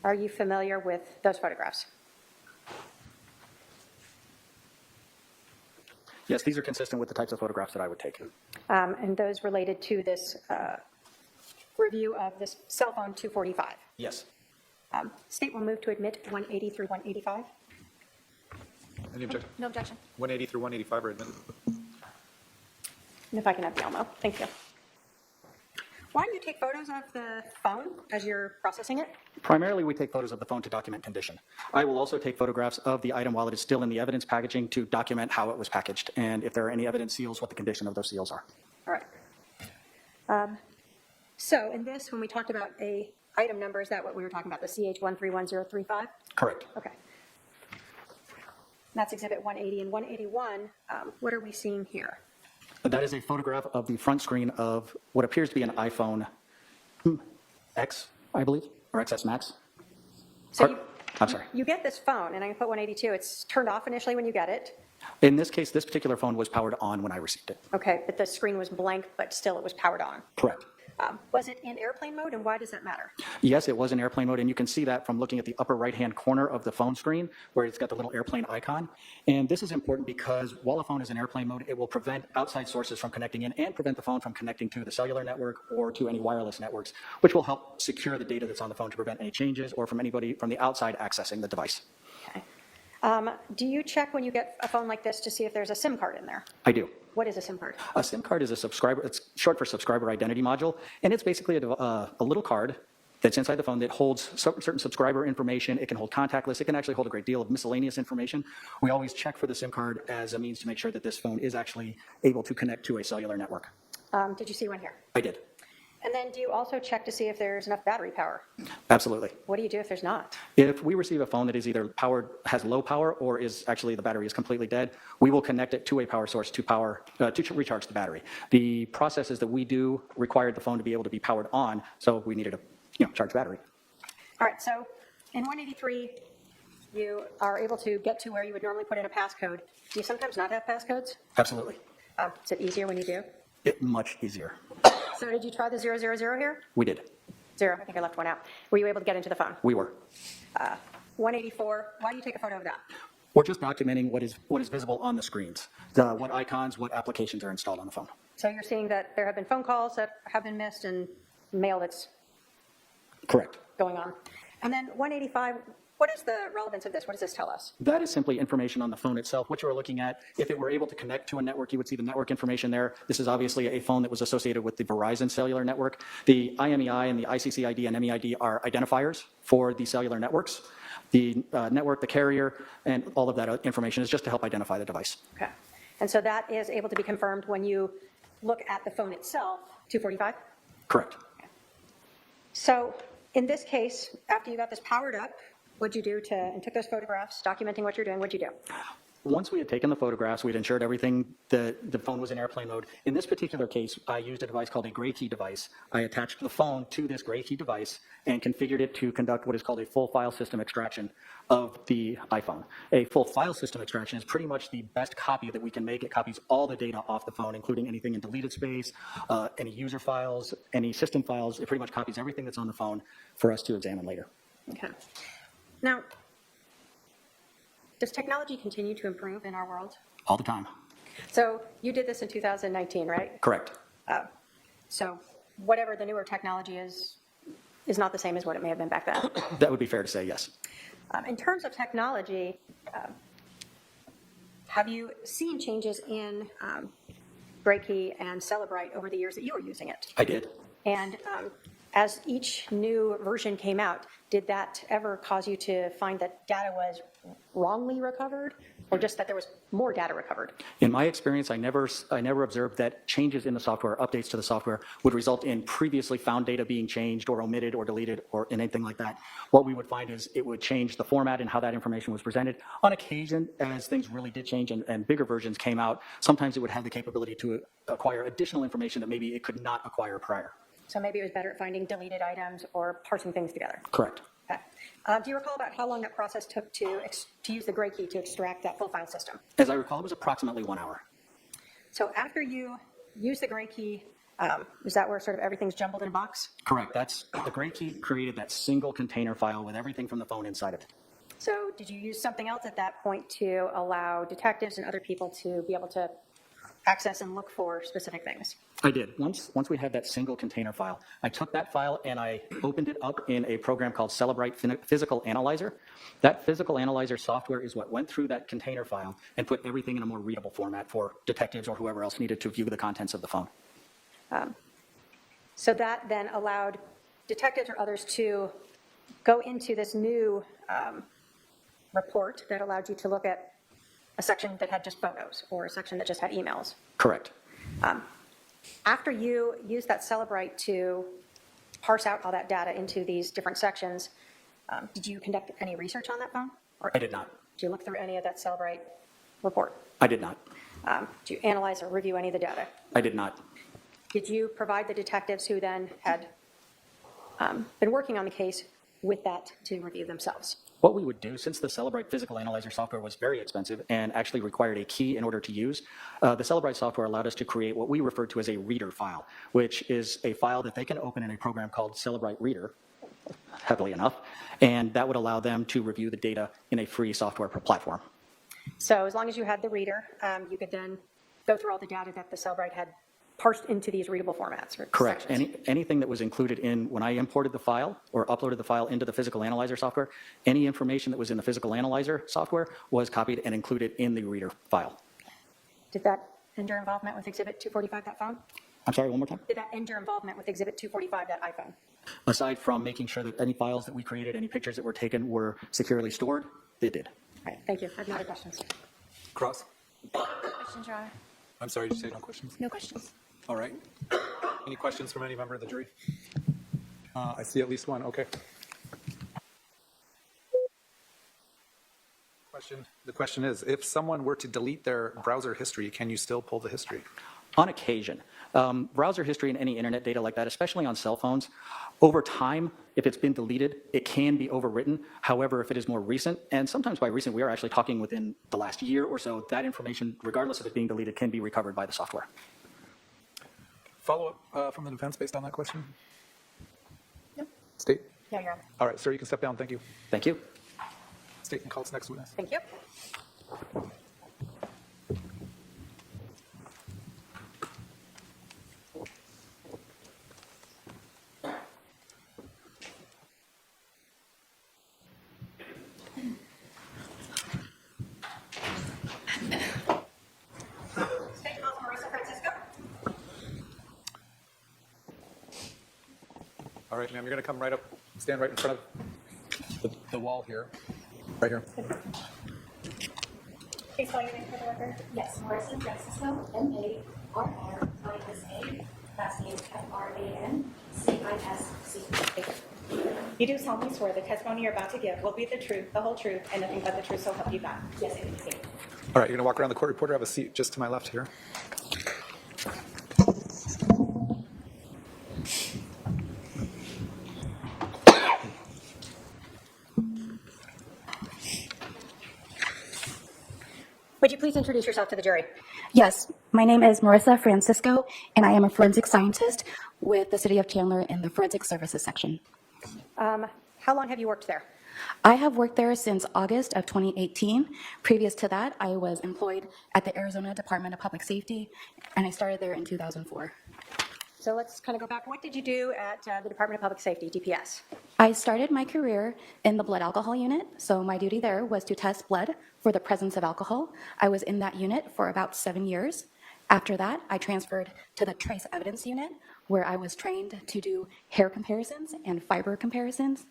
Speaker 6: Are you familiar with those photographs?
Speaker 7: Yes, these are consistent with the types of photographs that I would take.
Speaker 6: And those related to this review of this cell phone 245.
Speaker 7: Yes.
Speaker 6: State will move to admit 180 through 185.
Speaker 8: Any objection?
Speaker 3: No objection.
Speaker 8: 180 through 185 are admitted.
Speaker 6: And if I can have Yelmo, thank you. Why do you take photos of the phone as you're processing it?
Speaker 7: Primarily, we take photos of the phone to document condition. I will also take photographs of the item while it is still in the evidence packaging to document how it was packaged and if there are any evidence seals, what the condition of those seals are.
Speaker 6: All right. So in this, when we talked about a item number, is that what we were talking about, the CH131035?
Speaker 7: Correct.
Speaker 6: Okay. That's Exhibit 180 and 181. What are we seeing here?
Speaker 7: That is a photograph of the front screen of what appears to be an iPhone X, I believe, or XS Max.
Speaker 6: So
Speaker 7: I'm sorry.
Speaker 6: you get this phone, and I can put 182. It's turned off initially when you get it.
Speaker 7: In this case, this particular phone was powered on when I received it.
Speaker 6: Okay, but the screen was blank, but still it was powered on.
Speaker 7: Correct.
Speaker 6: Was it in airplane mode, and why does that matter?
Speaker 7: Yes, it was in airplane mode, and you can see that from looking at the upper right-hand corner of the phone screen, where it's got the little airplane icon. And this is important because while a phone is in airplane mode, it will prevent outside sources from connecting in and prevent the phone from connecting to the cellular network or to any wireless networks, which will help secure the data that's on the phone to prevent any changes or from anybody from the outside accessing the device.
Speaker 6: Okay. Do you check when you get a phone like this to see if there's a SIM card in there?
Speaker 7: I do.
Speaker 6: What is a SIM card?
Speaker 7: A SIM card is a subscriber, it's short for subscriber identity module, and it's basically a little card that's inside the phone that holds certain subscriber information. It can hold contact lists. It can actually hold a great deal of miscellaneous information. We always check for the SIM card as a means to make sure that this phone is actually able to connect to a cellular network.
Speaker 6: Did you see one here?
Speaker 7: I did.
Speaker 6: And then do you also check to see if there's enough battery power?
Speaker 7: Absolutely.
Speaker 6: What do you do if there's not?
Speaker 7: If we receive a phone that is either powered, has low power, or is actually the battery is completely dead, we will connect it to a power source to recharge the battery. The processes that we do required the phone to be able to be powered on, so we needed a charge battery.
Speaker 6: All right, so in 183, you are able to get to where you would normally put in a passcode. Do you sometimes not have passcodes?
Speaker 7: Absolutely.
Speaker 6: Is it easier when you do?
Speaker 7: Much easier.
Speaker 6: So did you try the 000 here?
Speaker 7: We did.
Speaker 6: 0, I think I left one out. Were you able to get into the phone?
Speaker 7: We were.
Speaker 6: 184, why do you take a photo of that?
Speaker 7: We're just documenting what is visible on the screens, what icons, what applications are installed on the phone.
Speaker 6: So you're seeing that there have been phone calls that have been missed and mail that's
Speaker 7: Correct.
Speaker 6: going on. And then 185, what is the relevance of this? What does this tell us?
Speaker 7: That is simply information on the phone itself, what you are looking at. If it were able to connect to a network, you would see the network information there. This is obviously a phone that was associated with the Verizon cellular network. The IMEI and the ICC-ID and MEID are identifiers for the cellular networks. The network, the carrier, and all of that information is just to help identify the device.
Speaker 6: Okay. And so that is able to be confirmed when you look at the phone itself, 245?
Speaker 7: Correct.
Speaker 6: So in this case, after you got this powered up, what'd you do and took those photographs, documenting what you're doing, what'd you do?
Speaker 7: Once we had taken the photographs, we'd ensured everything, the phone was in airplane mode. In this particular case, I used a device called a gray key device. I attached the phone to this gray key device and configured it to conduct what is called a full file system extraction of the iPhone. A full file system extraction is pretty much the best copy that we can make. It copies all the data off the phone, including anything in deleted space, any user files, any system files. It pretty much copies everything that's on the phone for us to examine later.
Speaker 6: Okay. Now, does technology continue to improve in our world?
Speaker 7: All the time.
Speaker 6: So you did this in 2019, right?
Speaker 7: Correct.
Speaker 6: So whatever the newer technology is not the same as what it may have been back then.
Speaker 7: That would be fair to say, yes.
Speaker 6: In terms of technology, have you seen changes in Gray Key and Celebrite over the years that you were using it?
Speaker 7: I did.
Speaker 6: And as each new version came out, did that ever cause you to find that data was wrongly recovered, or just that there was more data recovered?
Speaker 7: In my experience, I never observed that changes in the software, updates to the software, would result in previously found data being changed or omitted or deleted or anything like that. What we would find is it would change the format and how that information was presented. On occasion, as things really did change and bigger versions came out, sometimes it would have the capability to acquire additional information that maybe it could not acquire prior.
Speaker 6: So maybe it was better at finding deleted items or parsing things together.
Speaker 7: Correct.
Speaker 6: Okay. Do you recall about how long that process took to use the Gray Key to extract that full file system?
Speaker 7: As I recall, it was approximately 1 hour.
Speaker 6: So after you use the Gray Key, is that where sort of everything's jumbled in a box?
Speaker 7: Correct. That's the Gray Key created that single container file with everything from the phone inside of it.
Speaker 6: So did you use something else at that point to allow detectives and other people to be able to access and look for specific things?
Speaker 7: I did. Once we had that single container file, I took that file and I opened it up in a program called Celebrite Physical Analyzer. That physical analyzer software is what went through that container file and put everything in a more readable format for detectives or whoever else needed to view the contents of the phone.
Speaker 6: So that then allowed detectives or others to go into this new report that allowed you to look at a section that had just photos or a section that just had emails.
Speaker 7: Correct.
Speaker 6: After you used that Celebrite to parse out all that data into these different sections, did you conduct any research on that phone? Or
Speaker 7: I did not.
Speaker 6: did you look through any of that Celebrite report?
Speaker 7: I did not.
Speaker 6: Did you analyze or review any of the data?
Speaker 7: I did not.
Speaker 6: Did you provide the detectives who then had been working on the case with that to review themselves?
Speaker 7: What we would do, since the Celebrite physical analyzer software was very expensive and actually required a key in order to use, the Celebrite software allowed us to create what we refer to as a reader file, which is a file that they can open in a program called Celebrite Reader, heavily enough, and that would allow them to review the data in a free software platform.
Speaker 6: So as long as you had the reader, you could then go through all the data that the Celebrite had parsed into these readable formats. Or
Speaker 7: Correct.
Speaker 6: sections.
Speaker 7: Anything that was included in, when I imported the file or uploaded the file into the physical analyzer software, any information that was in the physical analyzer software was copied and included in the reader file.
Speaker 6: Did that end your involvement with Exhibit 245, that phone?
Speaker 7: I'm sorry, one more time?
Speaker 6: Did that end your involvement with Exhibit 245, that iPhone?
Speaker 7: Aside from making sure that any files that we created, any pictures that were taken were securely stored, it did.
Speaker 6: All right, thank you. I have no other questions.
Speaker 8: Cross?
Speaker 3: Questions, Your Honor?
Speaker 8: I'm sorry, did you say no questions?
Speaker 3: No questions.
Speaker 8: All right. Any questions from any member of the jury? I see at least one, okay. The question is, if someone were to delete their browser history, can you still pull the history?
Speaker 7: On occasion. Browser history and any internet data like that, especially on cell phones, over time, if it's been deleted, it can be overwritten. However, if it is more recent, and sometimes by recent, we are actually talking within the last year or so, that information, regardless of it being deleted, can be recovered by the software.
Speaker 8: Follow-up from the defense based on that question?
Speaker 6: No.
Speaker 8: State?
Speaker 6: No, Your Honor.
Speaker 8: All right, sir, you can step down. Thank you.
Speaker 7: Thank you.
Speaker 8: State can call its next witness.
Speaker 6: Thank you. State House Marissa Francisco.
Speaker 8: All right, ma'am, you're going to come right up, stand right in front of the wall here. Right here.
Speaker 6: Please spell your name for the record.
Speaker 9: Yes, Marissa Francisco, M-A-R-R-I-S-A, last name F-R-A-N-C-I-S-C.
Speaker 6: You do solemnly swear the testimony you're about to give will be the truth, the whole truth, and nothing but the truth, so help you God.
Speaker 9: Yes, I do.
Speaker 8: All right, you're going to walk around the court reporter. Have a seat just to my left here.
Speaker 6: Would you please introduce yourself to the jury?
Speaker 9: Yes, my name is Marissa Francisco, and I am a forensic scientist with the City of Chandler in the Forensic Services section.
Speaker 6: How long have you worked there?
Speaker 9: I have worked there since August of 2018. Previous to that, I was employed at the Arizona Department of Public Safety, and I started there in 2004.
Speaker 6: So let's kind of go back. What did you do at the Department of Public Safety, DPS?
Speaker 9: I started my career in the blood alcohol unit, so my duty there was to test blood for the presence of alcohol. I was in that unit for about 7 years. After that, I transferred to the trace evidence unit, where I was trained to do hair comparisons and fiber comparisons.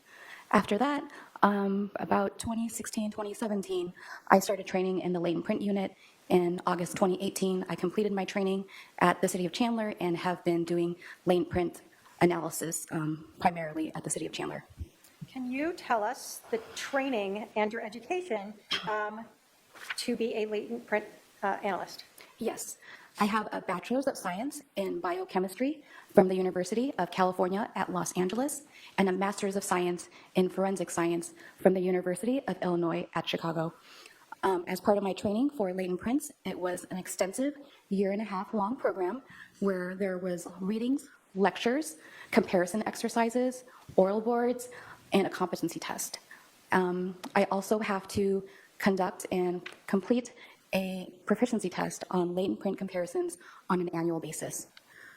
Speaker 9: After that, about 2016, 2017, I started training in the latent print unit. In August 2018, I completed my training at the City of Chandler and have been doing latent print analysis primarily at the City of Chandler.
Speaker 6: Can you tell us the training and your education to be a latent print analyst?
Speaker 9: Yes, I have a Bachelor's of Science in Biochemistry from the University of California at Los Angeles and a Master's of Science in Forensic Science from the University of Illinois at Chicago. As part of my training for latent prints, it was an extensive 1.5-year long program where there was readings, lectures, comparison exercises, oral boards, and a competency test. I also have to conduct and complete a proficiency test on latent print comparisons on an annual basis.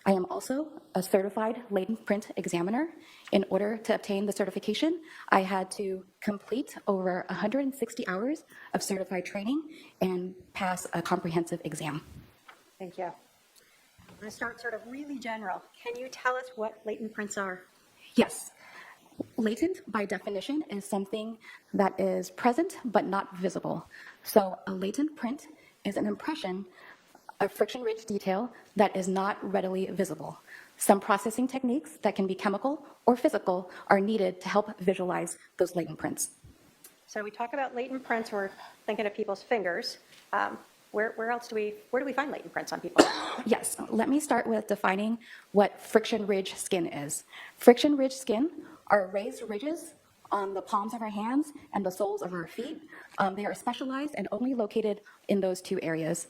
Speaker 9: I am also a certified latent print examiner. In order to obtain the certification, I had to complete over 160 hours of certified training and pass a comprehensive exam.
Speaker 6: Thank you. I'm going to start sort of really general. Can you tell us what latent prints are?
Speaker 9: Yes. Latent, by definition, is something that is present but not visible. So a latent print is an impression of friction-ridge detail that is not readily visible. Some processing techniques that can be chemical or physical are needed to help visualize those latent prints.
Speaker 6: So we talk about latent prints, we're thinking of people's fingers. Where do we find latent prints on people?
Speaker 9: Yes, let me start with defining what friction-ridge skin is. Friction-ridge skin are raised ridges on the palms of our hands and the soles of our feet. They are specialized and only located in those two areas.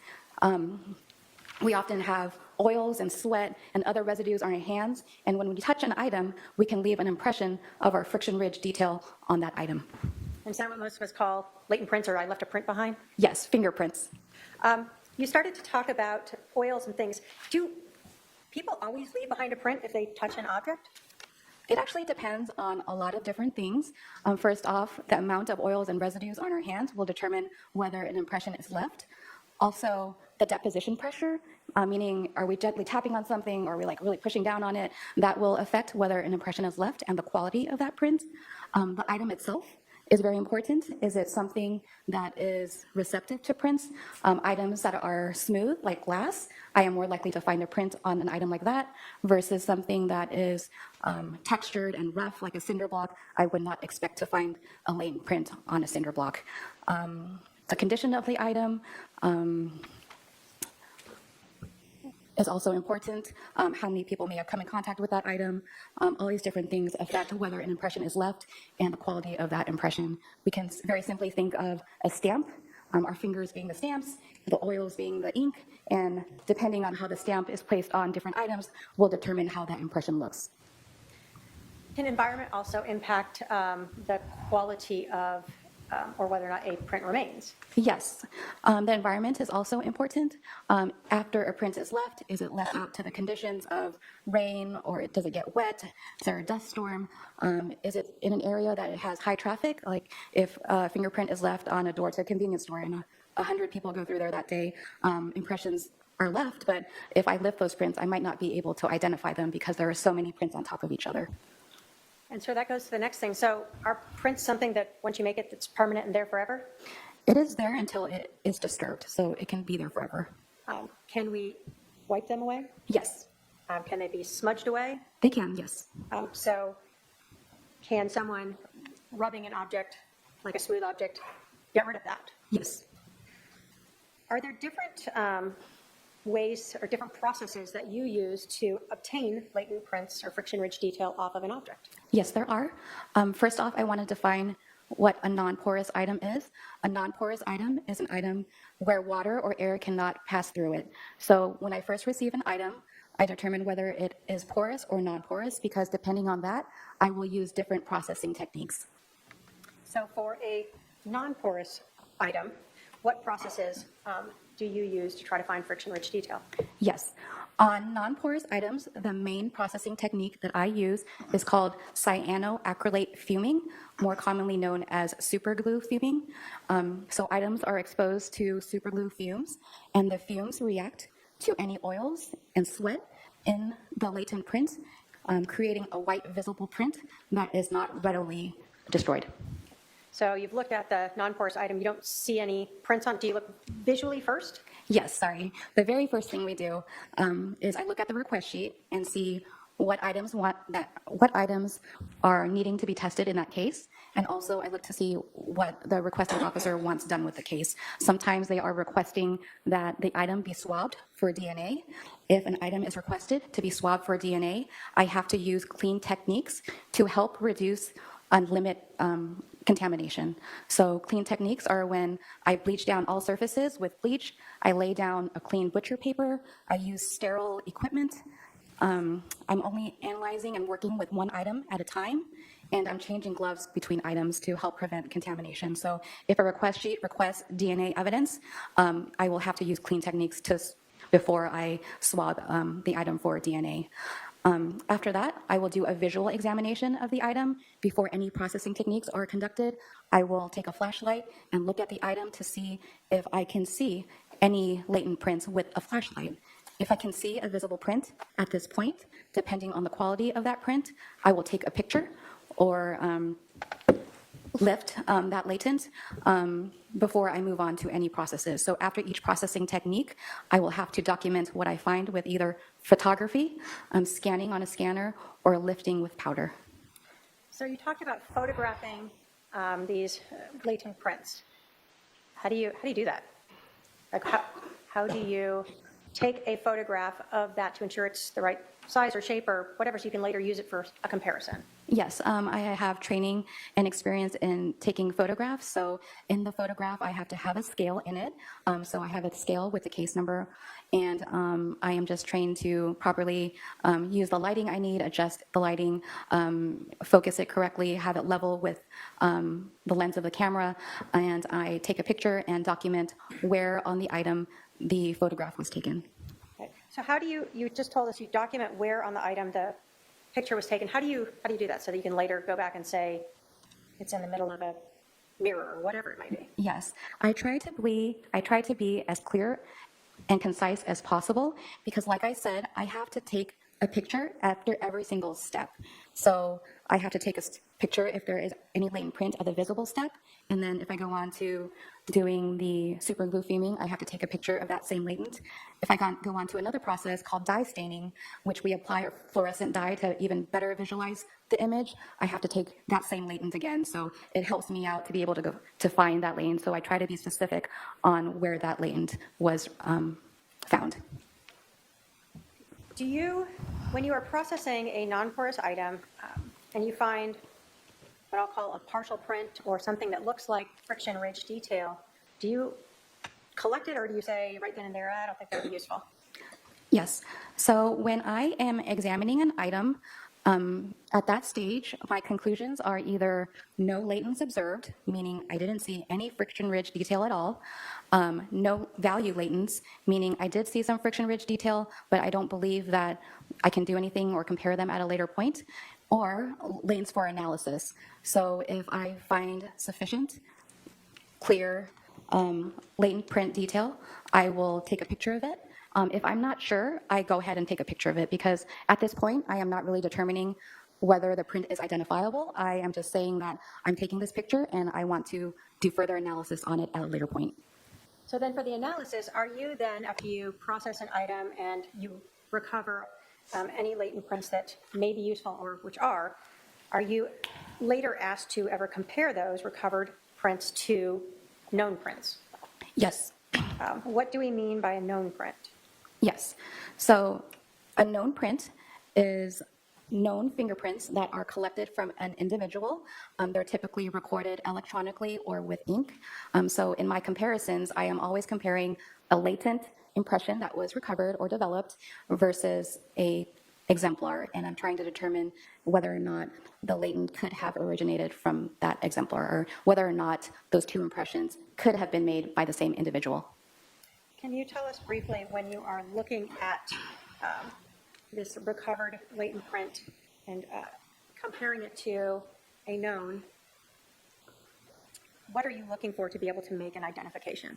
Speaker 9: We often have oils and sweat and other residues on our hands, and when we touch an item, we can leave an impression of our friction ridge detail on that item.
Speaker 6: And is that what most of us call latent prints, or I left a print behind?
Speaker 9: Yes, fingerprints.
Speaker 6: You started to talk about oils and things. Do people always leave behind a print if they touch an object?
Speaker 9: It actually depends on a lot of different things. First off, the amount of oils and residues on our hands will determine whether an impression is left. Also, the deposition pressure, meaning are we gently tapping on something or are we like really pushing down on it, that will affect whether an impression is left and the quality of that print. The item itself is very important. Is it something that is receptive to prints? Items that are smooth, like glass, I am more likely to find a print on an item like that versus something that is textured and rough, like a cinder block. I would not expect to find a latent print on a cinder block. The condition of the item is also important. How many people may have come in contact with that item. All these different things affect whether an impression is left and the quality of that impression. We can very simply think of a stamp, our fingers being the stamps, the oils being the ink, and depending on how the stamp is placed on different items will determine how that impression looks.
Speaker 6: Can environment also impact the quality of or whether or not a print remains? Yes.
Speaker 9: The environment is also important. After a print is left, is it left out to the conditions of rain, or does it get wet? Is there a dust storm? Is it in an area that it has high traffic? Like if a fingerprint is left on a door to a convenience store and 100 people go through there that day, impressions are left, but if I lift those prints, I might not be able to identify them because there are so many prints on top of each other.
Speaker 6: And so that goes to the next thing. So are prints something that once you make it, it's permanent and there forever?
Speaker 9: It is there until it is disturbed, so it can be there forever.
Speaker 6: Can we wipe them away?
Speaker 9: Yes,
Speaker 6: Can they be smudged away?
Speaker 9: they can, yes.
Speaker 6: So can someone rubbing an object, like a smooth object, get rid of that?
Speaker 9: Yes.
Speaker 6: Are there different ways or different processes that you use to obtain latent prints or friction-ridge detail off of an object?
Speaker 9: Yes, there are. First off, I want to define what a non-porous item is. A non-porous item is an item where water or air cannot pass through it. So when I first receive an item, I determine whether it is porous or non-porous because depending on that, I will use different processing techniques.
Speaker 6: So for a non-porous item, what processes do you use to try to find friction-rich detail?
Speaker 9: Yes. On non-porous items, the main processing technique that I use is called cyanoacrylate fuming, more commonly known as superglue fuming. So items are exposed to superglue fumes, and the fumes react to any oils and sweat in the latent print, creating a white visible print that is not readily destroyed.
Speaker 6: So you've looked at the non-porous item. You don't see any prints on it. Do you look visually first?
Speaker 9: Yes, sorry. The very first thing we do is I look at the request sheet and see what items are needing to be tested in that case, and also I look to see what the requesting officer wants done with the case. Sometimes they are requesting that the item be swabbed for DNA. If an item is requested to be swabbed for DNA, I have to use clean techniques to help reduce and limit contamination. So clean techniques are when I bleach down all surfaces with bleach, I lay down a clean butcher paper, I use sterile equipment, I'm only analyzing and working with one item at a time, and I'm changing gloves between items to help prevent contamination. So if a request sheet requests DNA evidence, I will have to use clean techniques before I swab the item for DNA. After that, I will do a visual examination of the item. Before any processing techniques are conducted, I will take a flashlight and look at the item to see if I can see any latent prints with a flashlight. If I can see a visible print at this point, depending on the quality of that print, I will take a picture or lift that latent before I move on to any processes. So after each processing technique, I will have to document what I find with either photography, scanning on a scanner, or lifting with powder.
Speaker 6: So you talked about photographing these latent prints. How do you do that? Like how do you take a photograph of that to ensure it's the right size or shape or whatever, so you can later use it for a comparison?
Speaker 9: Yes, I have training and experience in taking photographs. So in the photograph, I have to have a scale in it. So I have a scale with the case number, and I am just trained to properly use the lighting I need, adjust the lighting, focus it correctly, have it level with the lens of the camera, and I take a picture and document where on the item the photograph was taken.
Speaker 6: Okay. So how do you just told us you document where on the item the picture was taken. How do you do that so that you can later go back and say it's in the middle of a mirror or whatever it might be?
Speaker 9: Yes, I try to be as clear and concise as possible because, like I said, I have to take a picture after every single step. So I have to take a picture if there is any latent print of the visible step, and then if I go on to doing the super glue fuming, I have to take a picture of that same latent. If I go on to another process called dye staining, which we apply a fluorescent dye to even better visualize the image, I have to take that same latent again. So it helps me out to be able to go to find that latent. So I try to be specific on where that latent was found.
Speaker 6: Do you, when you are processing a non-porous item and you find what I'll call a partial print or something that looks like friction-ridge detail, do you collect it or do you say right then and there, I don't think that would be useful?
Speaker 9: Yes. So when I am examining an item, at that stage, my conclusions are either no latents observed, meaning I didn't see any friction-ridge detail at all, no value latents, meaning I did see some friction-ridge detail, but I don't believe that I can do anything or compare them at a later point, or latents for analysis. So if I find sufficient, clear, latent print detail, I will take a picture of it. If I'm not sure, I go ahead and take a picture of it because at this point, I am not really determining whether the print is identifiable. I am just saying that I'm taking this picture and I want to do further analysis on it at a later point.
Speaker 6: So then for the analysis, are you then, after you process an item and you recover any latent prints that may be useful or which are you later asked to ever compare those recovered prints to known prints?
Speaker 9: Yes.
Speaker 6: What do we mean by a known print?
Speaker 9: Yes. So a known print is known fingerprints that are collected from an individual. They're typically recorded electronically or with ink. So in my comparisons, I am always comparing a latent impression that was recovered or developed versus a exemplar, and I'm trying to determine whether or not the latent could have originated from that exemplar, or whether or not those two impressions could have been made by the same individual.
Speaker 6: Can you tell us briefly, when you are looking at this recovered latent print and comparing it to a known, what are you looking for to be able to make an identification?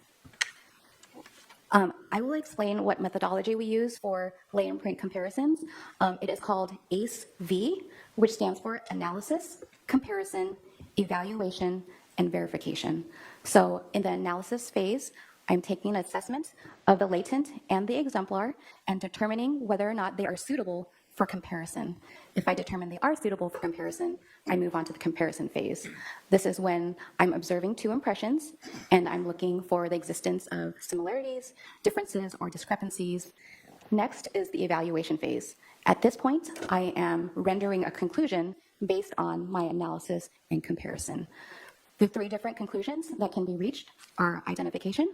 Speaker 9: I will explain what methodology we use for latent print comparisons. It is called ACE-V, which stands for Analysis, Comparison, Evaluation, and Verification. So in the analysis phase, I'm taking an assessment of the latent and the exemplar and determining whether or not they are suitable for comparison. If I determine they are suitable for comparison, I move on to the comparison phase. This is when I'm observing two impressions and I'm looking for the existence of similarities, differences, or discrepancies. Next is the evaluation phase. At this point, I am rendering a conclusion based on my analysis and comparison. The three different conclusions that can be reached are identification,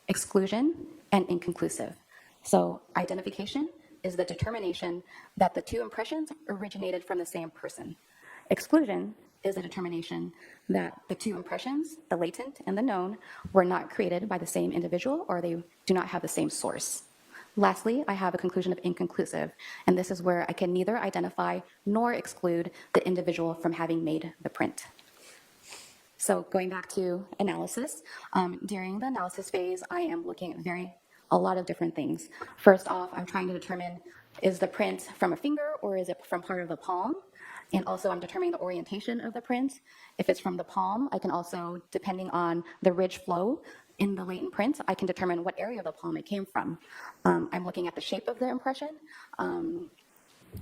Speaker 9: exclusion, and inconclusive. So identification is the determination that the two impressions originated from the same person. Exclusion is a determination that the two impressions, the latent and the known, were not created by the same individual or they do not have the same source. Lastly, I have a conclusion of inconclusive, and this is where I can neither identify nor exclude the individual from having made the print. So going back to analysis, during the analysis phase, I am looking at a lot of different things. First off, I'm trying to determine, is the print from a finger or is it from part of the palm? And also I'm determining the orientation of the print. If it's from the palm, I can also, depending on the ridge flow in the latent print, I can determine what area of the palm it came from. I'm looking at the shape of the impression.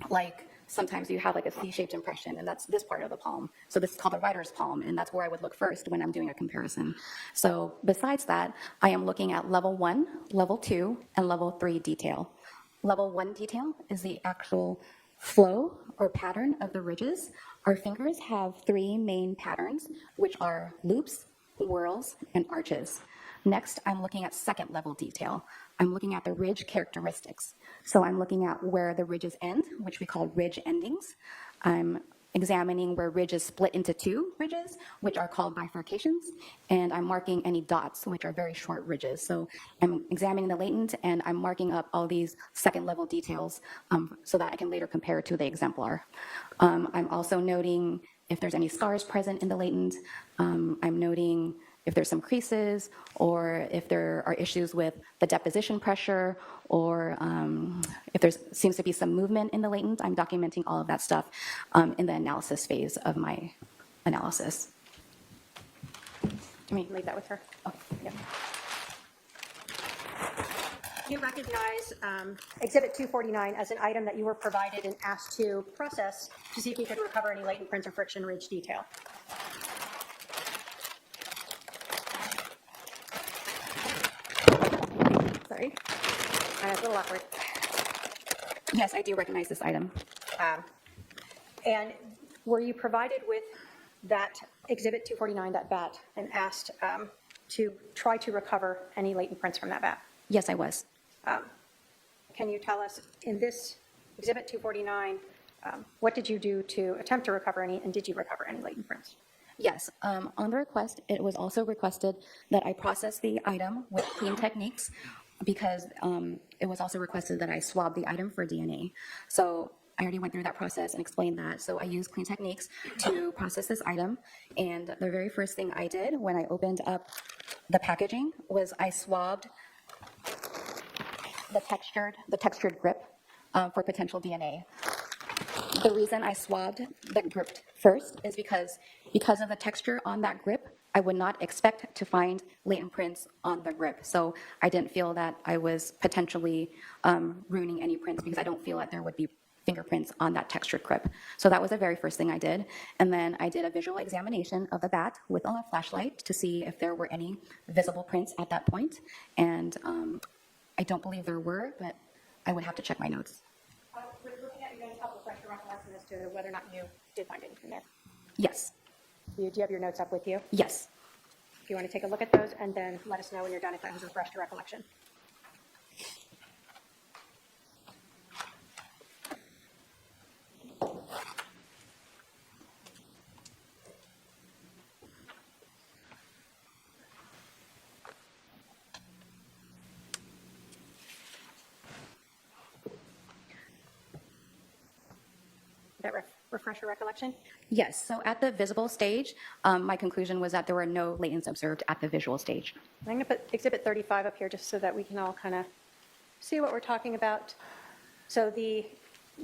Speaker 9: Like sometimes you have like a C-shaped impression, and that's this part of the palm. So this is called the writer's palm, and that's where I would look first when I'm doing a comparison. So besides that, I am looking at level 1, level 2, and level 3 detail. level 1 detail is the actual flow or pattern of the ridges. Our fingers have 3 main patterns, which are loops, whorls, and arches. Next, I'm looking at second level detail. I'm looking at the ridge characteristics. So I'm looking at where the ridges end, which we call ridge endings. I'm examining where ridges split into 2 ridges, which are called bifurcations, and I'm marking any dots, which are very short ridges. So I'm examining the latent, and I'm marking up all these second level details so that I can later compare to the exemplar. I'm also noting if there's any scars present in the latent. I'm noting if there's some creases, or if there are issues with the deposition pressure, or if there seems to be some movement in the latent. I'm documenting all of that stuff in the analysis phase of my analysis.
Speaker 6: Let me leave that with her.
Speaker 9: Oh,
Speaker 6: Yeah. You recognize Exhibit 249 as an item that you were provided and asked to process to see if you could recover any latent prints or friction ridge detail. Sorry. It's a little awkward.
Speaker 9: Yes, I do recognize this item.
Speaker 6: And were you provided with that Exhibit 249, that bat, and asked to try to recover any latent prints from that bat?
Speaker 9: Yes, I was.
Speaker 6: Can you tell us, in this Exhibit 249, what did you do to attempt to recover any, and did you recover any latent prints?
Speaker 9: Yes, on the request, it was also requested that I process the item with clean techniques, because it was also requested that I swab the item for DNA. So I already went through that process and explained that. So I used clean techniques to process this item. And the very first thing I did when I opened up the packaging was I swabbed the textured grip for potential DNA. The reason I swabbed the grip first is because of the texture on that grip, I would not expect to find latent prints on the grip. So I didn't feel that I was potentially ruining any prints, because I don't feel that there would be fingerprints on that textured grip. So that was the very first thing I did. And then I did a visual examination of the bat with a flashlight to see if there were any visible prints at that point. And I don't believe there were, but I would have to check my notes.
Speaker 6: Looking at your notes, help refresh your recollection as to whether or not you did find anything there.
Speaker 9: Yes.
Speaker 6: Do you have your notes up with you?
Speaker 9: Yes.
Speaker 6: If you want to take a look at those, and then let us know when you're done if that has refreshed your recollection. That refresh your recollection?
Speaker 9: Yes. So at the visible stage, my conclusion was that there were no latents observed at the visual stage.
Speaker 6: I'm going to put Exhibit 35 up here just so that we can all kind of see what we're talking about. So the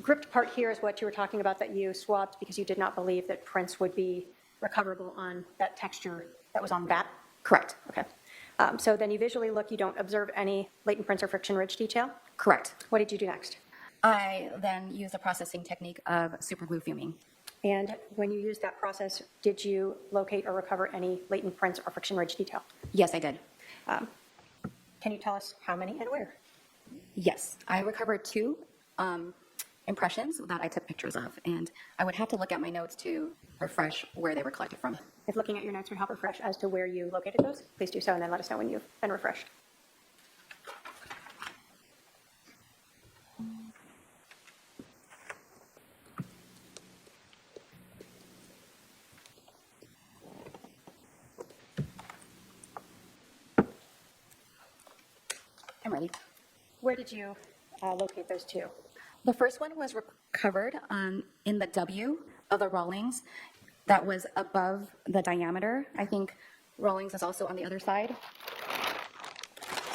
Speaker 6: gripped part here is what you were talking about, that you swabbed because you did not believe that prints would be recoverable on that texture that was on bat?
Speaker 9: Correct.
Speaker 6: Okay. So then you visually look, you don't observe any latent prints or friction ridge detail?
Speaker 9: Correct.
Speaker 6: What did you do next?
Speaker 9: I then used a processing technique of superglue fuming.
Speaker 6: And when you used that process, did you locate or recover any latent prints or friction ridge detail?
Speaker 9: Yes, I did.
Speaker 6: Can you tell us how many and where?
Speaker 9: Yes, I recovered 2 impressions that I took pictures of, and I would have to look at my notes to refresh where they were collected from.
Speaker 6: If looking at your notes would help refresh as to where you located those, please do so, and then let us know when you've been refreshed.
Speaker 9: I'm ready.
Speaker 6: Where did you locate those 2?
Speaker 9: The first one was recovered in the W of the Rawlings that was above the diameter. I think Rawlings is also on the other side.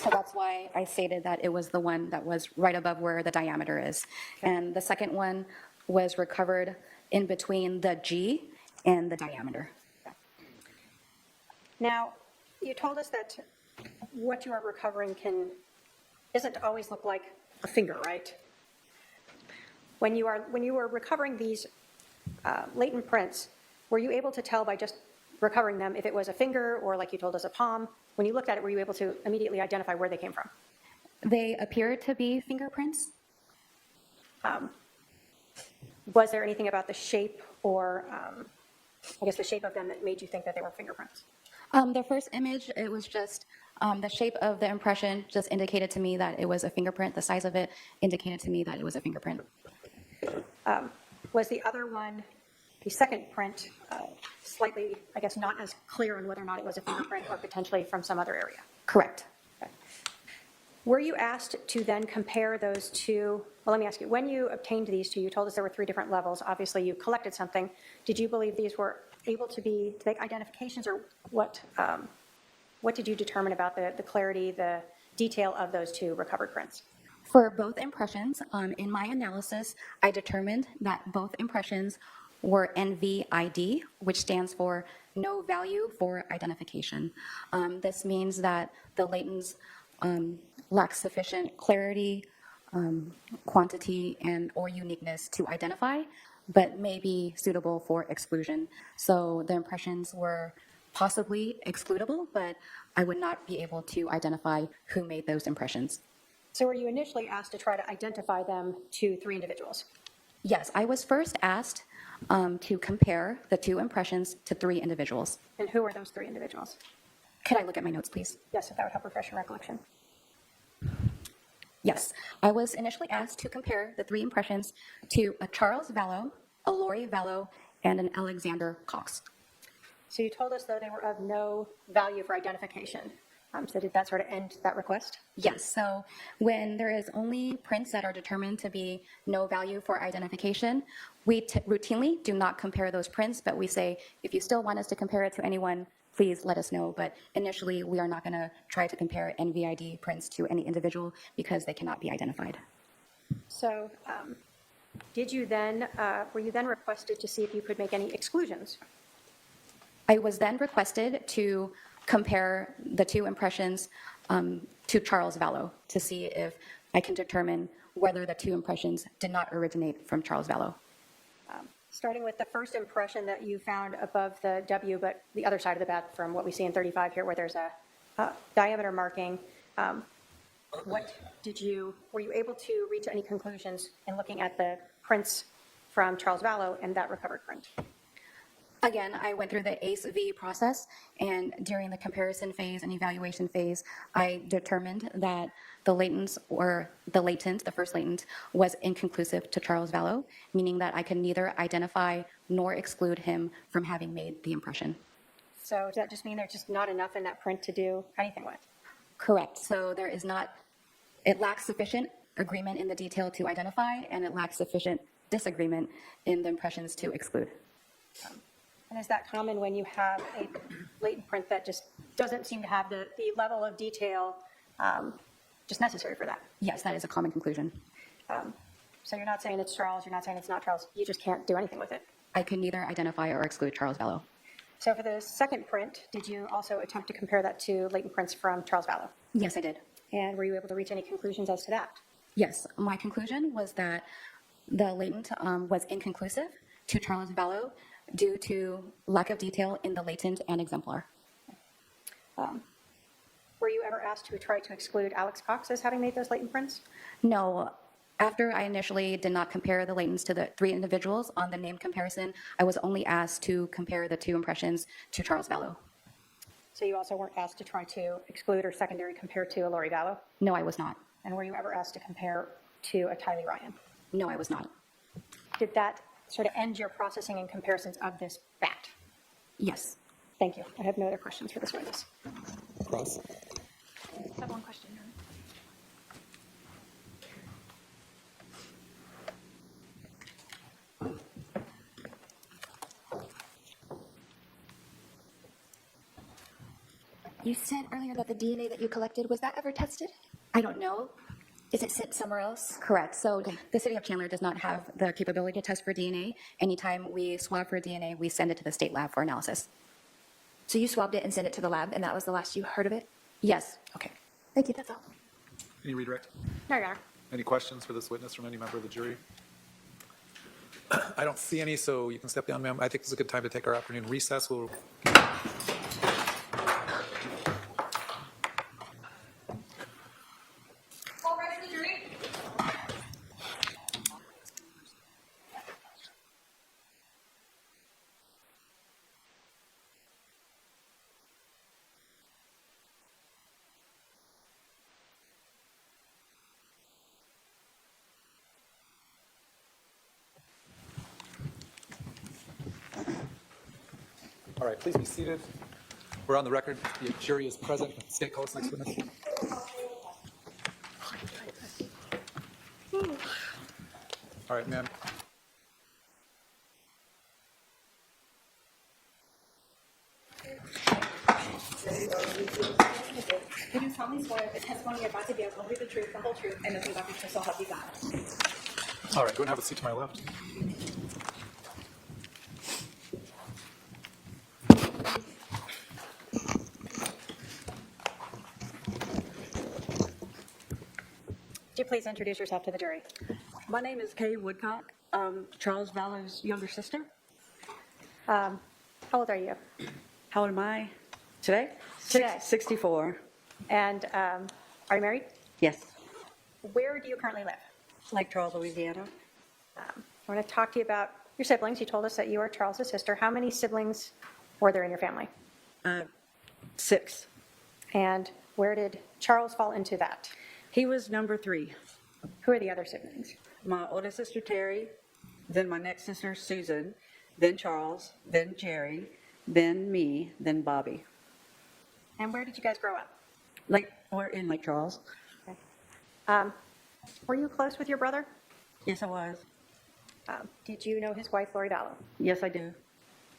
Speaker 9: So that's why I stated that it was the one that was right above where the diameter is. Okay. And the second one was recovered in between the G and the diameter.
Speaker 6: Now, you told us that what you are recovering isn't always look like a finger, right? When you were recovering these latent prints, were you able to tell by just recovering them if it was a finger or, like you told us, a palm? When you looked at it, were you able to immediately identify where they came from?
Speaker 9: They appear to be fingerprints.
Speaker 6: Was there anything about the shape or, I guess, the shape of them that made you think that they were fingerprints?
Speaker 9: The first image, it was just the shape of the impression just indicated to me that it was a fingerprint. The size of it indicated to me that it was a fingerprint.
Speaker 6: Was the other one, the second print, slightly, I guess, not as clear on whether or not it was a fingerprint or potentially from some other area?
Speaker 9: Correct.
Speaker 6: Were you asked to then compare those two? Well, let me ask you, when you obtained these two, you told us there were 3 different levels. Obviously, you collected something. Did you believe these were able to make identifications, or what did you determine about the clarity, the detail of those 2 recovered prints?
Speaker 9: For both impressions, in my analysis, I determined that both impressions were NVID, which stands for no value for identification. This means that the latents lack sufficient clarity, quantity, and or uniqueness to identify, but may be suitable for exclusion. So the impressions were possibly excludable, but I would not be able to identify who made those impressions.
Speaker 6: So were you initially asked to try to identify them to 3 individuals?
Speaker 9: Yes, I was first asked to compare the 2 impressions to 3 individuals.
Speaker 6: And who were those 3 individuals?
Speaker 9: Could I look at my notes, please?
Speaker 6: Yes, if that would help refresh your recollection.
Speaker 9: Yes, I was initially asked to compare the 3 impressions to a Charles Vallow, a Lori Vallow, and an Alexander Cox.
Speaker 6: So you told us, though, they were of no value for identification. So did that sort of end that request?
Speaker 9: Yes, so when there is only prints that are determined to be no value for identification, we routinely do not compare those prints, but we say, if you still want us to compare it to anyone, please let us know. But initially, we are not going to try to compare NVID prints to any individual because they cannot be identified.
Speaker 6: So were you then requested to see if you could make any exclusions?
Speaker 9: I was then requested to compare the 2 impressions to Charles Vallow to see if I can determine whether the 2 impressions did not originate from Charles Vallow.
Speaker 6: Starting with the first impression that you found above the W, but the other side of the bat from what we see in 35 here, where there's a diameter marking, were you able to reach any conclusions in looking at the prints from Charles Vallow and that recovered print?
Speaker 9: Again, I went through the ACE-V process, and during the comparison phase and evaluation phase, I determined that the the first latent, was inconclusive to Charles Vallow, meaning that I could neither identify nor exclude him from having made the impression.
Speaker 6: So does that just mean there's just not enough in that print to do anything with?
Speaker 9: Correct. So it lacks sufficient agreement in the detail to identify, and it lacks sufficient disagreement in the impressions to exclude.
Speaker 6: And is that common when you have a latent print that just doesn't seem to have the level of detail just necessary for that?
Speaker 9: Yes, that is a common conclusion.
Speaker 6: So you're not saying it's Charles, you're not saying it's not Charles, you just can't do anything with it?
Speaker 9: I could neither identify or exclude Charles Vallow.
Speaker 6: So for the second print, did you also attempt to compare that to latent prints from Charles Vallow?
Speaker 9: Yes, I did.
Speaker 6: And were you able to reach any conclusions as to that?
Speaker 9: Yes, my conclusion was that the latent was inconclusive to Charles Vallow due to lack of detail in the latent and exemplar.
Speaker 6: Were you ever asked to try to exclude Alex Cox as having made those latent prints?
Speaker 9: No. After I initially did not compare the latents to the 3 individuals on the name comparison, I was only asked to compare the 2 impressions to Charles Vallow.
Speaker 6: So you also weren't asked to try to exclude or secondary compare to a Lori Vallow?
Speaker 9: No, I was not.
Speaker 6: And were you ever asked to compare to a Tylee Ryan?
Speaker 9: No, I was not.
Speaker 6: Did that sort of end your processing and comparisons of this bat?
Speaker 9: Yes.
Speaker 6: Thank you. I have no other questions for this witness.
Speaker 8: Cross.
Speaker 6: I have one question.
Speaker 3: You said earlier that the DNA that you collected, was that ever tested?
Speaker 9: I don't know.
Speaker 3: Is it sent somewhere else?
Speaker 9: Correct. So the city of Chandler does not have the capability to test for DNA. Anytime we swab for DNA, we send it to the state lab for analysis.
Speaker 3: So you swabbed it and sent it to the lab, and that was the last you heard of it?
Speaker 9: Yes.
Speaker 3: Okay. Thank you, that's all.
Speaker 8: Any redirect?
Speaker 6: No, Your Honor.
Speaker 8: Any questions for this witness from any member of the jury? I don't see any, so you can step down, ma'am. I think it's a good time to take our afternoon recess. We'll All right, please be seated. We're on the record. The jury is present. State call us next witness. All right, ma'am.
Speaker 6: Can you solemnly swear that the testimony you're about to give will be the truth, the whole truth, and nothing but the truth, so help you God?
Speaker 8: All right, go and have a seat to my left.
Speaker 6: Would you please introduce yourself to the jury?
Speaker 10: My name is Kay Woodcock, Charles Vallow's younger sister.
Speaker 6: How old are you?
Speaker 10: How old am I today?
Speaker 6: Today.
Speaker 10: 64.
Speaker 6: And are you married?
Speaker 10: Yes.
Speaker 6: Where do you currently live?
Speaker 10: Lake Charles, Louisiana.
Speaker 6: I want to talk to you about your siblings. You told us that you are Charles's sister. How many siblings were there in your family?
Speaker 10: 6.
Speaker 6: And where did Charles fall into that?
Speaker 10: He was number 3.
Speaker 6: Who are the other siblings?
Speaker 10: My oldest sister, Terry, then my next sister, Susan, then Charles, then Jerry, then me, then Bobby.
Speaker 6: And where did you guys grow up?
Speaker 10: We're in Lake Charles.
Speaker 6: Were you close with your brother?
Speaker 10: Yes, I was.
Speaker 6: Did you know his wife, Lori Vallow?
Speaker 10: Yes, I do.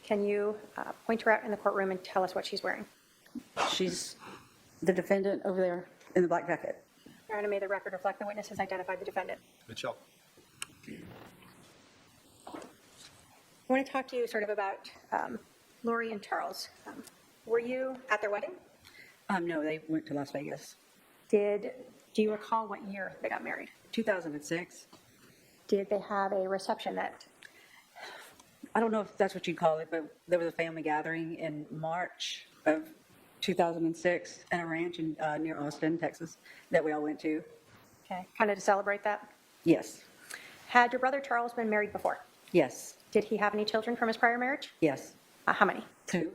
Speaker 6: Can you point her out in the courtroom and tell us what she's wearing?
Speaker 10: She's the defendant over there in the black jacket.
Speaker 6: Your Honor, may the record reflect the witness has identified the defendant.
Speaker 8: Mitchell.
Speaker 6: I want to talk to you sort of about Lori and Charles. Were you at their wedding?
Speaker 10: No, they went to Las Vegas.
Speaker 6: Do you recall what year they got married?
Speaker 10: 2006.
Speaker 6: Did they have a reception that?
Speaker 10: I don't know if that's what you'd call it, but there was a family gathering in March of 2006 at a ranch in near Austin, Texas, that we all went to.
Speaker 6: Okay, kind of to celebrate that?
Speaker 10: Yes.
Speaker 6: Had your brother Charles been married before?
Speaker 10: Yes.
Speaker 6: Did he have any children from his prior marriage?
Speaker 10: Yes.
Speaker 6: How many?
Speaker 10: 2.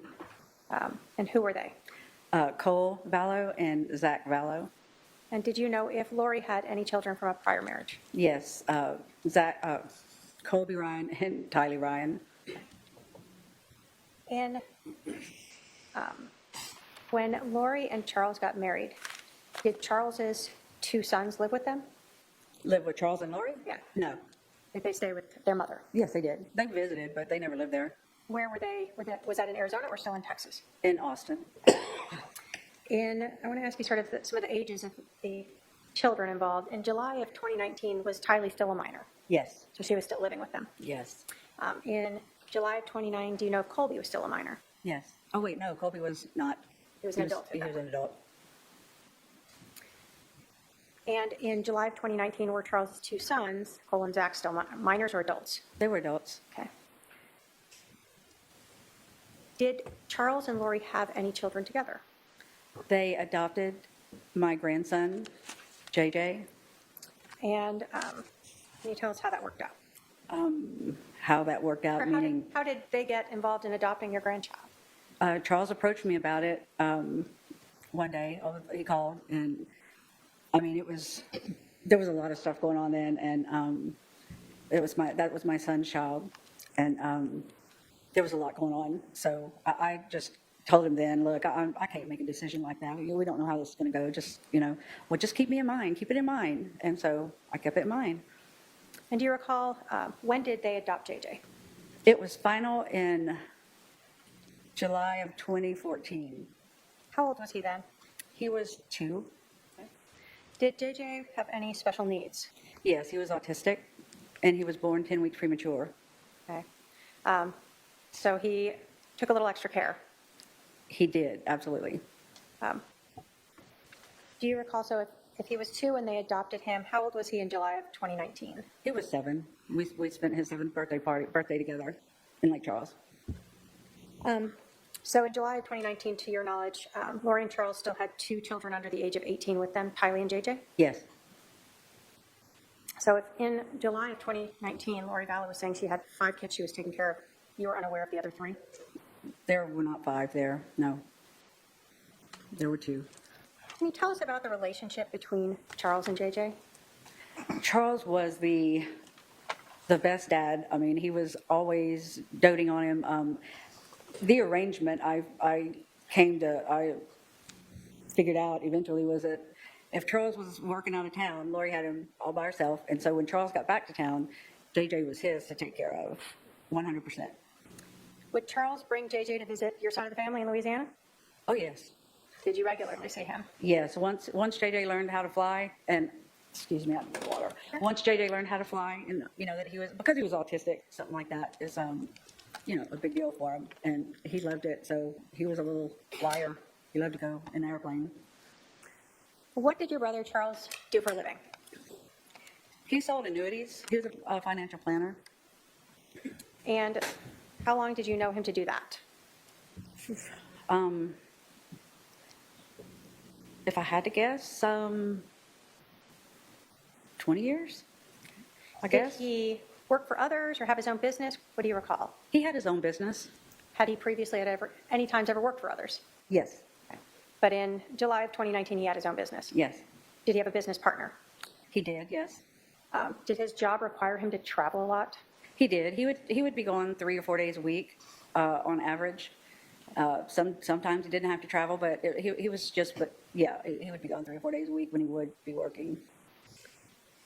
Speaker 6: And who were they?
Speaker 10: Cole Vallow and Zach Vallow.
Speaker 6: And did you know if Lori had any children from a prior marriage?
Speaker 10: Yes. Colby Ryan and Tylee Ryan.
Speaker 6: And when Lori and Charles got married, did Charles's 2 sons live with them?
Speaker 10: Live with Charles and Lori?
Speaker 6: Yeah.
Speaker 10: No.
Speaker 6: Did they stay with their mother?
Speaker 10: Yes, they did. They visited, but they never lived there.
Speaker 6: Where were they? Was that in Arizona or still in Texas?
Speaker 10: In Austin.
Speaker 6: I want to ask you sort of some of the ages of the children involved. In July of 2019, was Tylee still a minor?
Speaker 10: Yes.
Speaker 6: So she was still living with them.
Speaker 10: Yes.
Speaker 6: In July of 29, do you know if Colby was still a minor?
Speaker 10: Yes. Oh, wait, no, Colby was not.
Speaker 6: He was an adult.
Speaker 10: He was an adult.
Speaker 6: And in July of 2019, were Charles's 2 sons, Cole and Zach, still minors or adults?
Speaker 10: They were adults.
Speaker 6: Okay. Did Charles and Lori have any children together?
Speaker 10: They adopted my grandson, JJ.
Speaker 6: And can you tell us how that worked out?
Speaker 10: How that worked out,
Speaker 6: Or
Speaker 10: meaning
Speaker 6: how did they get involved in adopting your grandchild?
Speaker 10: Charles approached me about it one day. He called, and I mean, there was a lot of stuff going on then, and that was my son's child, and there was a lot going on. So I just told him then, look, I can't make a decision like that. We don't know how this is going to go. Just just keep me in mind, keep it in mind. And so I kept it in mind.
Speaker 6: And do you recall, when did they adopt JJ?
Speaker 10: It was final in July of 2014.
Speaker 6: How old was he then?
Speaker 10: He was 2.
Speaker 6: Did JJ have any special needs?
Speaker 10: Yes, he was autistic, and he was born 10 weeks premature.
Speaker 6: Okay. So he took a little extra care.
Speaker 10: He did, absolutely.
Speaker 6: Do you recall, so if he was 2 and they adopted him, how old was he in July of 2019?
Speaker 10: He was 7. We spent his 7th birthday together in Lake Charles.
Speaker 6: So in July of 2019, to your knowledge, Lori and Charles still had 2 children under the age of 18 with them, Tylee and JJ?
Speaker 10: Yes.
Speaker 6: So if in July of 2019, Lori Vallow was saying she had 5 kids she was taking care of, you were unaware of the other 3?
Speaker 10: There were not 5 there, no. There were 2.
Speaker 6: Can you tell us about the relationship between Charles and JJ?
Speaker 10: Charles was the best dad. I mean, he was always doting on him. the arrangement I figured out eventually was that if Charles was working out of town, Lori had him all by herself. And so when Charles got back to town, JJ was his to take care of 100%.
Speaker 6: Would Charles bring JJ to visit your side of the family in Louisiana?
Speaker 10: Oh, yes.
Speaker 6: Did you regularly see him?
Speaker 10: Yes. Once JJ learned how to fly, and excuse me, I need water. Once JJ learned how to fly, and that because he was autistic, something like that is a big deal for him, and he loved it. So he was a little flyer. He loved to go in an airplane.
Speaker 6: What did your brother Charles do for a living?
Speaker 10: He sold annuities. He was a financial planner.
Speaker 6: And how long did you know him to do that?
Speaker 10: If I had to guess, 20 years, I guess.
Speaker 6: Did he work for others or have his own business? What do you recall?
Speaker 10: He had his own business.
Speaker 6: Had he previously any times ever worked for others?
Speaker 10: Yes.
Speaker 6: But in July of 2019, he had his own business.
Speaker 10: Yes.
Speaker 6: Did he have a business partner?
Speaker 10: He did, yes.
Speaker 6: Did his job require him to travel a lot?
Speaker 10: He did. He would be gone 3 or 4 days a week on average. Sometimes he didn't have to travel, but he was he would be gone 3 or 4 days a week when he would be working.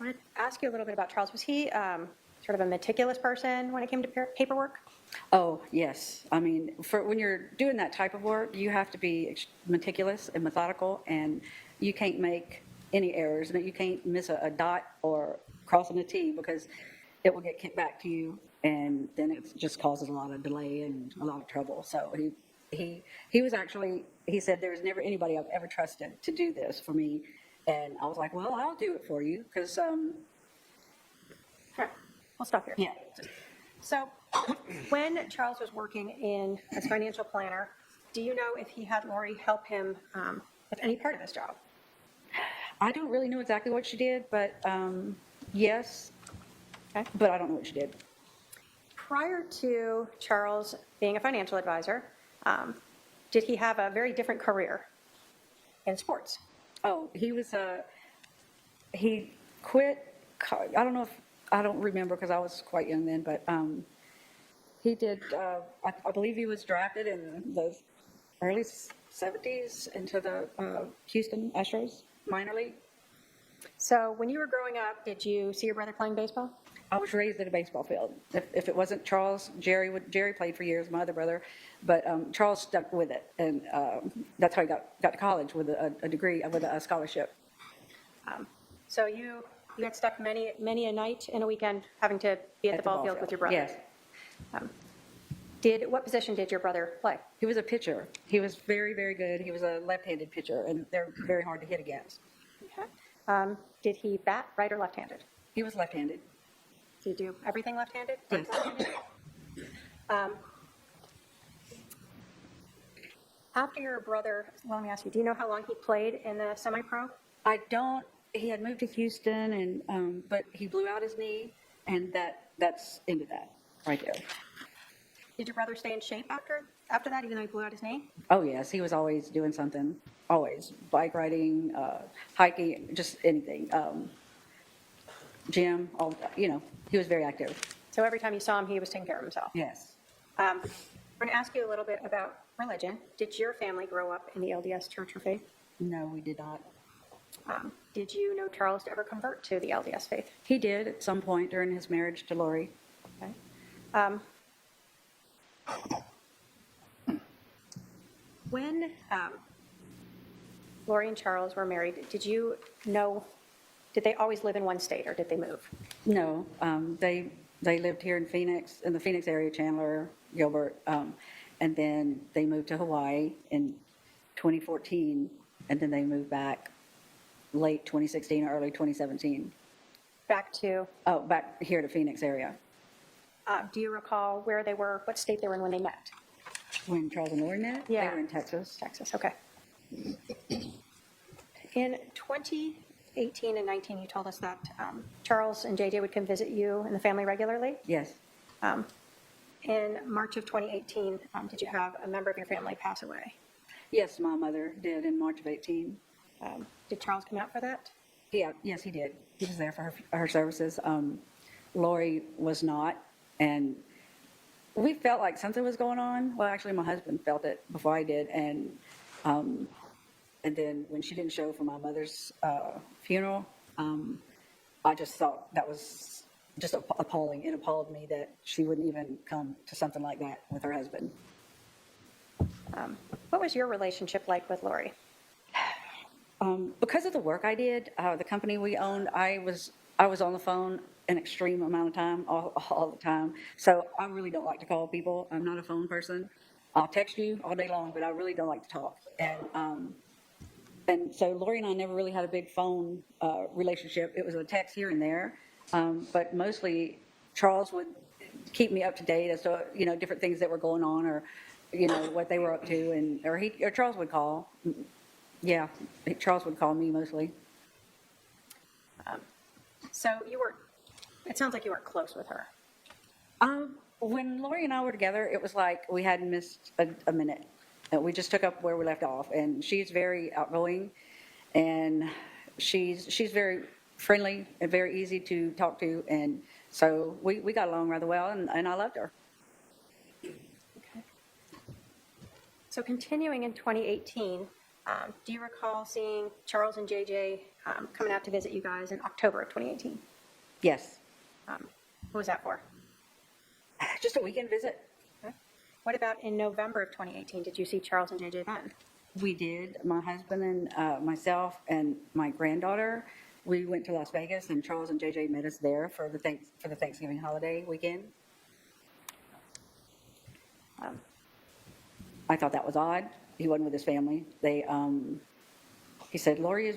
Speaker 6: I want to ask you a little bit about Charles. Was he sort of a meticulous person when it came to paperwork?
Speaker 10: Oh, yes. I mean, for when you're doing that type of work, you have to be meticulous and methodical, and you can't make any errors. You can't miss a dot or crossing a T because it will get kicked back to you, and then it just causes a lot of delay and a lot of trouble. So he was actually, he said, there was never anybody I've ever trusted to do this for me. And I was like, well, I'll do it for you because,
Speaker 6: Right. We'll stop here.
Speaker 10: yeah.
Speaker 6: So when Charles was working as financial planner, do you know if he had Lori help him with any part of his job?
Speaker 10: I don't really know exactly what she did, but yes,
Speaker 6: Okay.
Speaker 10: but I don't know what she did.
Speaker 6: Prior to Charles being a financial advisor, did he have a very different career in sports?
Speaker 10: Oh, he quit. I don't know if, I don't remember because I was quite young then, but he did, I believe he was drafted in the early 70s into the Houston Astros minor league.
Speaker 6: So when you were growing up, did you see your brother playing baseball?
Speaker 10: I was raised at a baseball field. If it wasn't Charles, Jerry played for years, my other brother, but Charles stuck with it, and that's how he got to college with a degree, with a scholarship.
Speaker 6: So you got stuck many a night and a weekend having to be at the ball field with your brother?
Speaker 10: Yes.
Speaker 6: What position did your brother play?
Speaker 10: He was a pitcher. He was very, very good. He was a left-handed pitcher, and they're very hard to hit against.
Speaker 6: Okay. Did he bat right or left-handed?
Speaker 10: He was left-handed.
Speaker 6: Did you do everything left-handed?
Speaker 10: Yes.
Speaker 6: After your brother, well, let me ask you, do you know how long he played in the semi-pro?
Speaker 10: I don't. He had moved to Houston, and but he blew out his knee, and that's into that right there.
Speaker 6: Did your brother stay in shape after that, even though he blew out his knee?
Speaker 10: Oh yes, he was always doing something. Always bike riding, hiking, just anything. Gym, he was very active.
Speaker 6: So every time you saw him, he was taking care of himself.
Speaker 10: Yes.
Speaker 6: I'm going to ask you a little bit about religion. Did your family grow up in the LDS Church or faith?
Speaker 10: No, we did not.
Speaker 6: Did you know Charles to ever convert to the LDS faith?
Speaker 10: He did at some point during his marriage to Lori.
Speaker 6: Okay. When Lori and Charles were married, did they always live in one state or did they move?
Speaker 10: No, they lived here in Phoenix, in the Phoenix area, Chandler, Gilbert, and then they moved to Hawaii in 2014, and then they moved back late 2016 or early 2017.
Speaker 6: Back
Speaker 10: Here to Phoenix area.
Speaker 6: Do you recall where they were, what state they were in when they met?
Speaker 10: When Charles and Lori met?
Speaker 6: Yeah.
Speaker 10: They were in Texas.
Speaker 6: Texas, okay. In 2018 and 19, you told us that Charles and JJ would come visit you and the family regularly.
Speaker 10: Yes.
Speaker 6: In March of 2018, did you have a member of your family pass away?
Speaker 10: Yes, my mother did in March of 18.
Speaker 6: Did Charles come out for that?
Speaker 10: Yeah, yes, he did. He was there for her services. Lori was not, and we felt like something was going on. Well, actually, my husband felt it before I did, and then when she didn't show for my mother's funeral, I just thought that was just appalling. It appalled me that she wouldn't even come to something like that with her husband.
Speaker 6: What was your relationship like with Lori?
Speaker 10: Because of the work I did, the company we owned, I was on the phone an extreme amount of time, all the time. So I really don't like to call people. I'm not a phone person. I'll text you all day long, but I really don't like to talk. And so Lori and I never really had a big phone relationship. It was a text here and there, but mostly Charles would keep me up to date as to different things that were going on, or what they were up to, or Charles would call. Yeah, Charles would call me mostly.
Speaker 6: So it sounds like you weren't close with her.
Speaker 10: When Lori and I were together, it was like we hadn't missed a minute. We just took up where we left off, and she's very outgoing, and she's very friendly and very easy to talk to, and so we got along rather well, and I loved her.
Speaker 6: Okay. So continuing in 2018, do you recall seeing Charles and JJ coming out to visit you guys in October of 2018?
Speaker 10: Yes.
Speaker 6: What was that for?
Speaker 10: Just a weekend visit.
Speaker 6: Okay. What about in November of 2018? Did you see Charles and JJ then?
Speaker 10: We did. My husband and myself and my granddaughter, we went to Las Vegas, and Charles and JJ met us there for the Thanksgiving holiday weekend. I thought that was odd. He wasn't with his family. He said Lori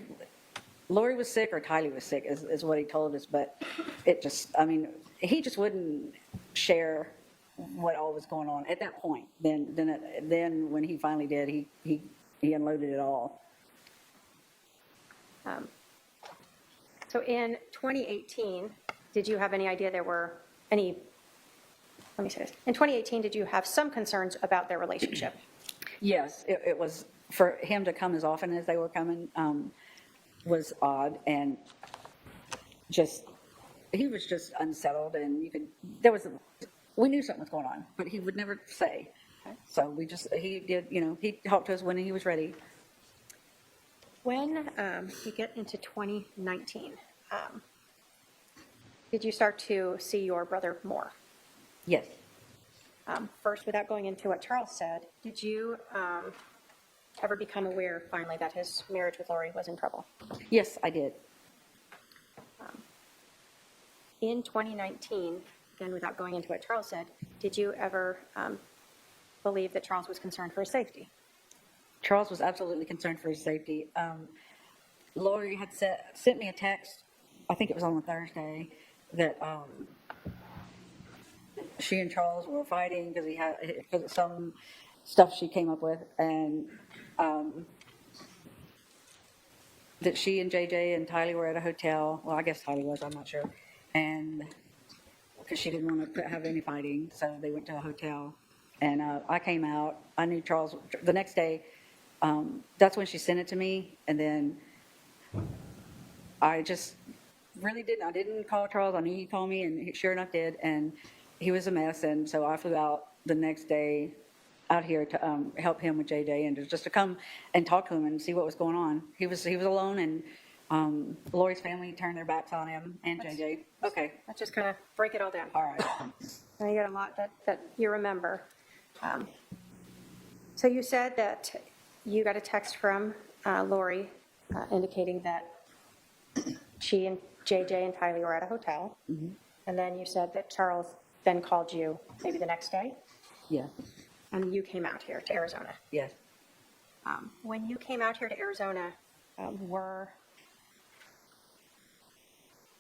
Speaker 10: was sick or Tylee was sick is what he told us, but he just wouldn't share what all was going on at that point. Then when he finally did, he unloaded it all.
Speaker 6: So in 2018, did you have any idea there were any, let me say this, in 2018, did you have some concerns about their relationship?
Speaker 10: Yes, it was, for him to come as often as they were coming was odd, and he was just unsettled, and we knew something was going on, but he would never say.
Speaker 6: Okay.
Speaker 10: So he talked to us when he was ready.
Speaker 6: When you get into 2019, did you start to see your brother more?
Speaker 10: Yes.
Speaker 6: First, without going into what Charles said, did you ever become aware finally that his marriage with Lori was in trouble?
Speaker 10: Yes, I did.
Speaker 6: In 2019, again, without going into what Charles said, did you ever believe that Charles was concerned for his safety?
Speaker 10: Charles was absolutely concerned for his safety. Lori had sent me a text, I think it was on a Thursday, that she and Charles were fighting because of some stuff she came up with, and that she and JJ and Tylee were at a hotel. Well, I guess Tylee was, I'm not sure. And because she didn't want to have any fighting, so they went to a hotel. And I came out. I knew Charles the next day. That's when she sent it to me, and then I just really didn't. I didn't call Charles. I knew he'd call me, and he sure enough did. And he was a mess, and so I flew out the next day out here to help him with JJ, and just to come and talk to him and see what was going on. He was alone, and Lori's family turned their backs on him and JJ. Okay,
Speaker 6: Let's just kind of break it all down.
Speaker 10: all right.
Speaker 6: Now you got a lot that you remember. So you said that you got a text from Lori indicating that she and JJ and Tylee were at a hotel. Mm-hmm. And then you said that Charles then called you maybe the next day,
Speaker 10: Yeah.
Speaker 6: and you came out here to Arizona.
Speaker 10: Yes.
Speaker 6: When you came out here to Arizona,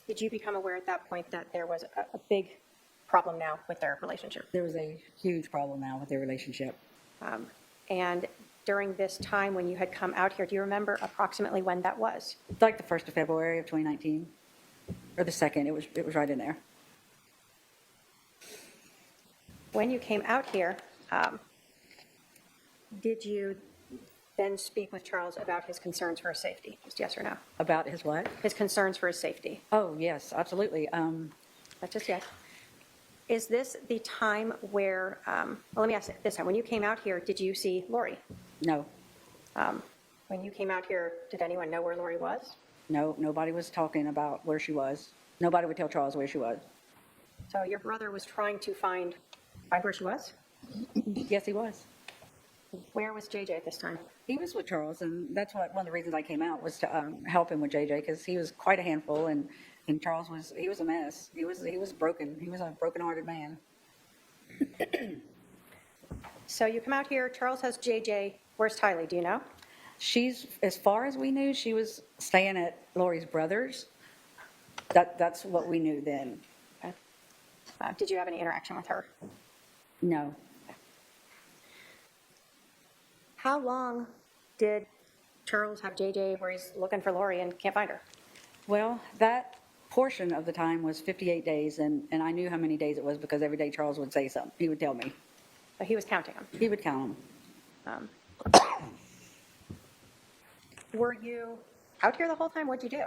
Speaker 6: did you become aware at that point that there was a big problem now with their relationship?
Speaker 10: There was a huge problem now with their relationship.
Speaker 6: And during this time when you had come out here, do you remember approximately when that was?
Speaker 10: Like the 1st of February of 2019, or the 2nd. It was right in there.
Speaker 6: When you came out here, did you then speak with Charles about his concerns for his safety? Just yes or no?
Speaker 10: About his what?
Speaker 6: His concerns for his safety.
Speaker 10: Oh, yes, absolutely.
Speaker 6: That's just yes. is this the time where, well, let me ask it this time. When you came out here, did you see Lori?
Speaker 10: No,
Speaker 6: When you came out here, did anyone know where Lori was?
Speaker 10: no, nobody was talking about where she was. Nobody would tell Charles where she was.
Speaker 6: So your brother was trying to find where she was?
Speaker 10: Yes, he was.
Speaker 6: Where was JJ at this time?
Speaker 10: He was with Charles, and that's one of the reasons I came out was to help him with JJ, because he was quite a handful, and Charles was a mess. He was broken. He was a broken-hearted man.
Speaker 6: So you come out here, Charles has JJ. Where's Tylee? Do you know?
Speaker 10: She's, as far as we knew, she was staying at Lori's brother's. That's what we knew then.
Speaker 6: Okay. Did you have any interaction with her?
Speaker 10: No.
Speaker 6: How long did Charles have JJ where he's looking for Lori and can't find her?
Speaker 10: Well, that portion of the time was 58 days, and I knew how many days it was because every day Charles would say something. He would tell me.
Speaker 6: So he was counting them.
Speaker 10: He would count them.
Speaker 6: Were you out here the whole time? What'd you do?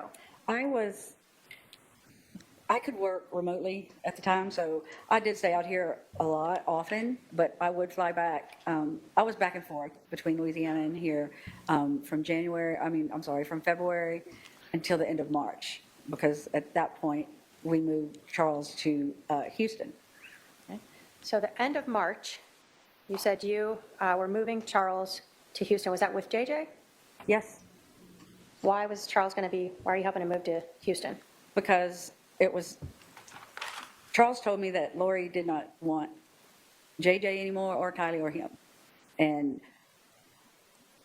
Speaker 10: I could work remotely at the time, so I did stay out here a lot, often, but I would fly back. I was back and forth between Louisiana and here from February until the end of March, because at that point, we moved Charles to Houston.
Speaker 6: So the end of March, you said you were moving Charles to Houston. Was that with JJ?
Speaker 10: Yes,
Speaker 6: Why are you helping him move to Houston?
Speaker 10: because Charles told me that Lori did not want JJ anymore, or Tylee, or him. And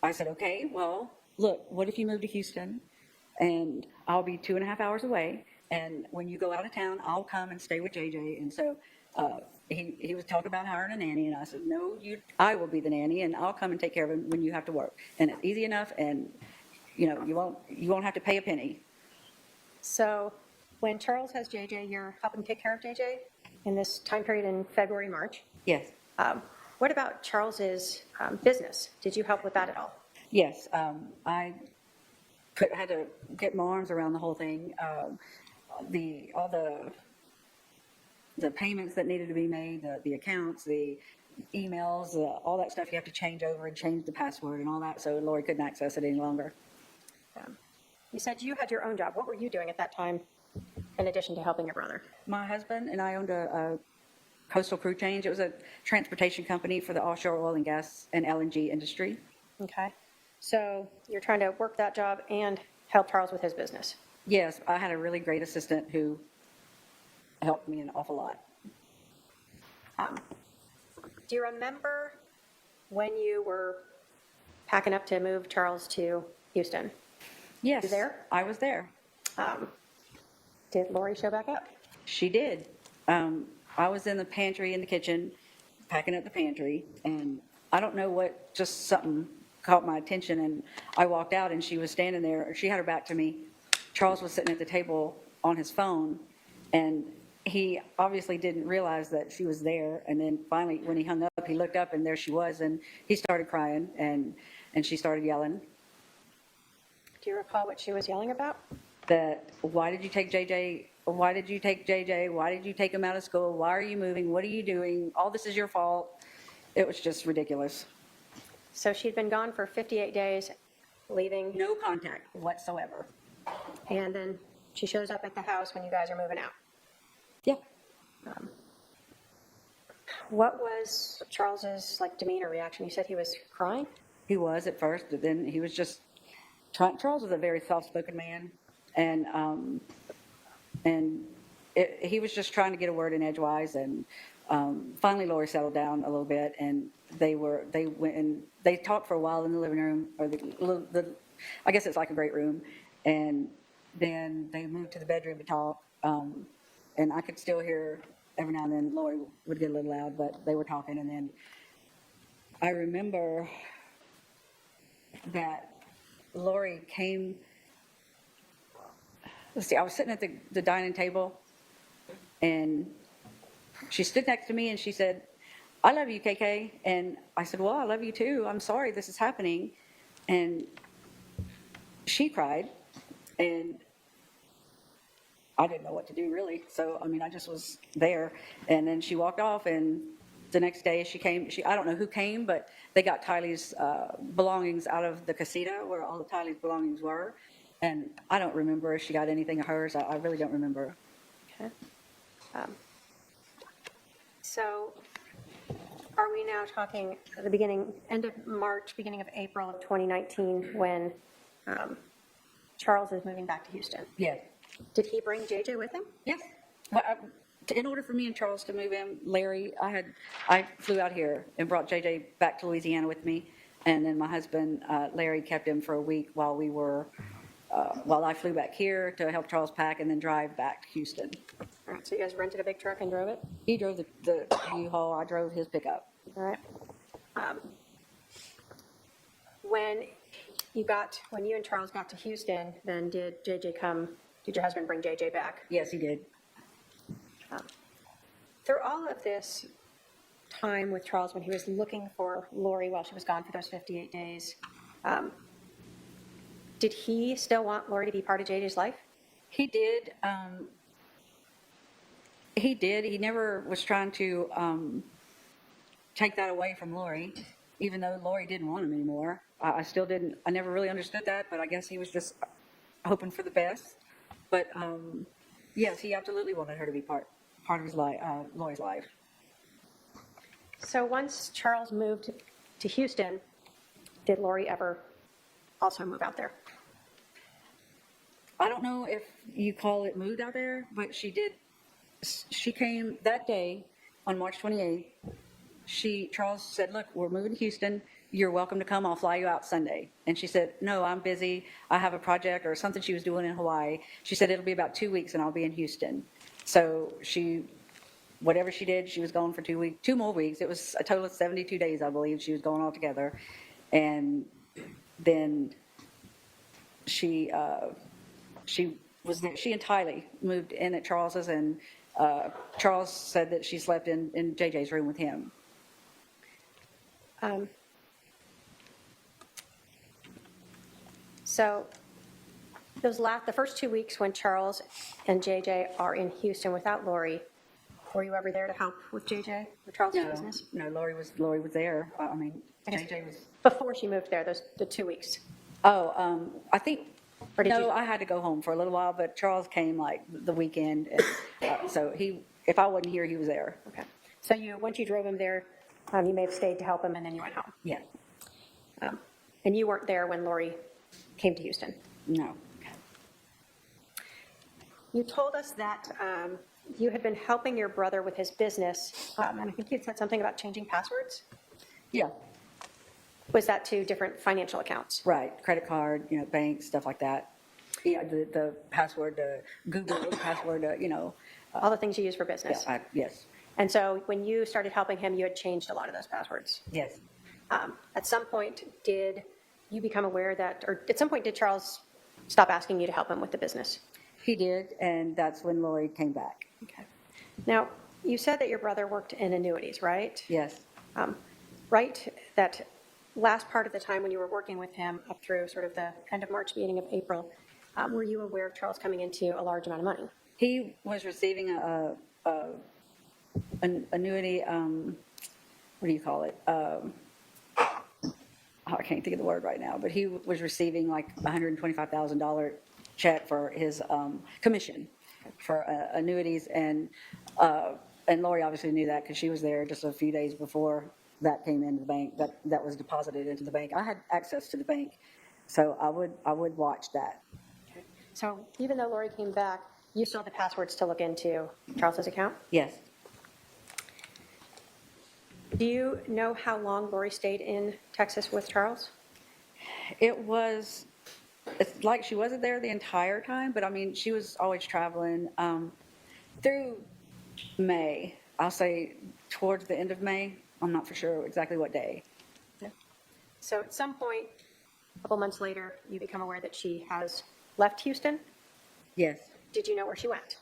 Speaker 10: I said, okay, well, look, what if you move to Houston and I'll be 2.5 hours away, and when you go out of town, I'll come and stay with JJ. And so he was talking about hiring a nanny, and I said, no, I will be the nanny, and I'll come and take care of him when you have to work. And it's easy enough, and you won't have to pay a penny.
Speaker 6: So when Charles has JJ, you're helping take care of JJ in this time period in February, March.
Speaker 10: Yes.
Speaker 6: What about Charles's business? Did you help with that at all?
Speaker 10: Yes, I had to get my arms around the whole thing. All the payments that needed to be made, the accounts, the emails, all that stuff you have to change over and change the password and all that, so Lori couldn't access it any longer.
Speaker 6: You said you had your own job. What were you doing at that time in addition to helping your brother?
Speaker 10: My husband and I owned a coastal crew change. It was a transportation company for the offshore oil and gas and LNG industry.
Speaker 6: Okay. So you're trying to work that job and help Charles with his business.
Speaker 10: Yes, I had a really great assistant who helped me an awful lot.
Speaker 6: Do you remember when you were packing up to move Charles to Houston?
Speaker 10: Yes,
Speaker 6: You there?
Speaker 10: I was there.
Speaker 6: Did Lori show back up?
Speaker 10: She did. I was in the pantry in the kitchen, packing up the pantry, and I don't know what, just something caught my attention, and I walked out, and she was standing there. She had her back to me. Charles was sitting at the table on his phone, and he obviously didn't realize that she was there. And then finally, when he hung up, he looked up, and there she was, and he started crying, and she started yelling
Speaker 6: Do you recall what she was yelling about?
Speaker 10: that, why did you take JJ? Why did you take JJ? Why did you take him out of school? Why are you moving? What are you doing? All this is your fault. It was just ridiculous.
Speaker 6: So she'd been gone for 58 days, leaving,
Speaker 10: No contact whatsoever.
Speaker 6: and then she shows up at the house when you guys are moving out.
Speaker 10: Yeah.
Speaker 6: What was Charles's demeanor reaction? You said he was crying?
Speaker 10: He was at first, but then he was just trying. Charles was a very soft-spoken man, and he was just trying to get a word in edgewise. And finally, Lori settled down a little bit, and they went and they talked for a while in the living room, or I guess it's like a great room. And then they moved to the bedroom to talk, and I could still hear every now and then Lori would get a little loud, but they were talking. And then I remember that Lori came. Let's see, I was sitting at the dining table, and she stood next to me, and she said, "I love you, KK." And I said, "Well, I love you too. I'm sorry this is happening." And she cried, and I didn't know what to do really. So, I mean, I just was there. And then she walked off, and the next day she came, I don't know who came, but they got Tylee's belongings out of the casita where all of Tylee's belongings were. And I don't remember if she got anything of hers. I really don't remember.
Speaker 6: Okay. So are we now talking at the beginning, end of March, beginning of April of 2019, when Charles is moving back to Houston?
Speaker 10: Yeah.
Speaker 6: Did he bring JJ with him?
Speaker 10: Yes. Well, in order for me and Charles to move in, Larry, I flew out here and brought JJ back to Louisiana with me, and then my husband, Larry, kept him for a week while I flew back here to help Charles pack and then drive back to Houston.
Speaker 6: All right, so you guys rented a big truck and drove it?
Speaker 10: He drove the U-Haul, I drove his pickup.
Speaker 6: All right. When you and Charles got to Houston, then did your husband bring JJ back?
Speaker 10: Yes, he did.
Speaker 6: Through all of this time with Charles, when he was looking for Lori while she was gone for those 58 days, did he still want Lori to be part of JJ's life?
Speaker 10: He did. He did. He never was trying to take that away from Lori, even though Lori didn't want him anymore. I still didn't. I never really understood that, but I guess he was just hoping for the best. But yes, he absolutely wanted her to be part of his life, Lori's life.
Speaker 6: So once Charles moved to Houston, did Lori ever also move out there?
Speaker 10: I don't know if you call it moved out there, but she did. She came that day on March 28th. Charles said, "Look, we're moving to Houston. You're welcome to come. I'll fly you out Sunday." And she said, "No, I'm busy. I have a project," or something she was doing in Hawaii. She said, "It'll be about 2 weeks and I'll be in Houston." So whatever she did, she was gone for 2 weeks, 2 more weeks. It was a total of 72 days, I believe, she was gone altogether. And then she was there. She and Tylee moved in at Charles's, and Charles said that she slept in JJ's room with him.
Speaker 6: So the first 2 weeks when Charles and JJ are in Houston without Lori, were you ever there to help with JJ or Charles's business?
Speaker 10: No, Lori was there. I mean, JJ was.
Speaker 6: Before she moved there, the 2 weeks.
Speaker 10: I think.
Speaker 6: Or did you?
Speaker 10: I had to go home for a little while, but Charles came like the weekend, and, so if I wasn't here, he was there.
Speaker 6: Okay. So once you drove him there, you may have stayed to help him, and then you went home.
Speaker 10: Yeah.
Speaker 6: And you weren't there when Lori came to Houston.
Speaker 10: No.
Speaker 6: You told us that you had been helping your brother with his business, and I think you had said something about changing passwords.
Speaker 10: Yeah.
Speaker 6: Was that to different financial accounts?
Speaker 10: Right. Credit card, bank, stuff like that. Yeah. The password, Google password,
Speaker 6: All the things you use for business.
Speaker 10: Yeah, yes.
Speaker 6: And so when you started helping him, you had changed a lot of those passwords.
Speaker 10: Yes.
Speaker 6: At some point, did you become aware or at some point, did Charles stop asking you to help him with the business?
Speaker 10: He did, and that's when Lori came back.
Speaker 6: Okay. Now, you said that your brother worked in annuities, right?
Speaker 10: Yes.
Speaker 6: Right, that last part of the time when you were working with him up through sort of the end of March, beginning of April, were you aware of Charles coming into a large amount of money?
Speaker 10: He was receiving an annuity, what do you call it? I can't think of the word right now, but he was receiving like $125,000 check for his commission for annuities, and Lori obviously knew that because she was there just a few days before that came into the bank, that was deposited into the bank. I had access to the bank, so I would watch that.
Speaker 6: Okay. So even though Lori came back, you still had the passwords to look into Charles's account?
Speaker 10: Yes.
Speaker 6: Do you know how long Lori stayed in Texas with Charles?
Speaker 10: It's like she wasn't there the entire time, but I mean, she was always traveling through May. I'll say towards the end of May. I'm not for sure exactly what day.
Speaker 6: So at some point, a couple months later, you become aware that she has left Houston?
Speaker 10: Yes.
Speaker 6: Did you know where she went?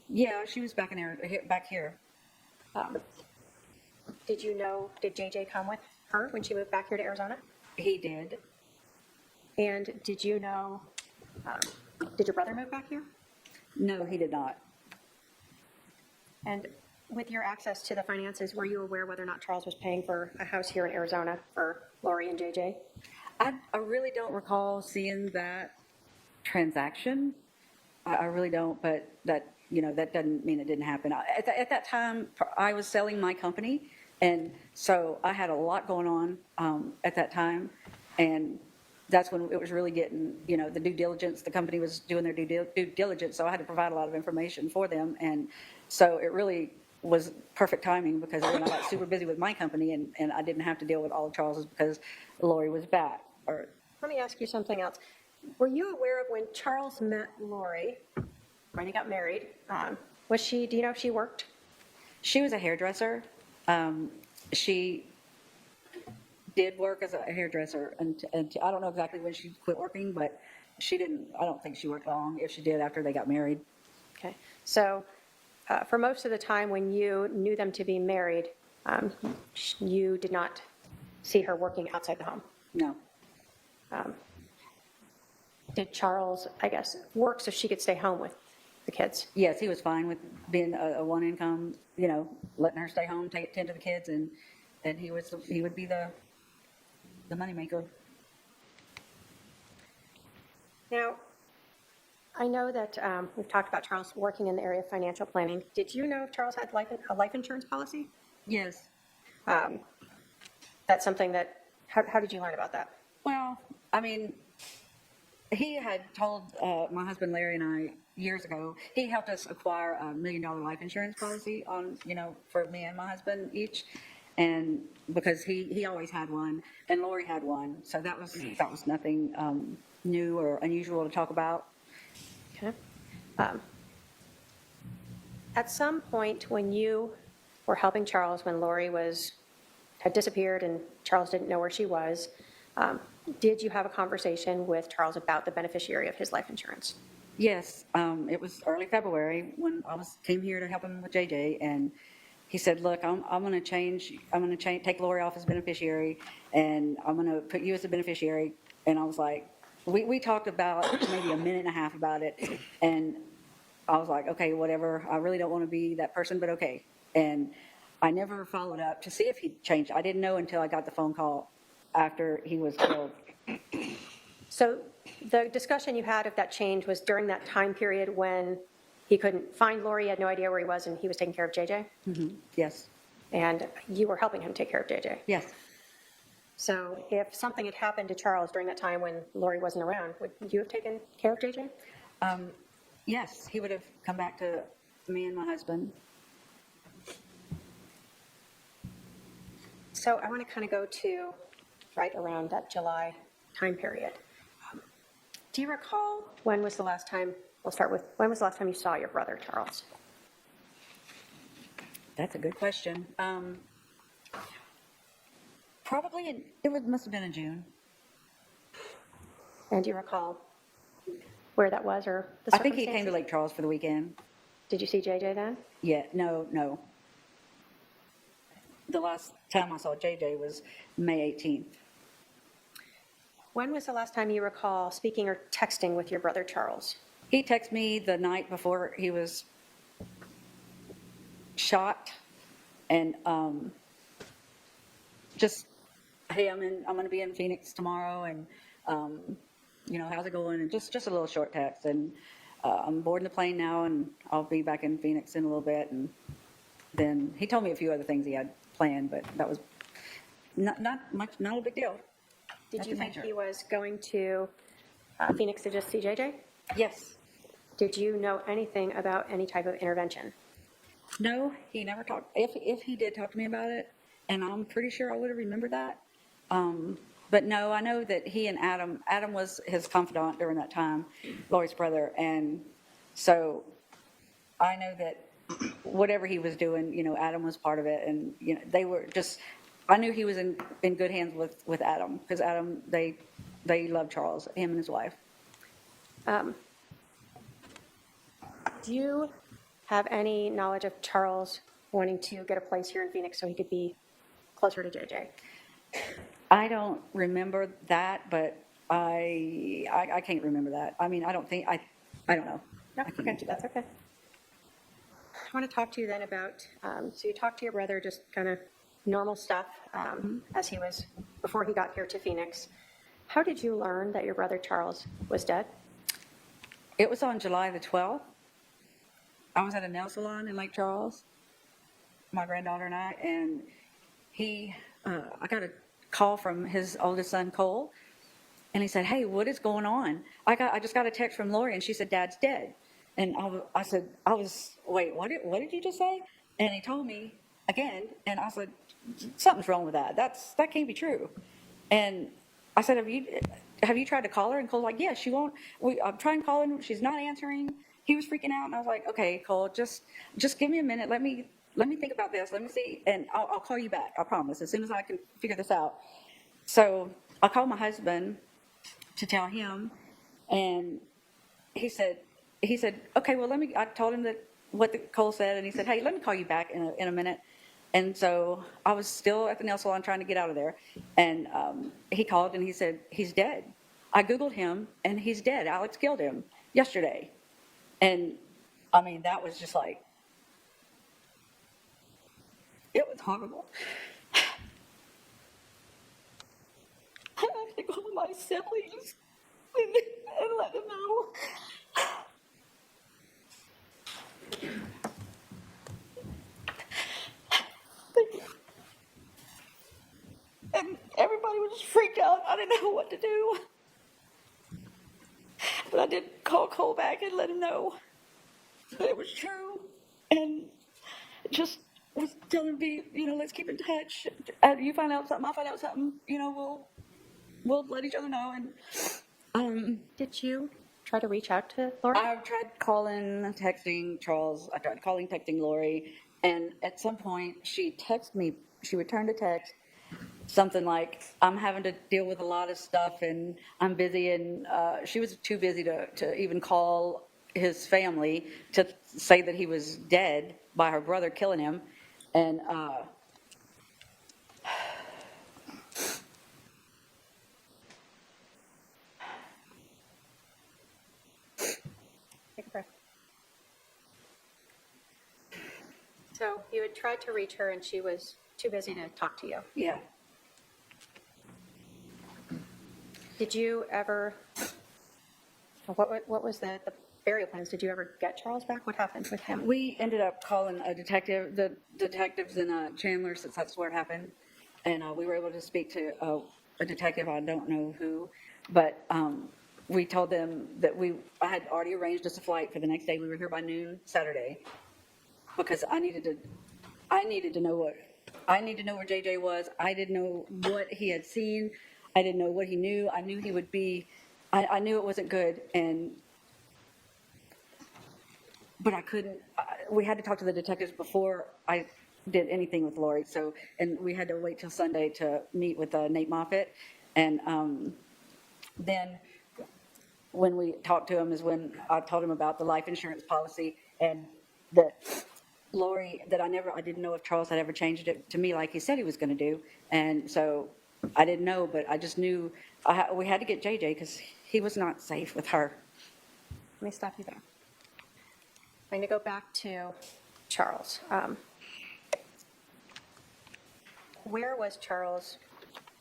Speaker 10: Yeah, she was back here.
Speaker 6: Did JJ come with her when she moved back here to Arizona?
Speaker 10: He did.
Speaker 6: And did you know, did your brother move back here?
Speaker 10: No, he did not.
Speaker 6: And with your access to the finances, were you aware whether or not Charles was paying for a house here in Arizona for Lori and JJ?
Speaker 10: I really don't recall seeing that transaction. I really don't, but that, that doesn't mean it didn't happen. At that time, I was selling my company, and so I had a lot going on at that time, and that's when it was really getting, the due diligence. The company was doing their due diligence, so I had to provide a lot of information for them, and so it really was perfect timing because when I got super busy with my company and I didn't have to deal with all of Charles's because Lori was back.
Speaker 6: Let me ask you something else. Were you aware of when Charles met Lori, when he got married? Do you know if she worked?
Speaker 10: She was a hairdresser. She did work as a hairdresser, and I don't know exactly when she quit working, but I don't think she worked long, if she did, after they got married.
Speaker 6: Okay, so for most of the time when you knew them to be married, you did not see her working outside the home?
Speaker 10: No.
Speaker 6: Did Charles, I guess, work so she could stay home with the kids?
Speaker 10: Yes, he was fine with being a one income, letting her stay home, tend to the kids, and he would be the moneymaker.
Speaker 6: Now, I know that we've talked about Charles working in the area of financial planning. Did you know if Charles had a life insurance policy?
Speaker 10: Yes.
Speaker 6: That's something that, how did you learn about that?
Speaker 10: Well, I mean, he had told my husband Larry and I years ago, he helped us acquire a $1 million life insurance policy on, for me and my husband each. And because he always had one and Lori had one. So that was nothing new or unusual to talk about.
Speaker 6: Okay. At some point when you were helping Charles, when Lori had disappeared and Charles didn't know where she was, did you have a conversation with Charles about the beneficiary of his life insurance?
Speaker 10: Yes, it was early February when I came here to help him with JJ, and he said, "Look, I'm going to take Lori off as beneficiary, and I'm going to put you as a beneficiary." And I was like, we talked about maybe a minute and a half about it, and I was like, okay, whatever. I really don't want to be that person, but okay. And I never followed up to see if he changed. I didn't know until I got the phone call after he was killed.
Speaker 6: So the discussion you had of that change was during that time period when he couldn't find Lori, he had no idea where he was, and he was taking care of JJ?
Speaker 10: Mm-hmm. Yes.
Speaker 6: And you were helping him take care of JJ?
Speaker 10: Yes.
Speaker 6: So if something had happened to Charles during that time when Lori wasn't around, would you have taken care of JJ?
Speaker 10: Yes, he would have come back to me and my husband.
Speaker 6: So I want to kind of go to right around that July time period. Do you recall when was the last time, when was the last time you saw your brother, Charles?
Speaker 10: That's a good question. Probably, must have been in June.
Speaker 6: And do you recall where that was or the
Speaker 10: I think he came to
Speaker 6: circumstances?
Speaker 10: Lake Charles for the weekend.
Speaker 6: Did you see JJ then?
Speaker 10: Yeah, no. The last time I saw JJ was May 18th.
Speaker 6: When was the last time you recall speaking or texting with your brother, Charles?
Speaker 10: He texted me the night before he was shot, and just, hey, I'm going to be in Phoenix tomorrow, and how's it going? And just a little short text, and I'm boarding the plane now, and I'll be back in Phoenix in a little bit. And then he told me a few other things he had planned, but that was not a big deal.
Speaker 6: Did you think he was going to Phoenix to just see JJ?
Speaker 10: Yes.
Speaker 6: Did you know anything about any type of intervention?
Speaker 10: No, he never talked. If he did talk to me about it, and I'm pretty sure I would have remembered that. But no, I know that he and Adam was his confidant during that time, Lori's brother. And so I know that whatever he was doing, Adam was part of it. And, they were just, I knew he was in good hands with Adam, because Adam, they love Charles, him and his wife.
Speaker 6: Do you have any knowledge of Charles wanting to get a place here in Phoenix so he could be closer to JJ?
Speaker 10: I don't remember that, but I can't remember that. I mean, I don't know.
Speaker 6: No, okay, that's okay. I want to talk to you then about, so you talked to your brother, just kind of normal stuff as he was, before he got here to Phoenix. How did you learn that your brother Charles was dead?
Speaker 10: It was on July the 12th. I was at a nail salon in Lake Charles, my granddaughter and I, and I got a call from his oldest son, Cole, and he said, "Hey, what is going on? I just got a text from Lori, and she said Dad's dead." And I said, wait, what did you just say? And he told me again, and I said, something's wrong with that. That can't be true. And I said, have you tried to call her? And Cole's like, yeah, she won't. I'm trying calling her. She's not answering. He was freaking out, and I was like, okay, Cole, just give me a minute. Let me think about this. Let me see, and I'll call you back. I promise, as soon as I can figure this out. So I called my husband to tell him, and he said, okay, well, I told him what Cole said, and he said, hey, let me call you back in a minute. And so I was still at the nail salon trying to get out of there, and he called and he said, he's dead. I Googled him, and he's dead. Alex killed him yesterday. And I mean, that was just like, it was horrible. I have to go to my siblings and let them know. And everybody was just freaked out. I didn't know what to do. But I did call Cole back and let him know that it was true. And just was telling me, let's keep in touch. You find out something, I'll find out something. We'll let each other know. And
Speaker 6: Did you try to reach out to Laura?
Speaker 10: I tried calling, texting Charles. I tried calling, texting Lori. And at some point, she texted me. She returned a text, something like, I'm having to deal with a lot of stuff, and I'm busy. And she was too busy to even call his family to say that he was dead by her brother killing him. And
Speaker 6: Take a breath. So you had tried to reach her, and she was too busy to talk to you.
Speaker 10: yeah.
Speaker 6: Did you ever, what was the burial plans? Did you ever get Charles back? What happened with him?
Speaker 10: We ended up calling a detective, the detectives in Chandler, since that's where it happened. And we were able to speak to a detective, I don't know who, but we told them that I had already arranged us a flight for the next day. We were here by noon Saturday because I needed to know where JJ was. I didn't know what he had seen. I didn't know what he knew. I knew he would be, I knew it wasn't good, but I couldn't, we had to talk to the detectives before I did anything with Lori. So, and we had to wait till Sunday to meet with Nate Moffitt. And then when we talked to him is when I told him about the life insurance policy, and that Lori, that I didn't know if Charles had ever changed it to me like he said he was going to do. And so I didn't know, but I just knew we had to get JJ because he was not safe with her.
Speaker 6: Let me stop you there. I'm going to go back to Charles. Where was Charles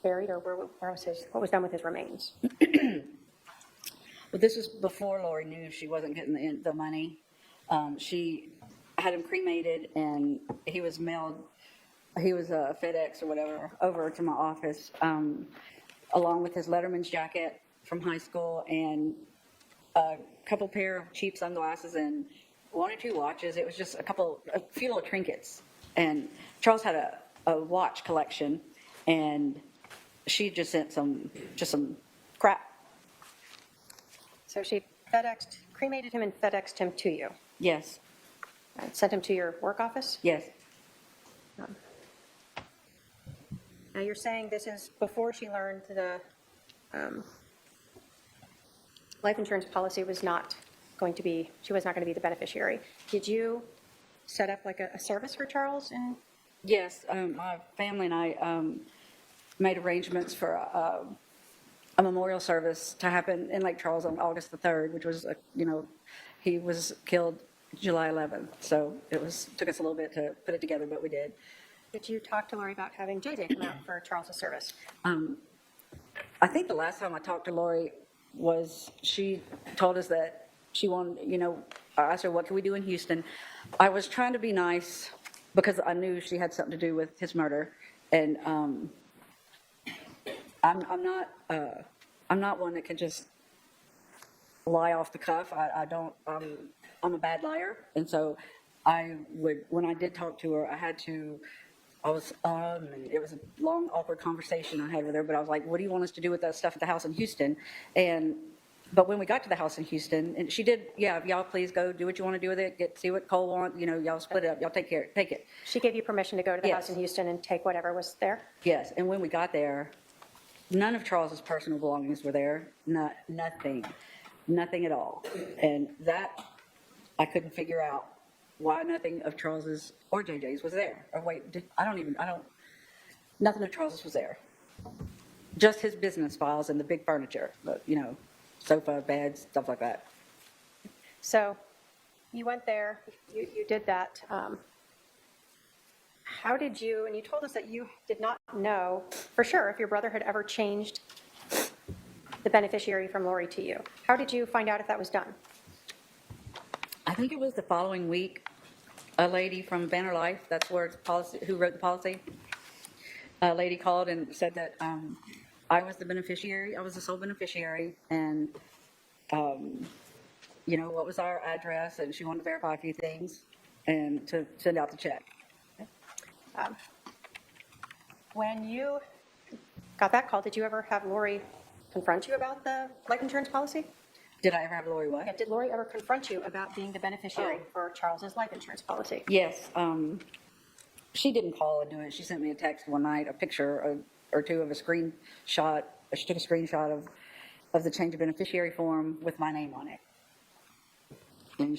Speaker 6: buried, or where was what was done with his remains?
Speaker 10: Well, this was before Lori knew she wasn't getting the money. She had him cremated, and he was mailed. He was a FedEx or whatever over to my office, along with his Letterman's jacket from high school and a couple pair of cheap sunglasses and 1 or 2 watches. It was just a few little trinkets. And Charles had a watch collection, and she just sent some crap.
Speaker 6: So she cremated him and FedExed him to you.
Speaker 10: Yes.
Speaker 6: And sent him to your work office?
Speaker 10: Yes.
Speaker 6: Now you're saying this is before she learned the life insurance policy was not going to be, she was not going to be the beneficiary. Did you set up like a service for Charles?
Speaker 10: Yes, my family and I made arrangements for a memorial service to happen in Lake Charles on August the 3rd, which was, He was killed July 11th, so took us a little bit to put it together, but we did.
Speaker 6: Did you talk to Lori about having JJ come out for Charles's service?
Speaker 10: I think the last time I talked to Lori was she told us that she wanted, I asked her, what can we do in Houston? I was trying to be nice because I knew she had something to do with his murder. And I'm not one that can just lie off the cuff. I'm a bad liar. And so when I did talk to her, and it was a long, awkward conversation I had with her, but I was like, what do you want us to do with that stuff at the house in Houston? But when we got to the house in Houston, and she did, y'all please go do what you want to do with it, see what Cole wants, y'all split it up, y'all take it.
Speaker 6: She gave you permission to go to the
Speaker 10: Yes.
Speaker 6: house in Houston and take whatever was there?
Speaker 10: Yes, and when we got there, none of Charles's personal belongings were there, nothing at all. And that, I couldn't figure out why nothing of Charles's or JJ's was there. Or wait, nothing of Charles's was there. Just his business files and the big furniture, sofa, beds, stuff like that.
Speaker 6: So you went there, you did that. How did you, and you told us that you did not know for sure if your brother had ever changed the beneficiary from Lori to you. How did you find out if that was done?
Speaker 10: I think it was the following week, a lady from Banner Life, that's where it's policy, who wrote the policy, a lady called and said that I was the beneficiary, I was the sole beneficiary, and, what was our address, and she wanted to verify a few things, and to send out the check.
Speaker 6: When you got that call, did you ever have Lori confront you about the life insurance policy?
Speaker 10: Did I ever have Lori what?
Speaker 6: Yeah, did Lori ever confront you about being the beneficiary for Charles's life insurance policy?
Speaker 10: Yes, she didn't call and do it. She sent me a text one night, a picture or two of a screenshot. She took a screenshot of the change of beneficiary form with my name on it. And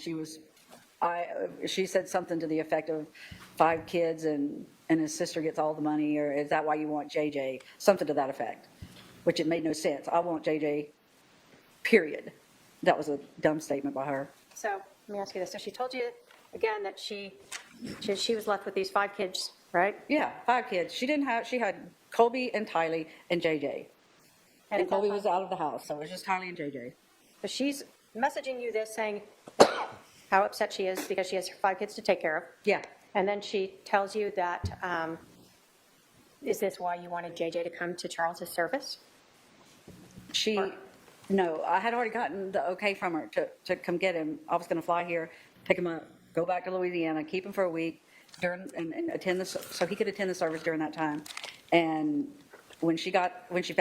Speaker 10: she said something to the effect of 5 kids and his sister gets all the money, or is that why you want JJ? Something to that effect, which it made no sense. I want JJ, period. That was a dumb statement by her.
Speaker 6: So let me ask you this. So she told you again that she was left with these 5 kids, right?
Speaker 10: Yeah, 5 kids. She had Colby and Tylee and JJ. And Colby was out of the house, so it was just Tylee and JJ.
Speaker 6: So she's messaging you this saying how upset she is because she has 5 kids to take care of.
Speaker 10: Yeah.
Speaker 6: And then she tells you that, is this why you wanted JJ to come to Charles's service?
Speaker 10: No, I had already gotten the okay from her to come get him. I was going to fly here, pick him up, go back to Louisiana, keep him for a week, and attend so he could attend the service during that time. And when she found out when she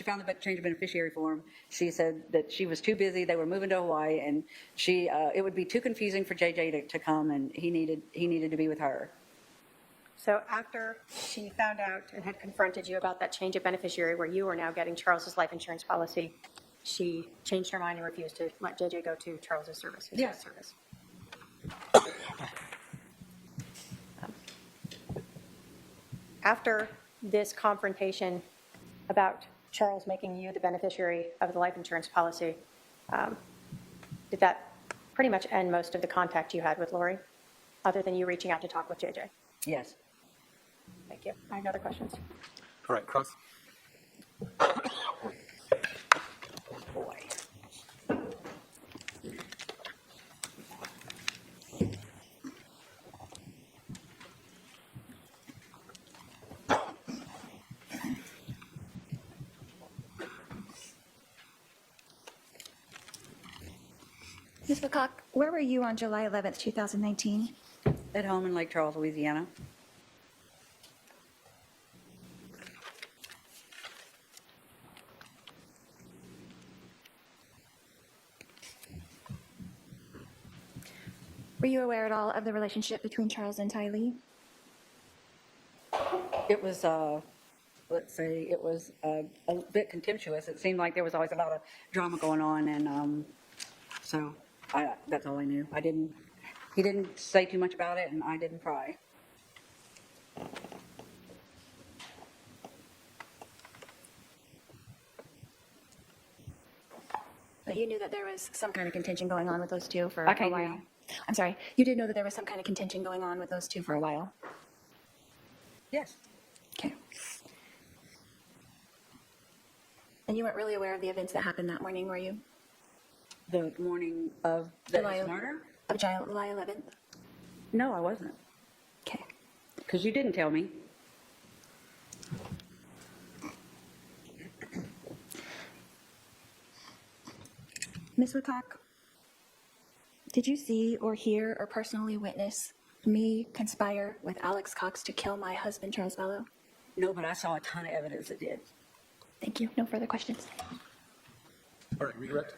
Speaker 10: found the change of beneficiary form, she said that she was too busy. They were moving to Hawaii, and it would be too confusing for JJ to come, and he needed to be with her.
Speaker 6: So after she found out and had confronted you about that change of beneficiary where you are now getting Charles's life insurance policy, she changed her mind and refused to let JJ go to Charles's service. His service. After this confrontation about Charles making you the beneficiary of the life insurance policy, did that pretty much end most of the contact you had with Lori, other than you reaching out to talk with JJ?
Speaker 10: Yes.
Speaker 6: Thank you. I have no other questions.
Speaker 8: All right, Cross.
Speaker 10: Boy.
Speaker 3: Ms. Woodcock, where were you on July 11th, 2019?
Speaker 10: At home in Lake Charles, Louisiana.
Speaker 3: Were you aware at all of the relationship between Charles and Tylee?
Speaker 10: It was, let's say, it was a bit contemptuous. It seemed like there was always a lot of drama going on, and so that's all I knew. He didn't say too much about it, and I didn't pry.
Speaker 3: Thank You knew that there was some kind of contention going on with those two for
Speaker 10: I
Speaker 3: a
Speaker 10: can't hear
Speaker 3: while.
Speaker 10: you.
Speaker 3: I'm sorry. You did know that there was some kind of contention going on with those two for a while.
Speaker 10: Yes.
Speaker 3: Okay. And you weren't really aware of the events that happened that morning, were you?
Speaker 10: The morning of the
Speaker 3: July-
Speaker 10: murder?
Speaker 3: Of July 11th?
Speaker 10: No, I wasn't.
Speaker 3: Okay.
Speaker 10: Because you didn't tell me.
Speaker 3: Ms. Woodcock, did you see or hear or personally witness me conspire with Alex Cox to kill my husband, Charles Vallow?
Speaker 10: No, but I saw a ton of evidence that did.
Speaker 3: Thank you. No further questions.
Speaker 8: All right, redirect.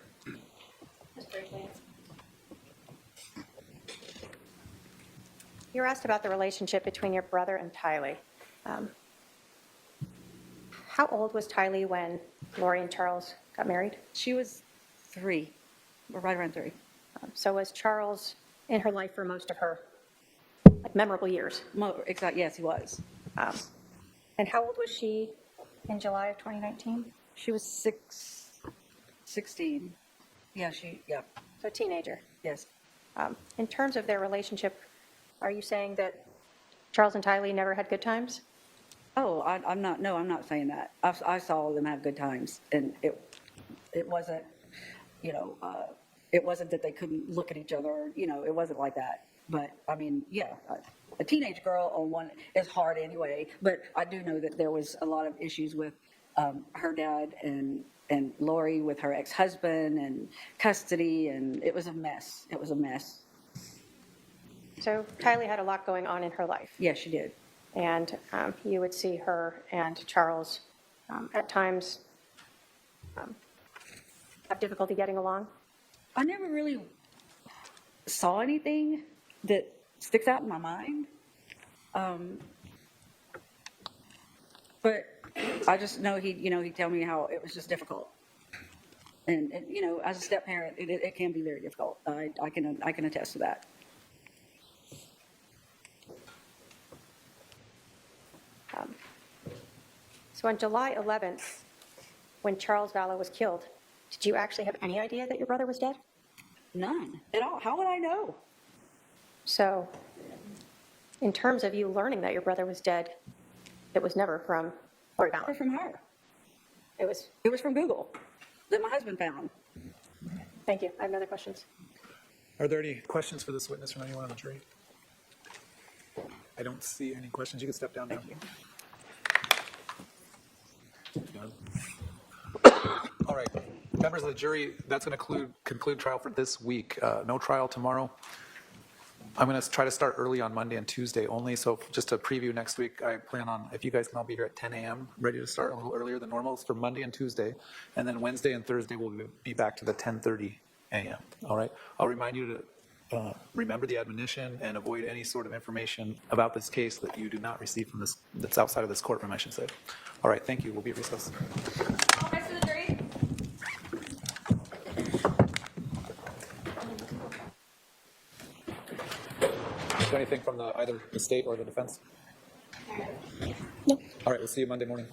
Speaker 6: You were asked about the relationship between your brother and Tylee. How old was Tylee when Lori and Charles got married?
Speaker 10: She was 3, or right around 3.
Speaker 6: So was Charles in her life for most of her like memorable years?
Speaker 10: Exactly. Yes, he was.
Speaker 6: And how old was she in July of 2019?
Speaker 10: She was 16. Yeah,
Speaker 6: So a teenager.
Speaker 10: yes.
Speaker 6: In terms of their relationship, are you saying that Charles and Tylee never had good times?
Speaker 10: Oh, I'm not saying that. I saw them have good times, and it wasn't, it wasn't that they couldn't look at each other, it wasn't like that. But, I mean, yeah, a teenage girl on one is hard anyway, but I do know that there was a lot of issues with her dad and Lori with her ex-husband and custody, and it was a mess. It was a mess.
Speaker 6: So Tylee had a lot going on in her life.
Speaker 10: Yes, she did.
Speaker 6: And you would see her and Charles at times have difficulty getting along.
Speaker 10: I never really saw anything that sticks out in my mind. But I just know he'd tell me how it was just difficult. And as a step parent, it can be very difficult. I can attest to that.
Speaker 6: So on July 11th, when Charles Vallow was killed, did you actually have any idea that your brother was dead?
Speaker 10: None at all. How would I know?
Speaker 6: So in terms of you learning that your brother was dead, it was never from Lori
Speaker 10: Or
Speaker 6: Vallow.
Speaker 10: from her.
Speaker 6: It was,
Speaker 10: It was from Google that my husband found.
Speaker 6: thank you. I have no other questions.
Speaker 8: Are there any questions for this witness from anyone on the jury? I don't see any questions. You can step down now. All right, members of the jury, that's going to conclude trial for this week. No trial tomorrow. I'm going to try to start early on Monday and Tuesday only. So just to preview next week, I plan on, if you guys can all be here at 10 a.m., ready to start a little earlier than normal for Monday and Tuesday. And then Wednesday and Thursday, we'll be back to the 10:30 a.m. All right. I'll remind you to remember the admonition and avoid any sort of information about this case that you do not receive from this, that's outside of this courtroom, I should say. All right. Thank you. We'll be at recess. Is there anything from either the state or the defense? No. All right, we'll see you Monday morning.